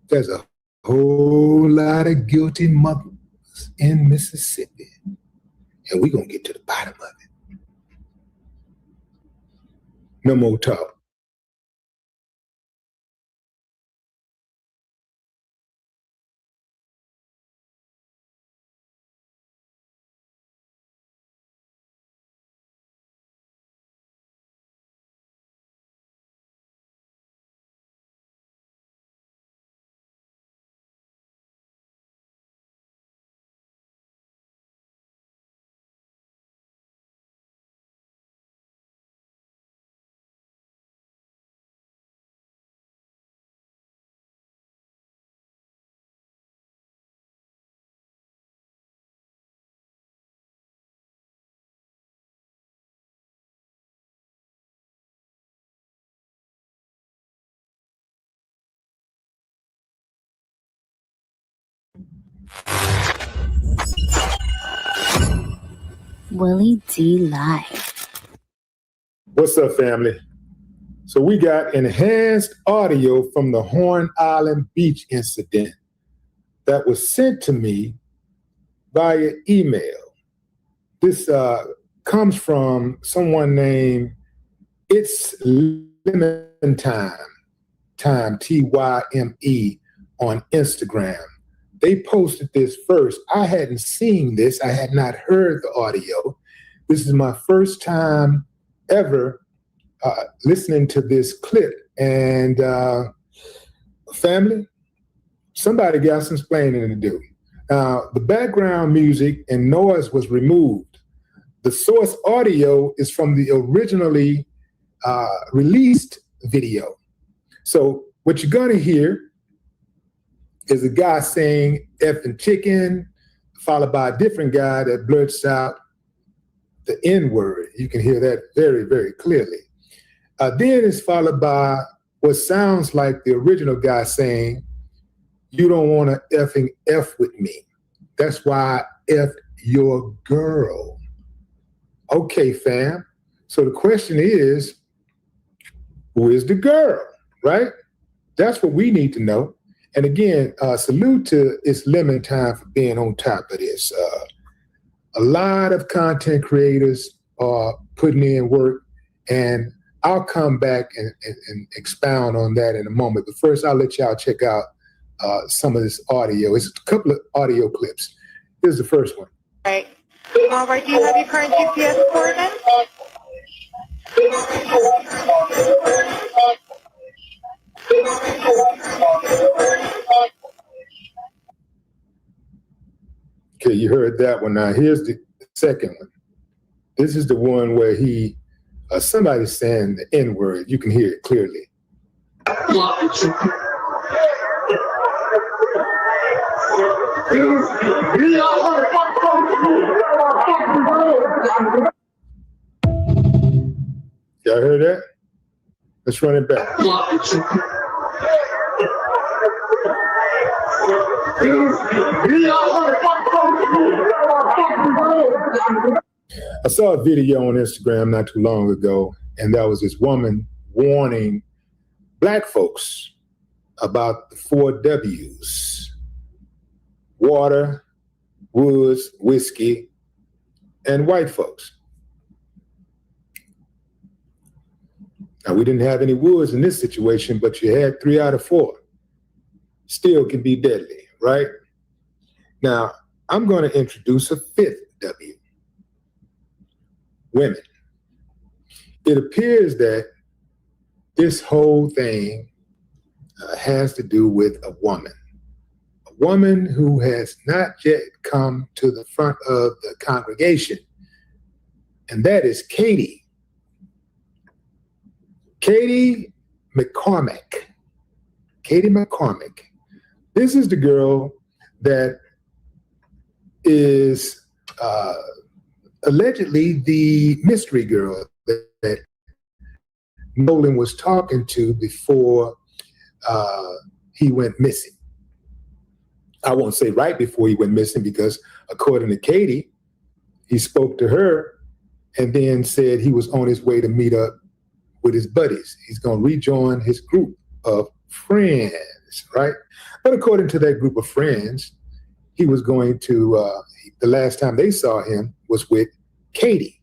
Speaker 22: there's a whole lot of guilty mothers in Mississippi. And we're going to get to the bottom of it. No more talk.
Speaker 8: Willie D Live.
Speaker 22: What's up, family? So we got enhanced audio from the Horn Island Beach incident that was sent to me via email. This comes from someone named It's Lemon Time, T-Y-M-E, on Instagram. They posted this first. I hadn't seen this. I had not heard the audio. This is my first time ever listening to this clip. And family, somebody got some explaining to do. The background music and noise was removed. The source audio is from the originally released video. So what you're gonna hear is a guy saying effing chicken, followed by a different guy that blurts out the N-word. You can hear that very, very clearly. Then it's followed by what sounds like the original guy saying, you don't want to effing F with me. That's why I F your girl. Okay, fam. So the question is, who is the girl, right? That's what we need to know. And again, salute to It's Lemon Time for being on top of this. A lot of content creators are putting in work, and I'll come back and expound on that in a moment. But first, I'll let y'all check out some of this audio. It's a couple of audio clips. Here's the first one.
Speaker 2: Right. All right, do you have your current GPS coordinates?
Speaker 22: Okay, you heard that one. Now here's the second one. This is the one where somebody's saying the N-word. You can hear it clearly. Y'all heard that? Let's run it back. I saw a video on Instagram not too long ago, and that was this woman warning Black folks about the 4 W's: water, woods, whiskey, and white folks. Now, we didn't have any woods in this situation, but you had 3 out of 4. Still can be deadly, right? Now, I'm going to introduce a fifth W. Women. It appears that this whole thing has to do with a woman who has not yet come to the front of the congregation, and that is Katie. Katie McCormick. Katie McCormick. This is the girl that is allegedly the mystery girl that Nolan was talking to before he went missing. I won't say right before he went missing, because according to Katie, he spoke to her and then said he was on his way to meet up with his buddies. He's going to rejoin his group of friends, right? But according to that group of friends, he was going to, the last time they saw him was with Katie.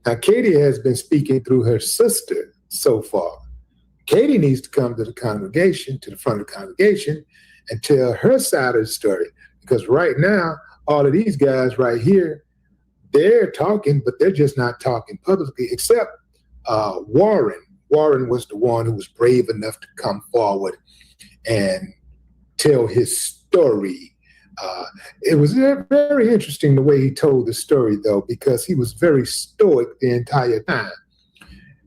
Speaker 22: Now, Katie has been speaking through her sister so far. Katie needs to come to the congregation, to the front of the congregation, and tell her side of the story. Because right now, all of these guys right here, they're talking, but they're just not talking publicly, except Warren. Warren was the one who was brave enough to come forward and tell his story. It was very interesting the way he told the story, though, because he was very stoic the entire time.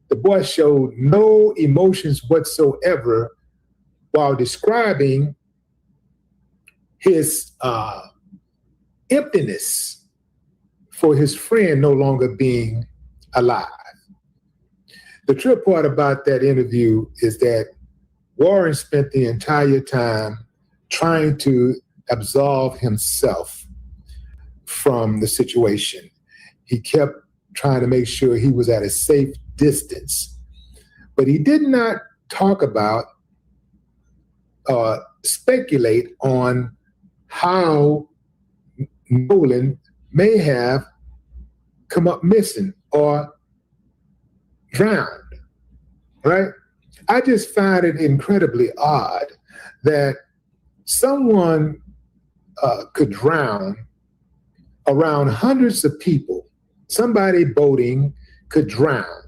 Speaker 22: The boy showed no emotions whatsoever while describing his emptiness for his friend no longer being alive. The trip part about that interview is that Warren spent the entire time trying to absolve himself from the situation. He kept trying to make sure he was at a safe distance, but he did not talk about speculate on how Nolan may have come up missing or drowned, right? I just find it incredibly odd that someone could drown around hundreds of people. Somebody boating could drown,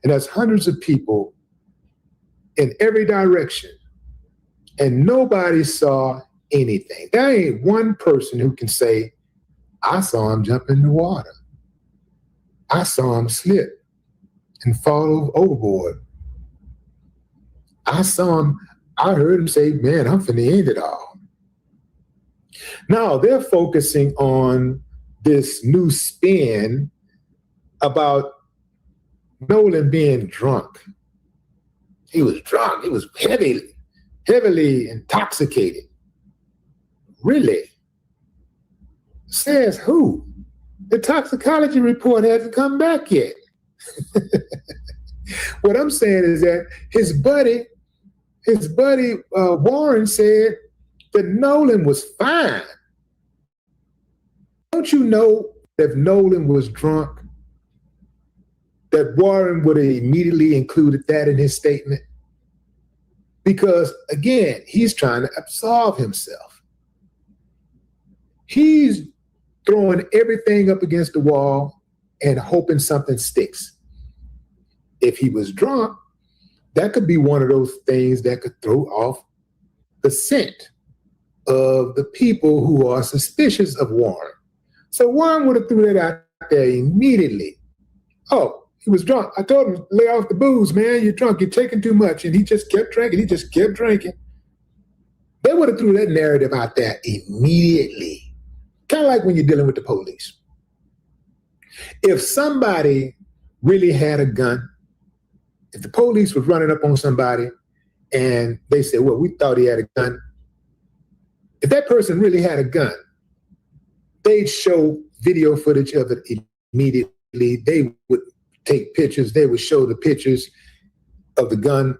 Speaker 22: and that's hundreds of people in every direction, and nobody saw anything. There ain't one person who can say, I saw him jump in the water. I saw him slip and fall overboard. I heard him say, man, I'm finna end it all. Now they're focusing on this new spin about Nolan being drunk. He was drunk. He was heavily intoxicated. Really? Says who? The toxicology report hasn't come back yet. What I'm saying is that his buddy Warren said that Nolan was fine. Don't you know if Nolan was drunk, that Warren would have immediately included that in his statement? Because again, he's trying to absolve himself. He's throwing everything up against the wall and hoping something sticks. If he was drunk, that could be one of those things that could throw off the scent of the people who are suspicious of Warren. So Warren would have threw that out there immediately. Oh, he was drunk. I told him, lay off the booze, man. You're drunk. You're taking too much. And he just kept drinking. They would have threw that narrative out there immediately. Kind of like when you're dealing with the police. If somebody really had a gun, if the police was running up on somebody and they said, well, we thought he had a gun. If that person really had a gun, they'd show video footage of it immediately. They would take pictures. They would show the pictures of the gun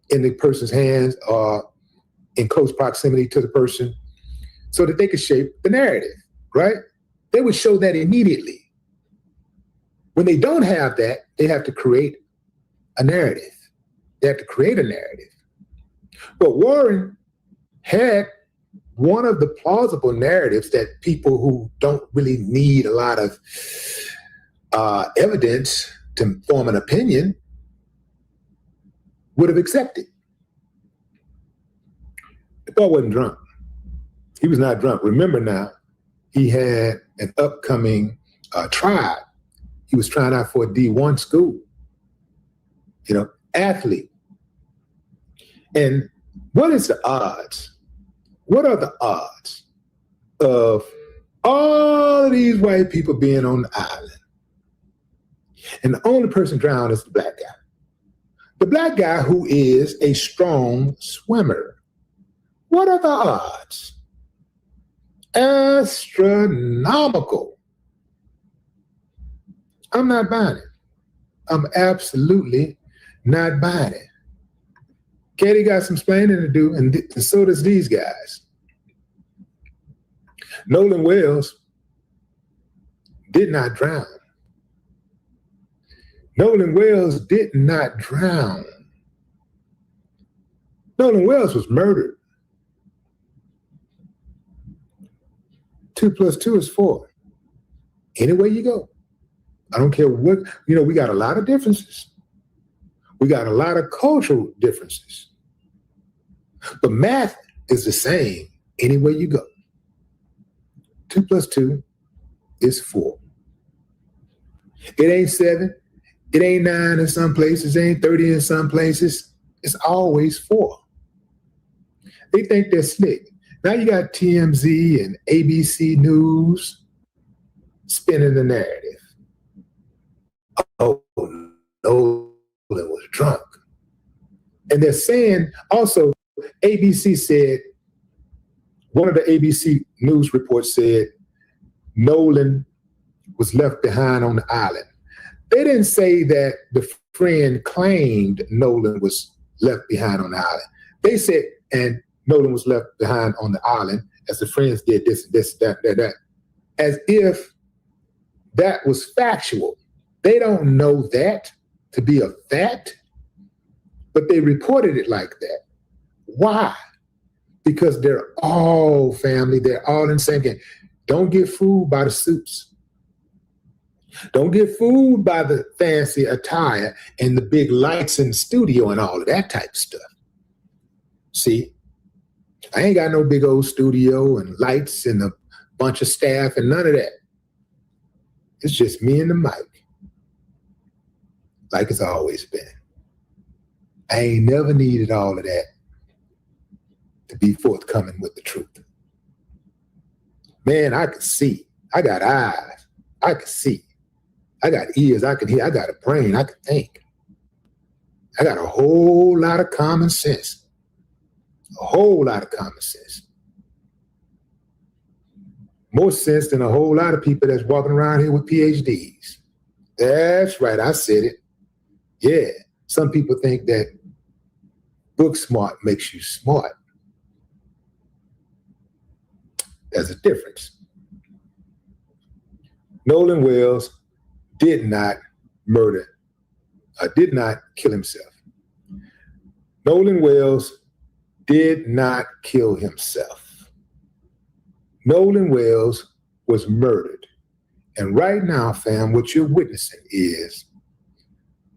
Speaker 22: in the person's hands or in close proximity to the person so that they could shape the narrative, right? They would show that immediately. When they don't have that, they have to create a narrative. They have to create a narrative. But Warren had one of the plausible narratives that people who don't really need a lot of evidence to form an opinion would have accepted. The boy wasn't drunk. He was not drunk. Remember now, he had an upcoming trial. He was trying out for a D1 school, athlete. And what is the odds? What are the odds of all of these white people being on the island? And the only person drowned is the black guy. The black guy who is a strong swimmer. What are the odds? Astronomical. I'm not buying it. I'm absolutely not buying it. Katie got some explaining to do, and so does these guys. Nolan Wells did not drown. Nolan Wells did not drown. Nolan Wells was murdered. 2 + 2 is 4. Any way you go. I don't care what, we got a lot of differences. We got a lot of cultural differences. But math is the same any way you go. 2 + 2 is 4. It ain't 7. It ain't 9 in some places. It ain't 30 in some places. It's always 4. They think they're slick. Now you got TMZ and ABC News spinning the narrative. Oh, Nolan was drunk. And they're saying also, ABC said, one of the ABC News reports said, Nolan was left behind on the island. They didn't say that the friend claimed Nolan was left behind on the island. They said, and Nolan was left behind on the island as the friends did this, that, as if that was factual. They don't know that to be a fact, but they reported it like that. Why? Because they're all family. They're all in the same game. Don't get fooled by the suits. Don't get fooled by the fancy attire and the big lights in the studio and all of that type of stuff. See, I ain't got no big old studio and lights and a bunch of staff and none of that. It's just me and the mic, like it's always been. I ain't never needed all of that to be forthcoming with the truth. Man, I can see. I got eyes. I can see. I got ears. I can hear. I got a brain. I can think. I got a whole lot of common sense. A whole lot of common sense. More sense than a whole lot of people that's walking around here with PhDs. That's right. I said it. Yeah. Some people think that book smart makes you smart. There's a difference. Nolan Wells did not kill himself. Nolan Wells did not kill himself. Nolan Wells was murdered. And right now, fam, what you're witnessing is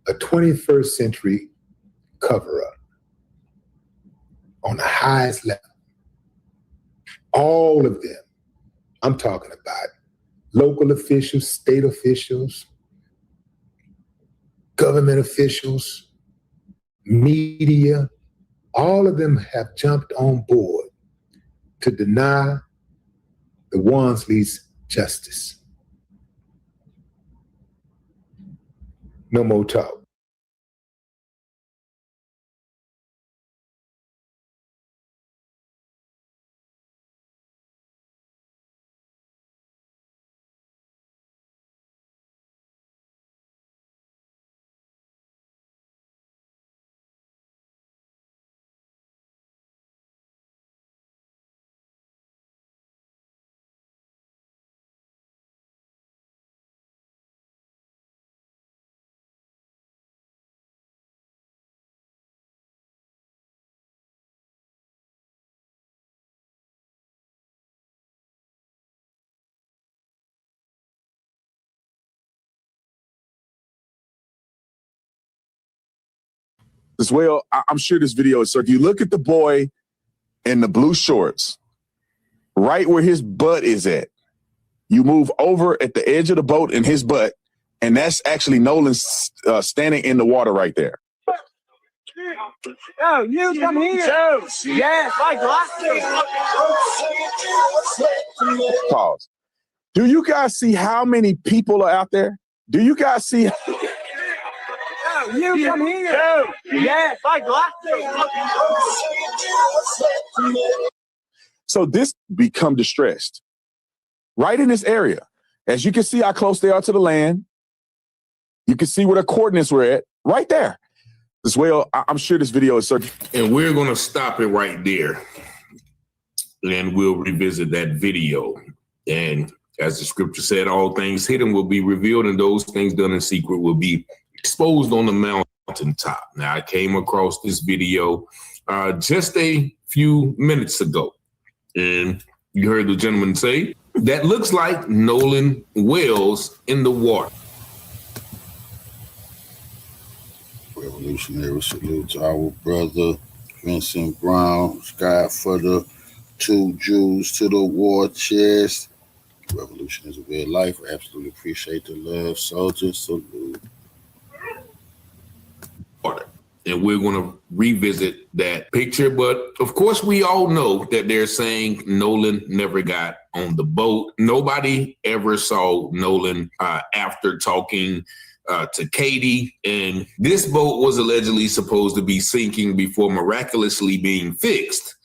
Speaker 22: a 21st century cover-up on the highest level. All of them. I'm talking about local officials, state officials, government officials, media, all of them have jumped on board to deny the Wansleys justice. No more talk.
Speaker 4: As well, I'm sure this video is, so if you look at the boy in the blue shorts, right where his butt is at, you move over at the edge of the boat in his butt, and that's actually Nolan standing in the water right there.
Speaker 7: Yo, you come here. Yes, my glasses.
Speaker 4: Pause. Do you guys see how many people are out there? Do you guys see?
Speaker 7: Yo, you come here. Yes, my glasses.
Speaker 4: So this become distressed right in this area. As you can see how close they are to the land. You can see where the coordinates were at right there. As well, I'm sure this video is searching.
Speaker 16: And we're going to stop it right there. And we'll revisit that video. And as the scripture said, all things hidden will be revealed, and those things done in secret will be exposed on the mountaintop. Now, I came across this video just a few minutes ago. And you heard the gentleman say, that looks like Nolan Wells in the water.
Speaker 1: Revolutionary salute to our brother Vincent Brown, Sky for the 2 Jews to the war chest. Revolution is a way of life. I absolutely appreciate the love. Soldiers, salute.
Speaker 16: And we're going to revisit that picture. But of course, we all know that they're saying Nolan never got on the boat. Nobody ever saw Nolan after talking to Katie. And this boat was allegedly supposed to be sinking before miraculously being fixed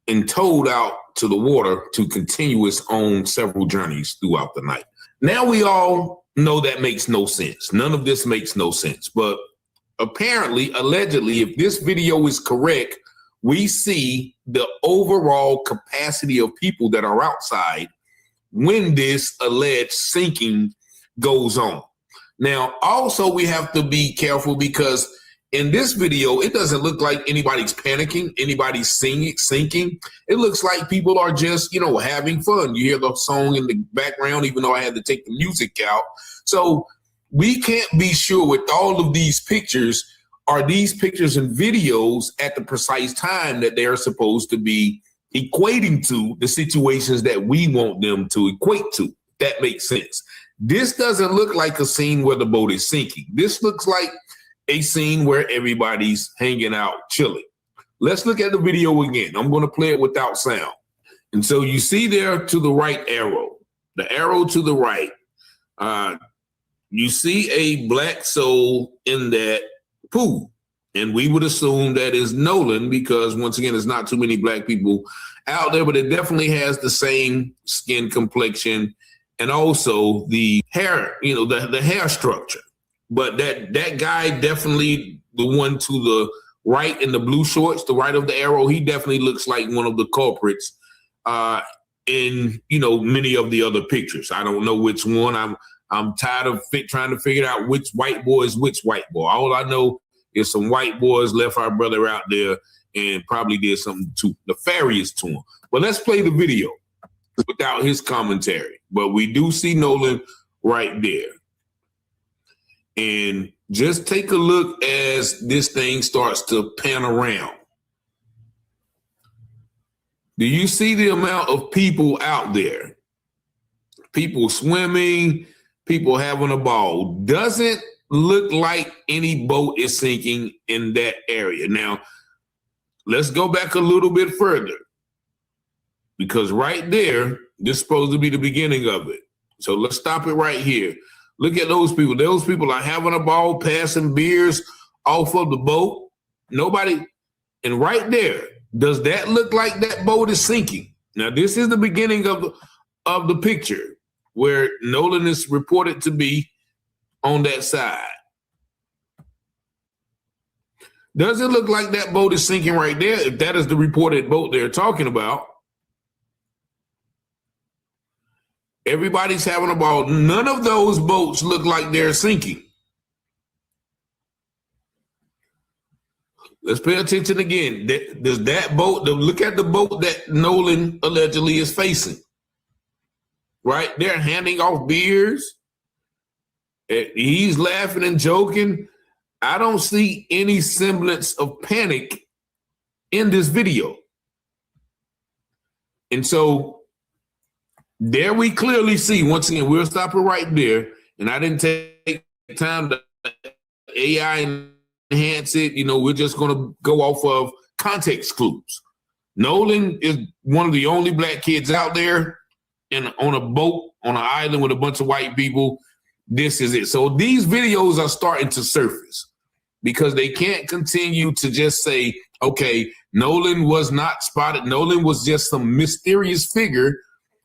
Speaker 16: and towed out to the water to continue its own several journeys throughout the night. Now we all know that makes no sense. None of this makes no sense. But apparently, allegedly, if this video is correct, we see the overall capacity of people that are outside when this alleged sinking goes on. Now, also, we have to be careful because in this video, it doesn't look like anybody's panicking, anybody's sinking. It looks like people are just, having fun. You hear the song in the background, even though I had to take the music out. So we can't be sure with all of these pictures, are these pictures and videos at the precise time that they are supposed to be equating to the situations that we want them to equate to? That makes sense. This doesn't look like a scene where the boat is sinking. This looks like a scene where everybody's hanging out, chilling. Let's look at the video again. I'm going to play it without sound. And so you see there to the right arrow, the arrow to the right, you see a black soul in that pool. And we would assume that is Nolan because, once again, there's not too many black people out there, but it definitely has the same skin complexion and also the hair, the hair structure. But that guy definitely, the one to the right in the blue shorts, the right of the arrow, he definitely looks like one of the culprits in, many of the other pictures. I don't know which one. I'm tired of trying to figure out which white boy is which white boy. All I know is some white boys left our brother out there and probably did something nefarious to him. But let's play the video without his commentary. But we do see Nolan right there. And just take a look as this thing starts to pan around. Do you see the amount of people out there? People swimming, people having a ball. Doesn't look like any boat is sinking in that area. Now, let's go back a little bit further. Because right there, this is supposed to be the beginning of it. So let's stop it right here. Look at those people. Those people are having a ball, passing beers off of the boat. Nobody. And right there, does that look like that boat is sinking? Now, this is the beginning of the picture where Nolan is reported to be on that side. Does it look like that boat is sinking right there? If that is the reported boat they're talking about. Everybody's having a ball. None of those boats look like they're sinking. Let's pay attention again. Does that boat, look at the boat that Nolan allegedly is facing. Right? They're handing off beers. He's laughing and joking. I don't see any semblance of panic in this video. And so there we clearly see, once again, we'll stop it right there. And I didn't take time to AI enhance it. We're just going to go off of context clues. Nolan is one of the only black kids out there on a boat, on an island with a bunch of white people. This is it. So these videos are starting to surface because they can't continue to just say, okay, Nolan was not spotted. Nolan was just some mysterious figure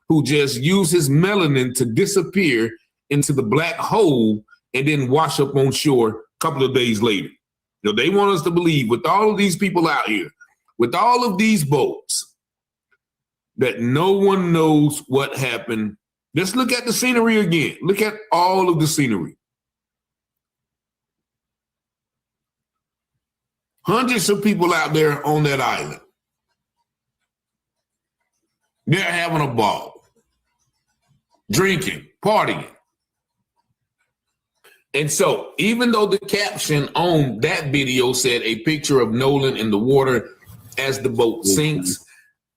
Speaker 16: who just used his melanin to disappear into the black hole and then wash up on shore a couple of days later. They want us to believe, with all of these people out here, with all of these boats, that no one knows what happened. Just look at the scenery again. Look at all of the scenery. Hundreds of people out there on that island. They're having a ball, drinking, partying. And so even though the caption on that video said a picture of Nolan in the water as the boat sinks,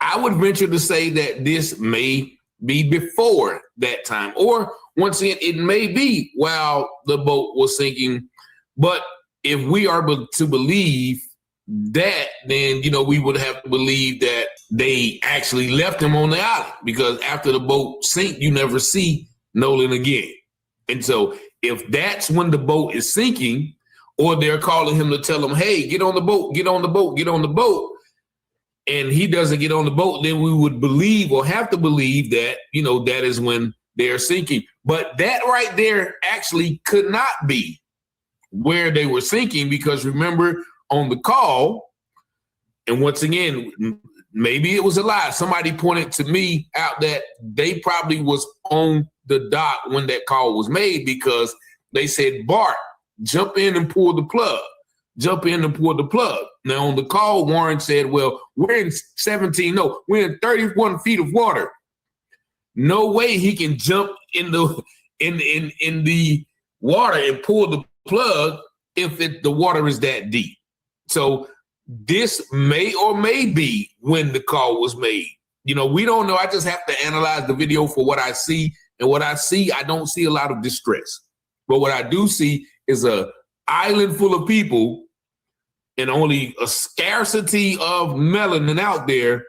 Speaker 16: I would venture to say that this may be before that time. Or once again, it may be while the boat was sinking. But if we are to believe that, then, we would have to believe that they actually left him on the island, because after the boat sinks, you never see Nolan again. And so if that's when the boat is sinking, or they're calling him to tell him, hey, get on the boat, get on the boat, get on the boat, and he doesn't get on the boat, then we would believe, or have to believe, that, that is when they're sinking. But that right there actually could not be where they were sinking, because remember on the call, and once again, maybe it was a lie. Somebody pointed to me out that they probably was on the dock when that call was made, because they said, Bart, jump in and pull the plug. Jump in and pull the plug. Now on the call, Warren said, well, we're in 31 feet of water. No way he can jump in the water and pull the plug if the water is that deep. So this may or may be when the call was made. We don't know. I just have to analyze the video for what I see. And what I see, I don't see a lot of distress. But what I do see is a island full of people and only a scarcity of melanin out there.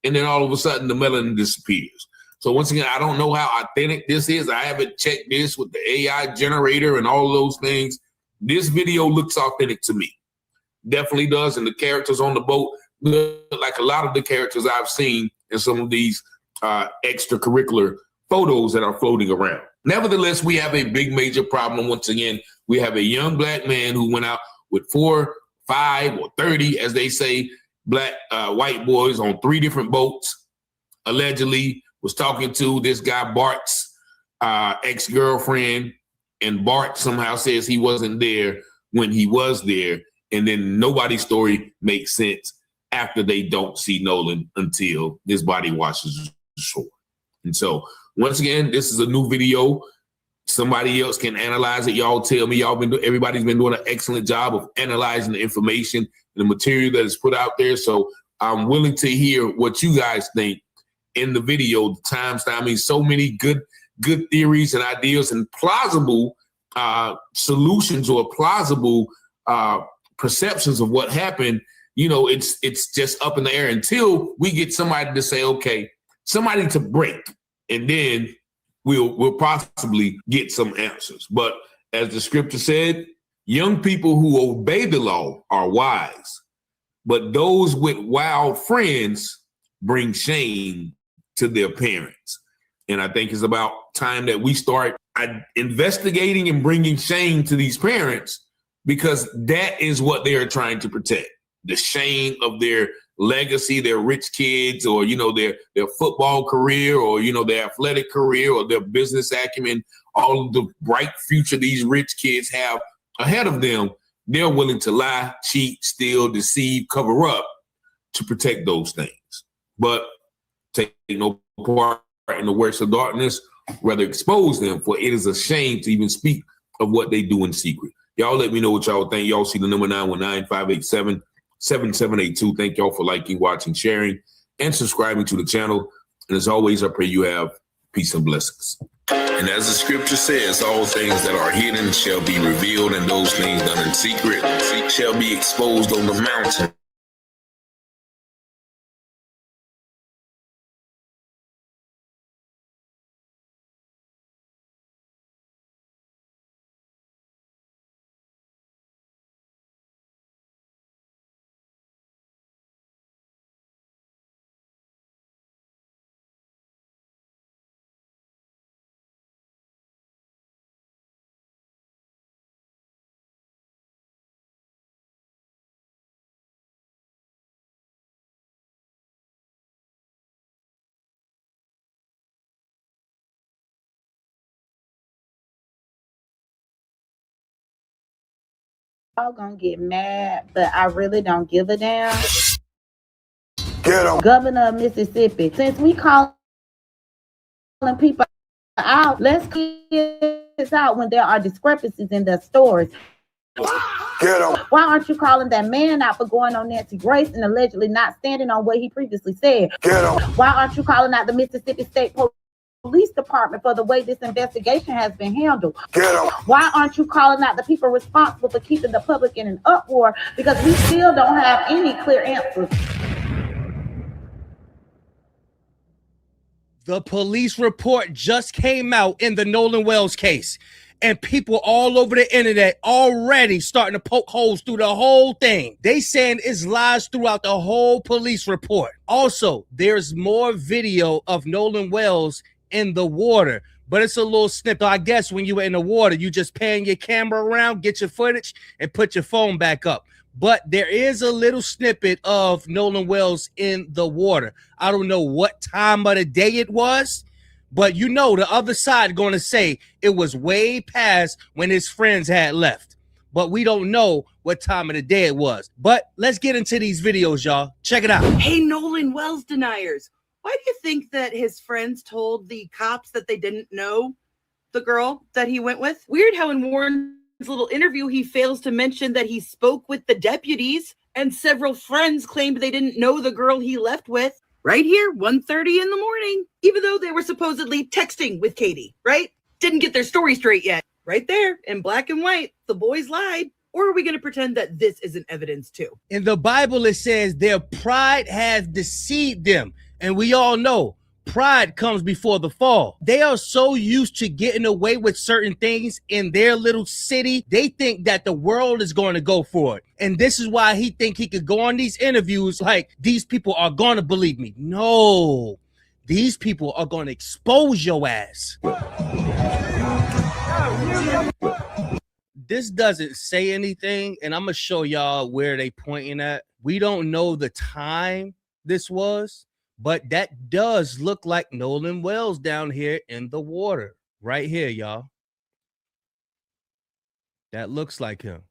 Speaker 16: And then all of a sudden the melanin disappears. So once again, I don't know how authentic this is. I haven't checked this with the AI generator and all those things. This video looks authentic to me. Definitely does. And the characters on the boat look like a lot of the characters I've seen in some of these extracurricular photos that are floating around. Nevertheless, we have a big major problem. Once again, we have a young black man who went out with 4, 5, or 30, as they say, white boys on 3 different boats, allegedly was talking to this guy Bart's ex-girlfriend, and Bart somehow says he wasn't there when he was there. And then nobody's story makes sense after they don't see Nolan until his body washes ashore. And so, once again, this is a new video. Somebody else can analyze it. Y'all tell me. Everybody's been doing an excellent job of analyzing the information and the material that is put out there. So I'm willing to hear what you guys think in the video. The timestamp. I mean, so many good theories and ideas and plausible solutions or plausible perceptions of what happened. It's just up in the air until we get somebody to say, okay, somebody to break, and then we'll possibly get some answers. But as the scripture said, young people who obey the law are wise, but those with wild friends bring shame to their parents. And I think it's about time that we start investigating and bringing shame to these parents, because that is what they are trying to protect. The shame of their legacy, their rich kids, or, their football career, or, their athletic career, or their business acumen, all of the bright future these rich kids have ahead of them. They're willing to lie, cheat, steal, deceive, cover up to protect those things. But take no part in the works of darkness, rather expose them, for it is a shame to even speak of what they do in secret. Y'all let me know what y'all think. Y'all see the number 919-587-7782. Thank y'all for liking, watching, sharing, and subscribing to the channel. And as always, I pray you have peace and blessings. And as the scripture says, all things that are hidden shall be revealed, and those things done in secret shall be exposed on the mountain.
Speaker 9: Y'all gonna get mad, but I really don't give a damn. Get him. Governor of Mississippi, since we calling people out, let's get this out when there are discrepancies in the stories. Get him. Why aren't you calling that man out for going on Nancy Grace and allegedly not standing on what he previously said? Get him. Why aren't you calling out the Mississippi State Police Department for the way this investigation has been handled? Get him. Why aren't you calling out the people responsible for keeping the public in an uproar? Because we still don't have any clear answers.
Speaker 10: The police report just came out in the Nolan Wells case, and people all over the internet already starting to poke holes through the whole thing. They saying it's lies throughout the whole police report. Also, there's more video of Nolan Wells in the water, but it's a little snippet. I guess when you were in the water, you just pan your camera around, get your footage, and put your phone back up. But there is a little snippet of Nolan Wells in the water. I don't know what time of the day it was, but you know the other side going to say it was way past when his friends had left. But we don't know what time of the day it was. But let's get into these videos, y'all. Check it out.
Speaker 23: Hey, Nolan Wells deniers. Why do you think that his friends told the cops that they didn't know the girl that he went with? Weird how in Warren's little interview, he fails to mention that he spoke with the deputies and several friends claimed they didn't know the girl he left with. Right here, 1:30 in the morning, even though they were supposedly texting with Katie, right? Didn't get their story straight yet. Right there in black and white, the boys lied. Or are we going to pretend that this isn't evidence too?
Speaker 10: In the Bible, it says their pride has deceived them. And we all know pride comes before the fall. They are so used to getting away with certain things in their little city. They think that the world is going to go for it. And this is why he think he could go on these interviews like these people are going to believe me. No, these people are going to expose your ass. This doesn't say anything, and I'm going to show y'all where they pointing at. We don't know the time this was, but that does look like Nolan Wells down here in the water. Right here, y'all. That looks like him.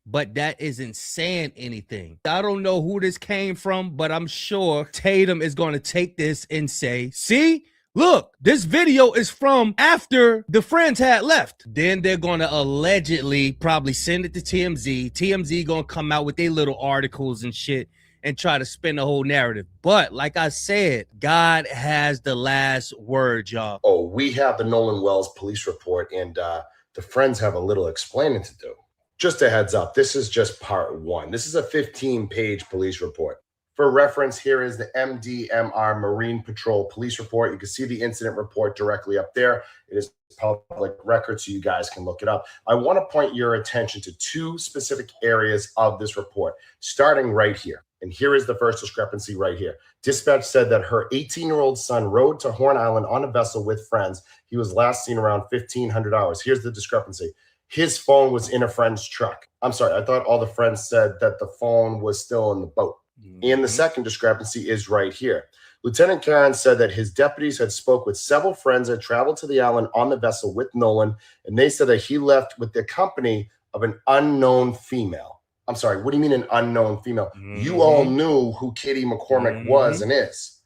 Speaker 10: But that isn't saying anything. I don't know who this came from, but I'm sure Tatum is going to take this and say, see? Look, this video is from after the friends had left. Then they're going to allegedly probably send it to TMZ. TMZ going to come out with their little articles and shit and try to spin the whole narrative. But like I said, God has the last word, y'all.
Speaker 24: Oh, we have the Nolan Wells police report, and the friends have a little explaining to do. Just a heads up, this is just part one. This is a 15-page police report. For reference, here is the MDMR Marine Patrol Police Report. You can see the incident report directly up there. It is public record, so you guys can look it up. I want to point your attention to two specific areas of this report, starting right here. And here is the first discrepancy right here. Dispatch said that her 18-year-old son rode to Horn Island on a vessel with friends. He was last seen around 1,500 hours. Here's the discrepancy. His phone was in a friend's truck. I'm sorry, I thought all the friends said that the phone was still in the boat. And the second discrepancy is right here. Lieutenant Karen said that his deputies had spoke with several friends that traveled to the island on the vessel with Nolan, and they said that he left with the company of an unknown female. I'm sorry, what do you mean an unknown female? You all knew who Katie McCormick was and is.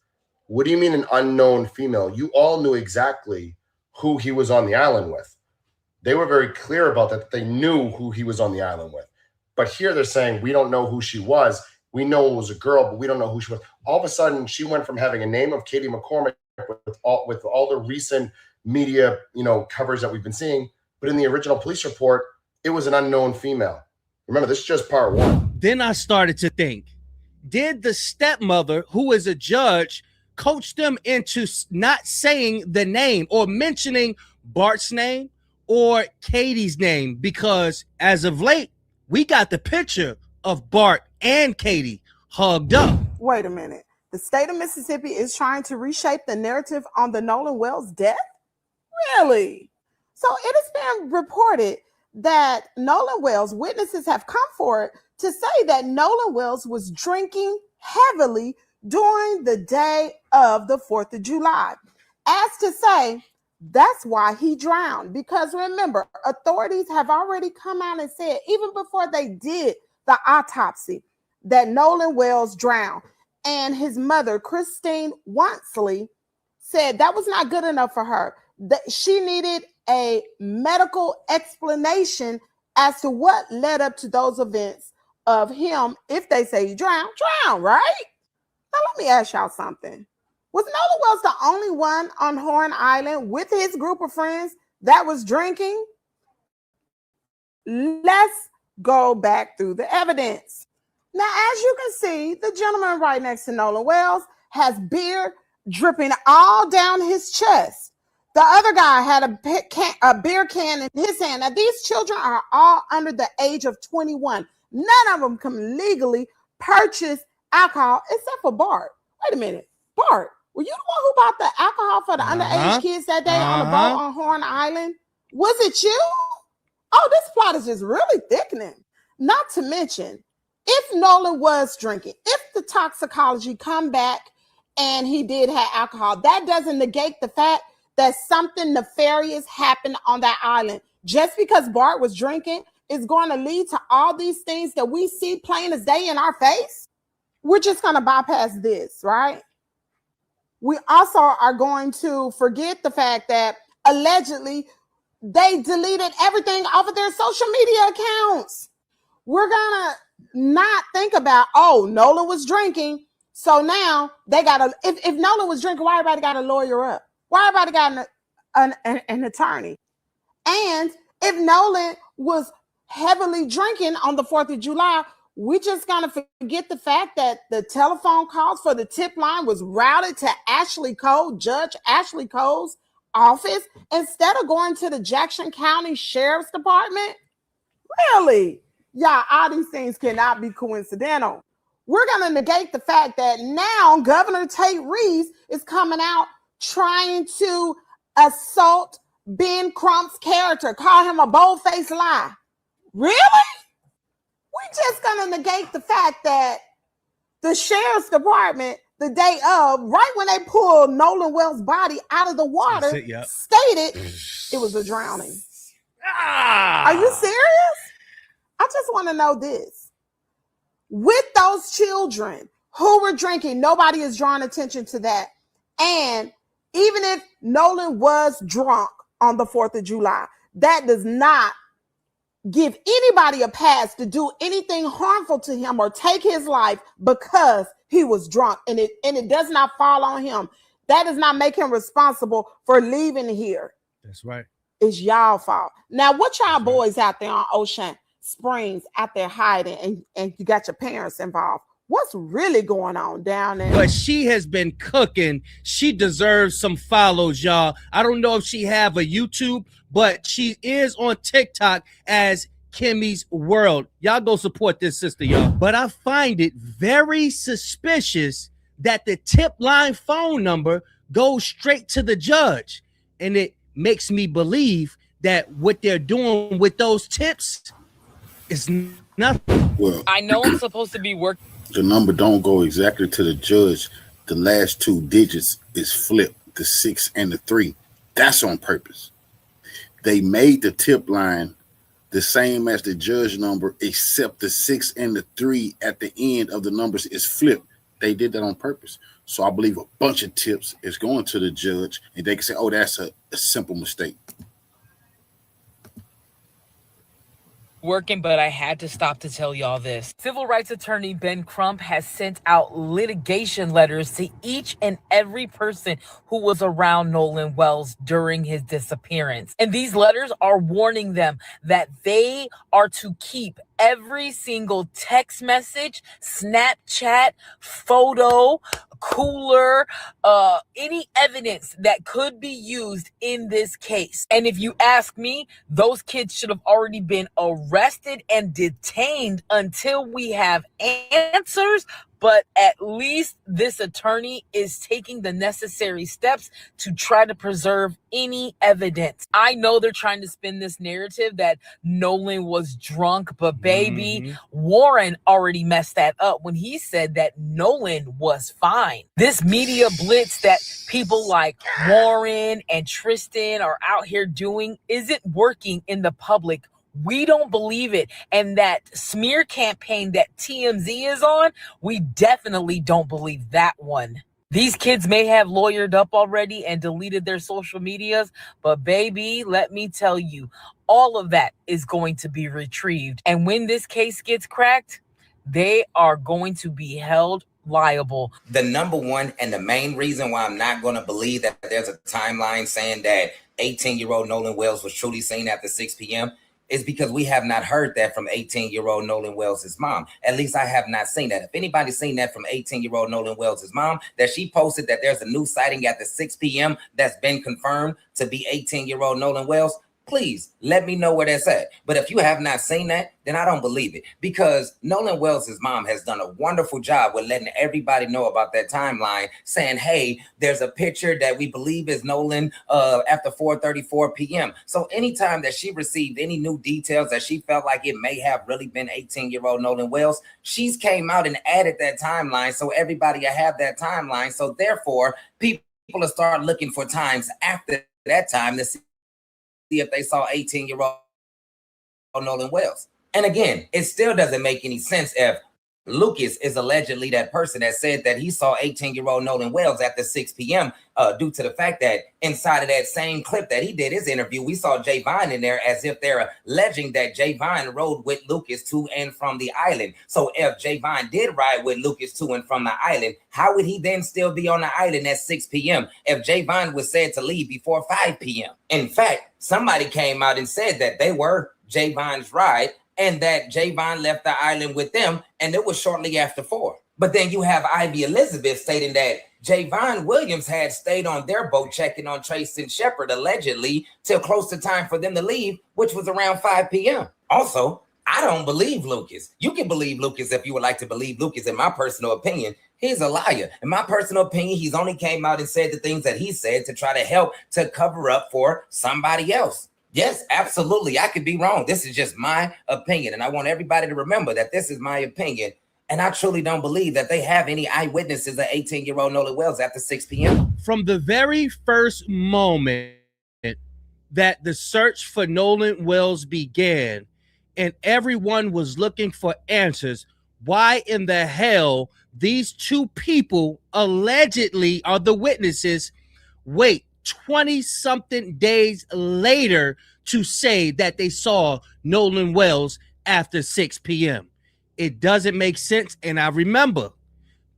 Speaker 24: What do you mean an unknown female? You all knew exactly who he was on the island with. They were very clear about that. They knew who he was on the island with. But here they're saying, we don't know who she was. We know it was a girl, but we don't know who she was. All of a sudden, she went from having a name of Katie McCormick with all the recent media, coverage that we've been seeing. But in the original police report, it was an unknown female. Remember, this is just part one.
Speaker 10: Then I started to think, did the stepmother, who is a judge, coach them into not saying the name or mentioning Bart's name or Katie's name? Because as of late, we got the picture of Bart and Katie hugged up.
Speaker 5: Wait a minute. The state of Mississippi is trying to reshape the narrative on the Nolan Wells death? Really? So it has been reported that Nolan Wells, witnesses have come forward to say that Nolan Wells was drinking heavily during the day of the 4th of July. As to say, that's why he drowned. Because remember, authorities have already come out and said, even before they did the autopsy, that Nolan Wells drowned. And his mother, Christine Wansley, said that was not good enough for her. That she needed a medical explanation as to what led up to those events of him. If they say he drowned, right? Now let me ask y'all something. Was Nolan Wells the only one on Horn Island with his group of friends that was drinking? Let's go back through the evidence. Now, as you can see, the gentleman right next to Nolan Wells has beer dripping all down his chest. The other guy had a beer can in his hand. Now, these children are all under the age of 21. None of them can legally purchase alcohol except for Bart. Wait a minute. Bart, were you the one who bought the alcohol for the underage kids that day on the boat on Horn Island? Was it you? Oh, this plot is just really thickening. Not to mention, if Nolan was drinking, if the toxicology come back and he did have alcohol, that doesn't negate the fact that something nefarious happened on that island. Just because Bart was drinking is going to lead to all these things that we see plain as day in our face. We're just going to bypass this, right? We also are going to forget the fact that allegedly they deleted everything off of their social media accounts. We're going to not think about, oh, Nolan was drinking, so now they got to, if Nolan was drinking, why everybody got to lawyer up? Why everybody got an attorney? And if Nolan was heavily drinking on the 4th of July, we just gonna forget the fact that the telephone calls for the tip line was routed to Ashley Cole, Judge Ashley Cole's office, instead of going to the Jackson County Sheriff's Department? Really? Yeah, all these things cannot be coincidental. We're going to negate the fact that now Governor Tate Reeves is coming out trying to assault Ben Crump's character, call him a bold-faced lie. Really? We're just going to negate the fact that the Sheriff's Department, the day of, right when they pulled Nolan Wells' body out of the water, stated it was a drowning. Are you serious? I just want to know this. With those children who were drinking, nobody is drawing attention to that. And even if Nolan was drunk on the 4th of July, that does not give anybody a pass to do anything harmful to him or take his life because he was drunk. And it does not fall on him. That does not make him responsible for leaving here.
Speaker 10: That's right.
Speaker 5: It's y'all fault. Now, what y'all boys out there on Ocean Springs out there hiding and you got your parents involved? What's really going on down there?
Speaker 10: But she has been cooking. She deserves some follows, y'all. I don't know if she have a YouTube, but she is on TikTok as Kimmy's World. Y'all go support this sister, y'all. But I find it very suspicious that the tip line phone number goes straight to the judge. And it makes me believe that what they're doing with those tips is nothing.
Speaker 1: Well,
Speaker 6: I know I'm supposed to be working.
Speaker 1: The number don't go exactly to the judge. The last 2 digits is flipped, the 6 and the 3. That's on purpose. They made the tip line the same as the judge number, except the 6 and the 3 at the end of the numbers is flipped. They did that on purpose. So I believe a bunch of tips is going to the judge, and they can say, oh, that's a simple mistake.
Speaker 6: working, but I had to stop to tell y'all this. Civil rights attorney Ben Crump has sent out litigation letters to each and every person who was around Nolan Wells during his disappearance. And these letters are warning them that they are to keep every single text message, Snapchat, photo, cooler, any evidence that could be used in this case. And if you ask me, those kids should have already been arrested and detained until we have answers. But at least this attorney is taking the necessary steps to try to preserve any evidence. I know they're trying to spin this narrative that Nolan was drunk, but baby, Warren already messed that up when he said that Nolan was fine. This media blitz that people like Warren and Tristan are out here doing isn't working in the public. We don't believe it. And that smear campaign that TMZ is on, we definitely don't believe that one. These kids may have lawyered up already and deleted their social medias, but baby, let me tell you, all of that is going to be retrieved. And when this case gets cracked, they are going to be held liable.
Speaker 11: The number one and the main reason why I'm not going to believe that there's a timeline saying that 18-year-old Nolan Wells was truly seen after 6 p.m. is because we have not heard that from 18-year-old Nolan Wells' mom. At least I have not seen that. If anybody's seen that from 18-year-old Nolan Wells' mom, that she posted that there's a new sighting after 6 p.m. that's been confirmed to be 18-year-old Nolan Wells, please let me know where that's at. But if you have not seen that, then I don't believe it, because Nolan Wells' mom has done a wonderful job with letting everybody know about that timeline, saying, hey, there's a picture that we believe is Nolan after 4:34 p.m. So anytime that she received any new details that she felt like it may have really been 18-year-old Nolan Wells, she's came out and added that timeline so everybody will have that timeline. So therefore, people will start looking for times after that time to see if they saw 18-year-old Nolan Wells. And again, it still doesn't make any sense if Lucas is allegedly that person that said that he saw 18-year-old Nolan Wells after 6 p.m. Due to the fact that inside of that same clip that he did his interview, we saw Javon in there as if they're alleging that Javon rode with Lucas to and from the island. So if Javon did ride with Lucas to and from the island, how would he then still be on the island at 6 p.m. if Javon was said to leave before 5 p.m.? In fact, somebody came out and said that they were Javon's ride and that Javon left the island with them, and it was shortly after 4. But then you have Ivy Elizabeth stating that Javon Williams had stayed on their boat checking on Trace and Shepard allegedly till close to time for them to leave, which was around 5 p.m. Also, I don't believe Lucas. You can believe Lucas if you would like to believe Lucas. In my personal opinion, he's a liar. In my personal opinion, he's only came out and said the things that he said to try to help to cover up for somebody else. Yes, absolutely. I could be wrong. This is just my opinion. And I want everybody to remember that this is my opinion. And I truly don't believe that they have any eyewitnesses of 18-year-old Nolan Wells after 6 p.m.
Speaker 10: From the very first moment that the search for Nolan Wells began and everyone was looking for answers, why in the hell these two people allegedly are the witnesses wait 20-something days later to say that they saw Nolan Wells after 6 p.m.? It doesn't make sense. And I remember,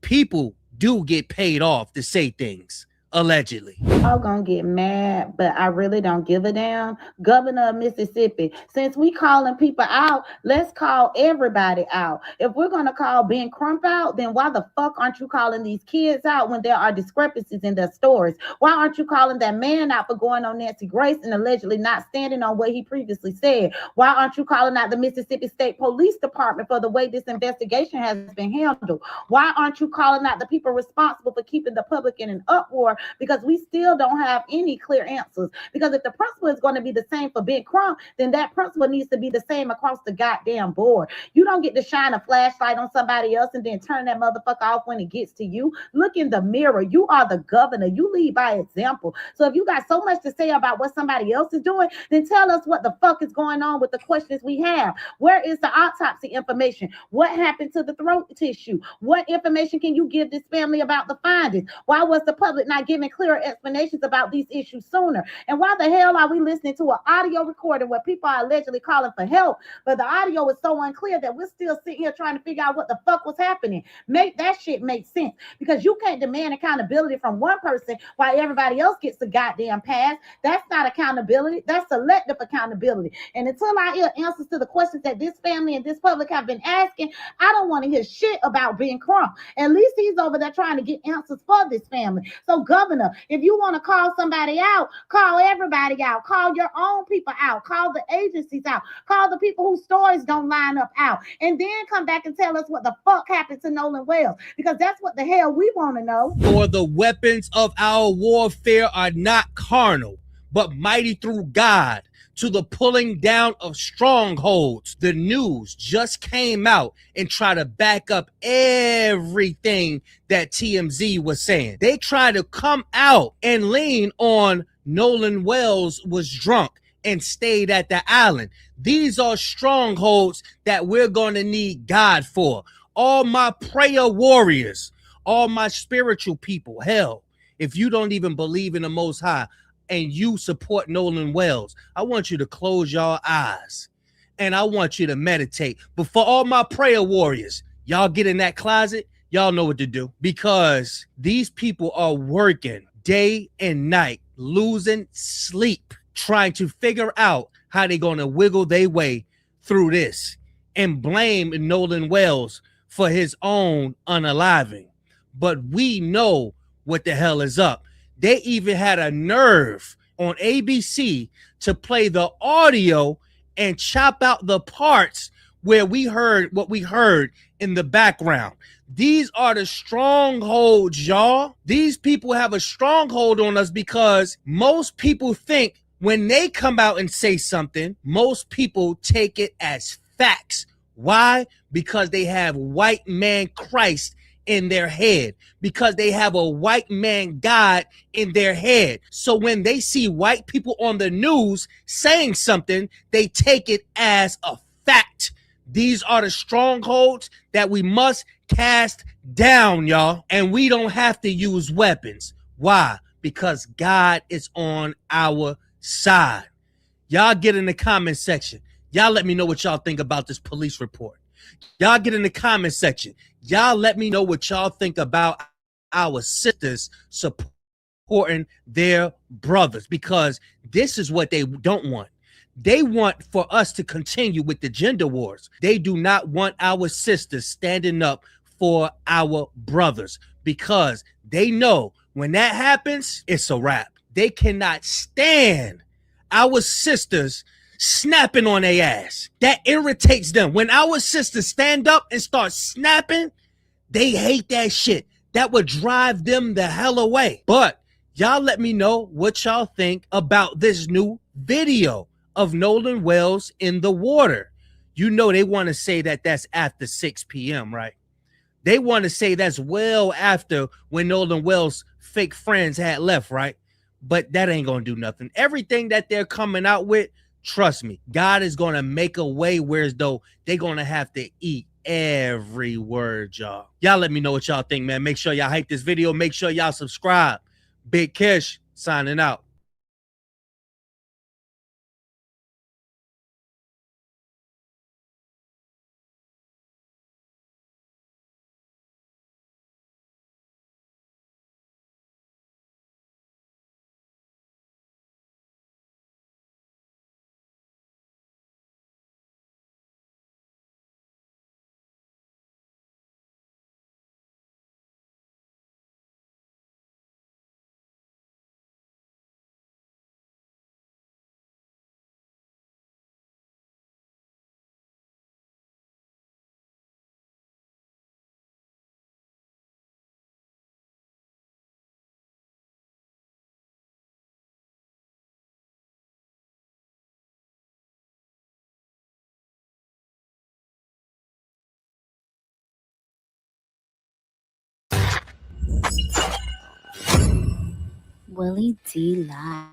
Speaker 10: people do get paid off to say things, allegedly.
Speaker 9: I'm gonna get mad, but I really don't give a damn. Governor of Mississippi, since we calling people out, let's call everybody out. If we're gonna call Ben Crump out, then why the fuck aren't you calling these kids out when there are discrepancies in their stories? Why aren't you calling that man out for going on Nancy Grace and allegedly not standing on what he previously said? Why aren't you calling out the Mississippi State Police Department for the way this investigation has been handled? Why aren't you calling out the people responsible for keeping the public in an uproar? Because we still don't have any clear answers. Because if the principle is going to be the same for Ben Crump, then that principle needs to be the same across the goddamn board. You don't get to shine a flashlight on somebody else and then turn that motherfucker off when it gets to you. Look in the mirror. You are the governor. You lead by example. So if you got so much to say about what somebody else is doing, then tell us what the fuck is going on with the questions we have. Where is the autopsy information? What happened to the throat tissue? What information can you give this family about the findings? Why was the public not giving clearer explanations about these issues sooner? And why the hell are we listening to an audio recording where people are allegedly calling for help, but the audio is so unclear that we're still sitting here trying to figure out what the fuck was happening? Make that shit make sense, because you can't demand accountability from one person while everybody else gets the goddamn pass. That's not accountability. That's selective accountability. And until I hear answers to the questions that this family and this public have been asking, I don't want to hear shit about Ben Crump. At least he's over there trying to get answers for this family. So, Governor, if you want to call somebody out, call everybody out. Call your own people out. Call the agencies out. Call the people whose stories don't line up out. And then come back and tell us what the fuck happened to Nolan Wells, because that's what the hell we want to know.
Speaker 10: For the weapons of our warfare are not carnal, but mighty through God to the pulling down of strongholds. The news just came out and tried to back up everything that TMZ was saying. They tried to come out and lean on Nolan Wells was drunk and stayed at the island. These are strongholds that we're going to need God for. All my prayer warriors, all my spiritual people, hell, if you don't even believe in the Most High and you support Nolan Wells, I want you to close your eyes and I want you to meditate. But for all my prayer warriors, y'all get in that closet, y'all know what to do, because these people are working day and night, losing sleep, trying to figure out how they're going to wiggle their way through this and blame Nolan Wells for his own unaliving. But we know what the hell is up. They even had a nerve on ABC to play the audio and chop out the parts where we heard what we heard in the background. These are the strongholds, y'all. These people have a stronghold on us because most people think when they come out and say something, most people take it as facts. Why? Because they have white man Christ in their head, because they have a white man God in their head. So when they see white people on the news saying something, they take it as a fact. These are the strongholds that we must cast down, y'all. And we don't have to use weapons. Why? Because God is on our side. Y'all get in the comment section. Y'all let me know what y'all think about this police report. Y'all get in the comment section. Y'all let me know what y'all think about our sisters supporting their brothers, because this is what they don't want. They want for us to continue with the gender wars. They do not want our sisters standing up for our brothers, because they know when that happens, it's a wrap. They cannot stand our sisters snapping on their ass. That irritates them. When our sisters stand up and start snapping, they hate that shit. That would drive them the hell away. But y'all let me know what y'all think about this new video of Nolan Wells in the water. You know they want to say that that's after 6 p.m., right? They want to say that's well after when Nolan Wells' fake friends had left, right? But that ain't going to do nothing. Everything that they're coming out with, trust me, God is going to make a way whereas though they're going to have to eat every word, y'all. Y'all let me know what y'all think, man. Make sure y'all hype this video. Make sure y'all subscribe. Big Kish signing out.
Speaker 8: Willie D Live.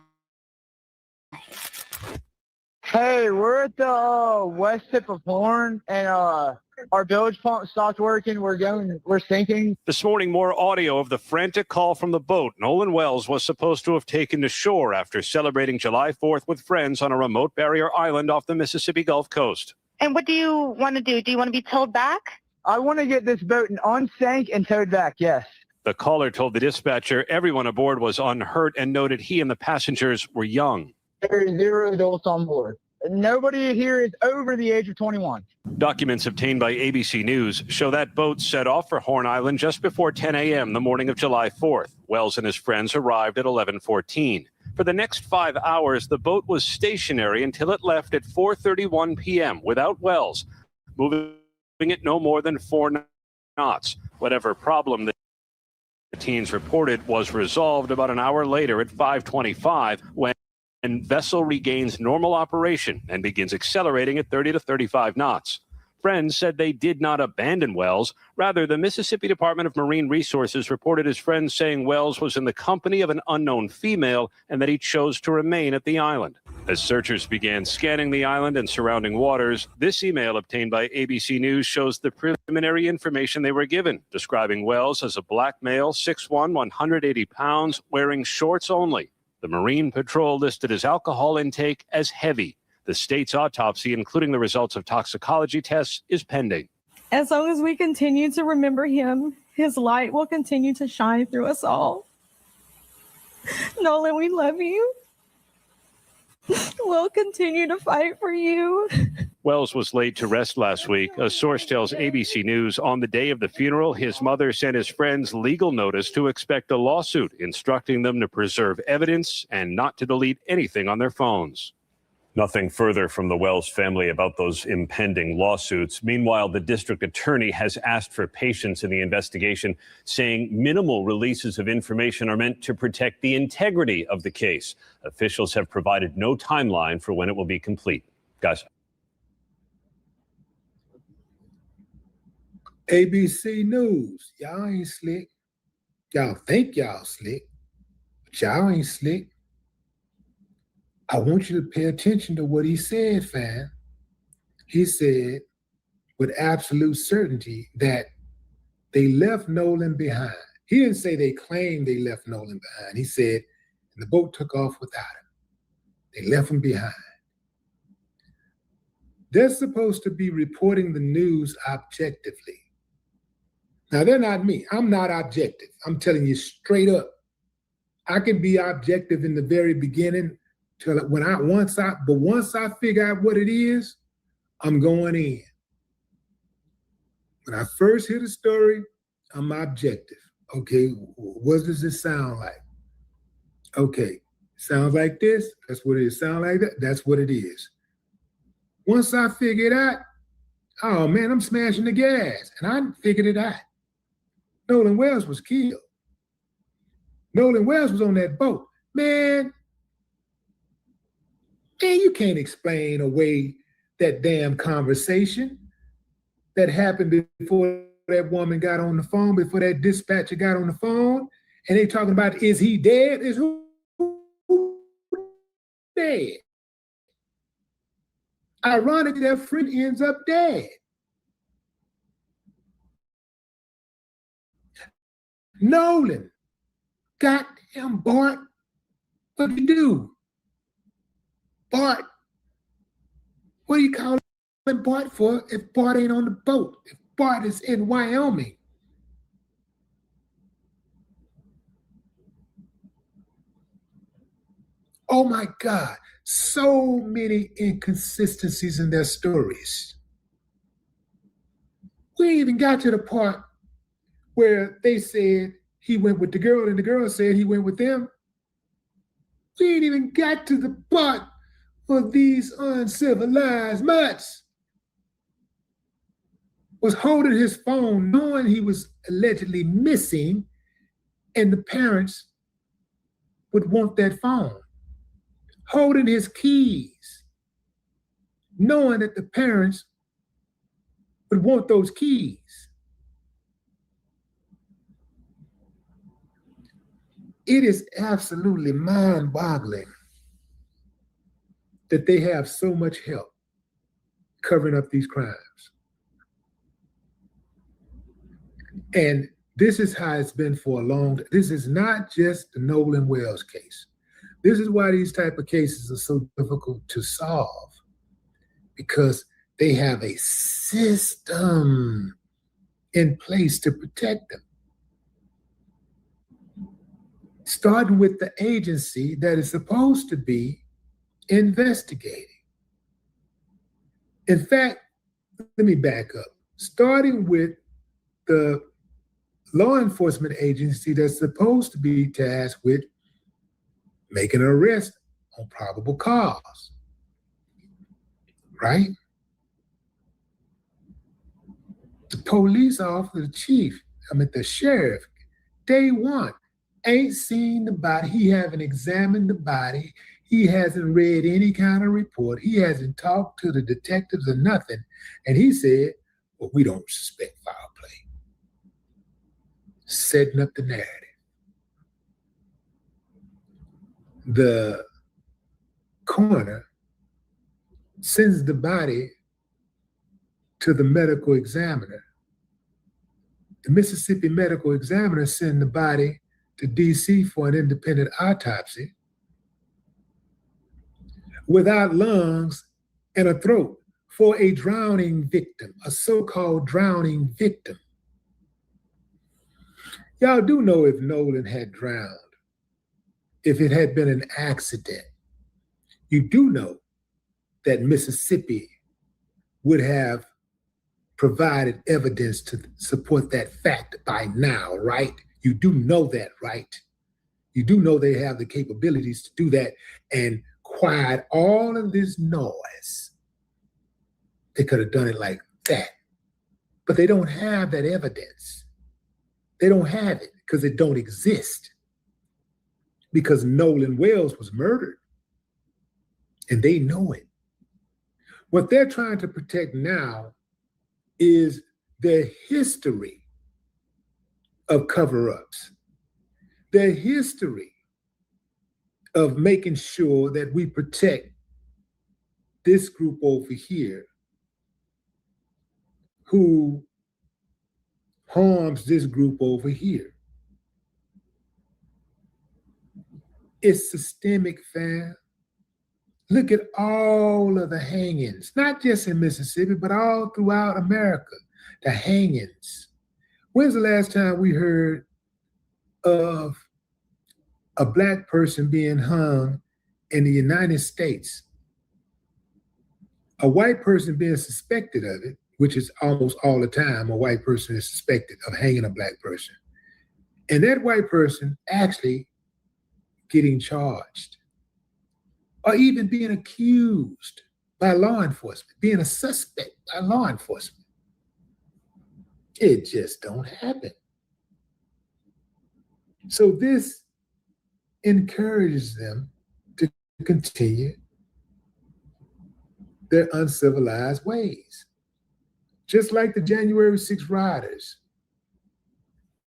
Speaker 7: Hey, we're at the west tip of Horn, and our bilge pump stopped working. We're sinking.
Speaker 12: This morning, more audio of the frantic call from the boat Nolan Wells was supposed to have taken to shore after celebrating July 4th with friends on a remote barrier island off the Mississippi Gulf Coast.
Speaker 2: And what do you want to do? Do you want to be towed back?
Speaker 7: I want to get this boat on sank and towed back, yes.
Speaker 12: The caller told the dispatcher everyone aboard was unhurt and noted he and the passengers were young.
Speaker 7: There are 0 adults on board. Nobody here is over the age of 21.
Speaker 12: Documents obtained by ABC News show that boat set off for Horn Island just before 10 a.m. the morning of July 4th. Wells and his friends arrived at 11:14. For the next 5 hours, the boat was stationary until it left at 4:31 p.m. without Wells, moving it no more than 4 knots. Whatever problem the teens reported was resolved about an hour later at 5:25 when vessel regains normal operation and begins accelerating at 30 to 35 knots. Friends said they did not abandon Wells. Rather, the Mississippi Department of Marine Resources reported his friends saying Wells was in the company of an unknown female and that he chose to remain at the island. As searchers began scanning the island and surrounding waters, this email obtained by ABC News shows the preliminary information they were given, describing Wells as a black male, 6'1", 180 pounds, wearing shorts only. The Marine Patrol listed his alcohol intake as heavy. The state's autopsy, including the results of toxicology tests, is pending.
Speaker 13: As long as we continue to remember him, his light will continue to shine through us all. Nolan, we love you. We'll continue to fight for you.
Speaker 12: Wells was laid to rest last week. A source tells ABC News on the day of the funeral, his mother sent his friends legal notice to expect a lawsuit, instructing them to preserve evidence and not to delete anything on their phones.
Speaker 14: Nothing further from the Wells family about those impending lawsuits. Meanwhile, the district attorney has asked for patience in the investigation, saying minimal releases of information are meant to protect the integrity of the case. Officials have provided no timeline for when it will be complete. Guys.
Speaker 22: ABC News, y'all ain't slick. Y'all think y'all slick, but y'all ain't slick. I want you to pay attention to what he said, fam. He said with absolute certainty that they left Nolan behind. He didn't say they claimed they left Nolan behind. He said, and the boat took off without him. They left him behind. They're supposed to be reporting the news objectively. Now, they're not me. I'm not objective. I'm telling you straight up. I can be objective in the very beginning till once I figure out what it is, I'm going in. When I first hear the story, I'm objective. Okay, what does it sound like? Okay, sounds like this. That's what it is. Sound like that. That's what it is. Once I figure it out, oh man, I'm smashing the gas, and I figured it out. Nolan Wells was killed. Nolan Wells was on that boat. Man, you can't explain away that damn conversation that happened before that woman got on the phone, before that dispatcher got on the phone, and they talking about, is he dead? Is who dead? Ironically, that friend ends up dead. Nolan, goddamn Bart, what do you do? Bart, what do you call Bart for if Bart ain't on the boat? If Bart is in Wyoming? Oh my God, so many inconsistencies in their stories. We ain't even got to the part where they said he went with the girl and the girl said he went with them. We ain't even got to the part of these uncivilized mutts was holding his phone knowing he was allegedly missing and the parents would want that phone. Holding his keys, knowing that the parents would want those keys. It is absolutely mind-boggling that they have so much help covering up these crimes. And this is how it's been for a long time. This is not just the Nolan Wells case. This is why these type of cases are so difficult to solve, because they have a system in place to protect them. Starting with the agency that is supposed to be investigating. In fact, let me back up. Starting with the law enforcement agency that's supposed to be tasked with making an arrest on probable cause, right? The police officer, the sheriff, day one, ain't seen the body. He haven't examined the body. He hasn't read any kind of report. He hasn't talked to the detectives or nothing. And he said, well, we don't suspect foul play. Setting up the narrative. The coroner sends the body to the medical examiner. The Mississippi medical examiner sends the body to DC for an independent autopsy without lungs and a throat for a drowning victim, a so-called drowning victim. Y'all do know if Nolan had drowned, if it had been an accident, you do know that Mississippi would have provided evidence to support that fact by now, right? You do know that, right? You do know they have the capabilities to do that and quiet all of this noise. They could have done it like that, but they don't have that evidence. They don't have it because it don't exist. Because Nolan Wells was murdered, and they know it. What they're trying to protect now is their history of cover-ups, their history of making sure that we protect this group over here who harms this group over here. It's systemic, fam. Look at all of the hangings, not just in Mississippi, but all throughout America, the hangings. When's the last time we heard of a Black person being hung in the United States? A white person being suspected of it, which is almost all the time a white person is suspected of hanging a Black person. And that white person actually getting charged, or even being accused by law enforcement, being a suspect by law enforcement. It just don't happen. So this encourages them to continue their uncivilized ways. Just like the January 6th rioters.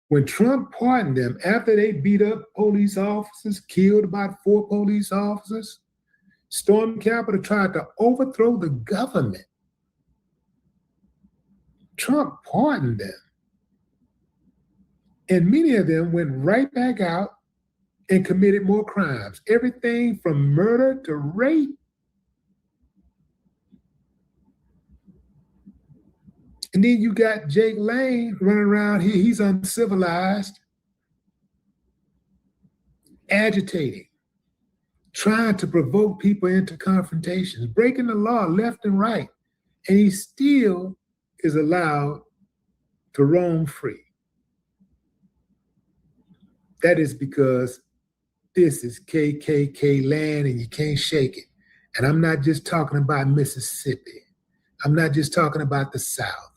Speaker 22: When Trump pardoned them after they beat up police officers, killed about 4 police officers, stormed Capitol, tried to overthrow the government, Trump pardoned them. And many of them went right back out and committed more crimes. Everything from murder to rape. And then you got Jake Lane running around here. He's uncivilized, agitating, trying to provoke people into confrontations, breaking the law left and right. And he still is allowed to roam free. That is because this is KKK land and you can't shake it. And I'm not just talking about Mississippi. I'm not just talking about the South.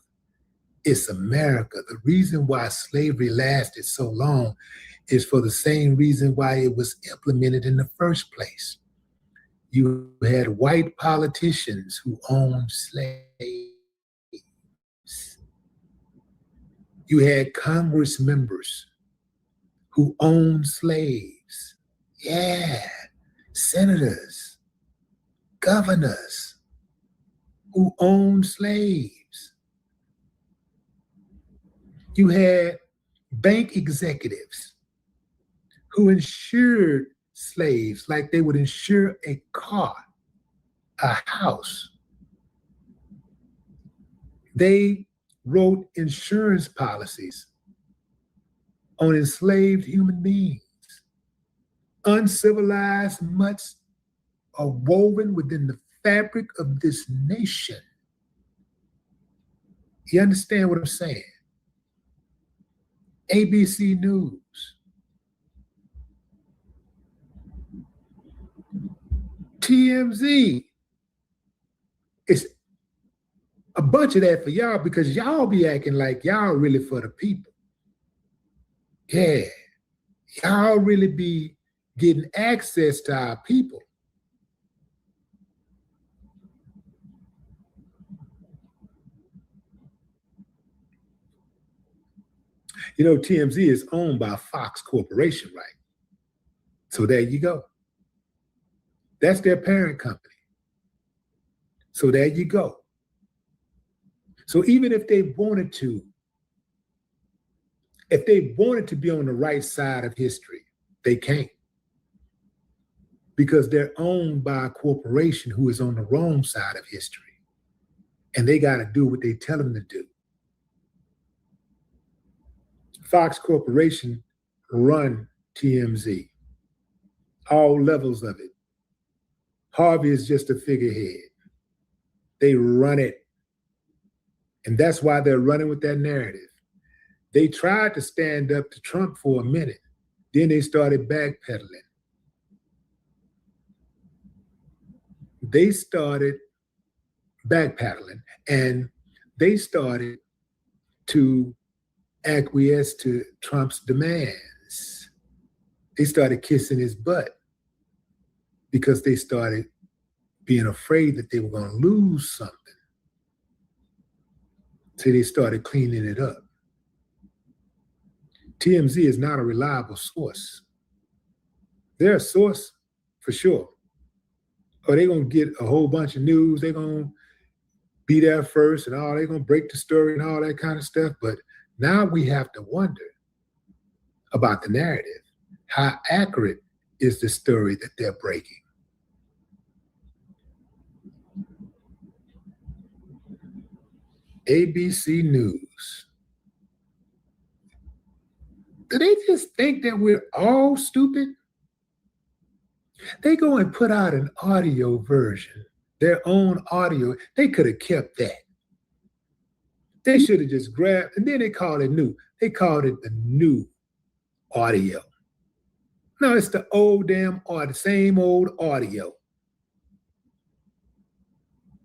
Speaker 22: It's America. The reason why slavery lasted so long is for the same reason why it was implemented in the first place. You had white politicians who owned slaves. You had Congress members who owned slaves. Yeah, senators, governors who owned slaves. You had bank executives who insured slaves like they would insure a car, a house. They wrote insurance policies on enslaved human beings. Uncivilized mutts are woven within the fabric of this nation. You understand what I'm saying? ABC News. TMZ. It's a bunch of that for y'all because y'all be acting like y'all really for the people. Yeah, y'all really be getting access to our people. You know, TMZ is owned by Fox Corporation, right? So there you go. That's their parent company. So there you go. So even if they wanted to be on the right side of history, they can't. Because they're owned by a corporation who is on the wrong side of history. And they got to do what they tell them to do. Fox Corporation run TMZ, all levels of it. Harvey is just a figurehead. They run it. And that's why they're running with that narrative. They tried to stand up to Trump for a minute. Then they started backpedaling. They started backpedaling and they started to acquiesce to Trump's demands. They started kissing his butt because they started being afraid that they were going to lose something. So they started cleaning it up. TMZ is not a reliable source. They're a source for sure. Or they're going to get a whole bunch of news. They're going to be there first and all. They're going to break the story and all that kind of stuff. But now we have to wonder about the narrative. How accurate is the story that they're breaking? ABC News. Do they just think that we're all stupid? They go and put out an audio version, their own audio. They could have kept that. They should have just grabbed, and then they called it new. They called it the new audio. No, it's the old damn audio, same old audio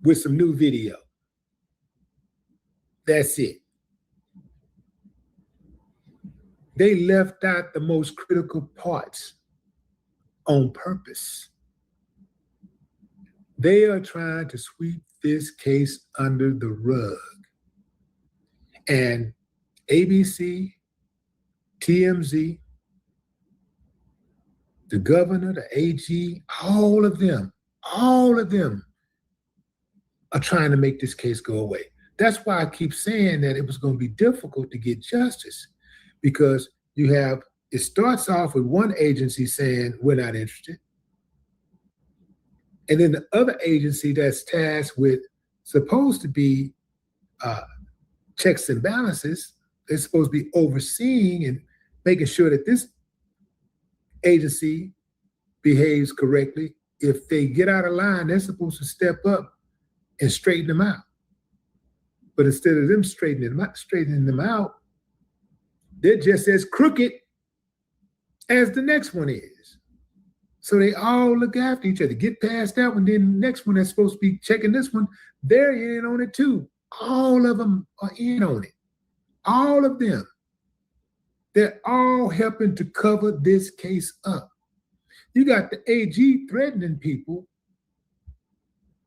Speaker 22: with some new video. That's it. They left out the most critical parts on purpose. They are trying to sweep this case under the rug. And ABC, TMZ, the governor, the AG, all of them are trying to make this case go away. That's why I keep saying that it was going to be difficult to get justice, because it starts off with one agency saying, we're not interested. And then the other agency that's tasked with, supposed to be checks and balances, they're supposed to be overseeing and making sure that this agency behaves correctly. If they get out of line, they're supposed to step up and straighten them out. But instead of them straightening them out, they're just as crooked as the next one is. So they all look after each other. Get past that one, then the next one that's supposed to be checking this one, they're in on it too. All of them are in on it. All of them. They're all helping to cover this case up. You got the AG threatening people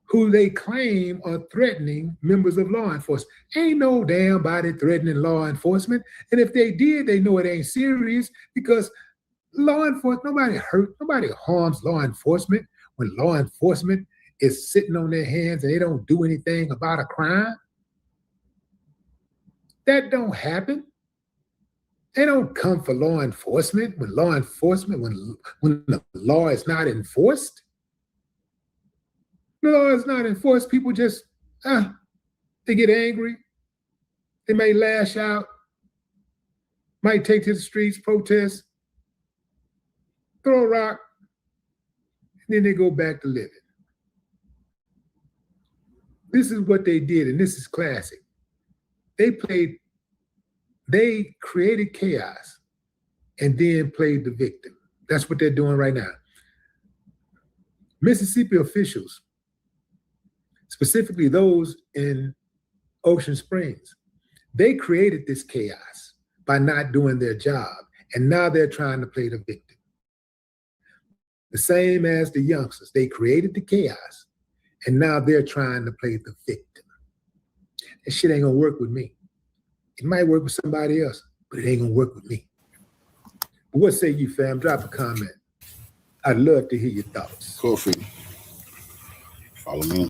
Speaker 22: who they claim are threatening members of law enforcement. Ain't no damn body threatening law enforcement. And if they did, they know it ain't serious, because law enforcement, nobody harms law enforcement when law enforcement is sitting on their hands and they don't do anything about a crime. That don't happen. They don't come for law enforcement when the law is not enforced. The law is not enforced. People just, they get angry. They may lash out, might take to the streets, protest, throw a rock, and then they go back to living. This is what they did, and this is classic. They created chaos and then played the victim. That's what they're doing right now. Mississippi officials, specifically those in Ocean Springs, they created this chaos by not doing their job, and now they're trying to play the victim. The same as the youngsters, they created the chaos, and now they're trying to play the victim. That shit ain't gonna work with me. It might work with somebody else, but it ain't gonna work with me. But what say you, fam? Drop a comment. I'd love to hear your thoughts.
Speaker 1: Kofi, follow me.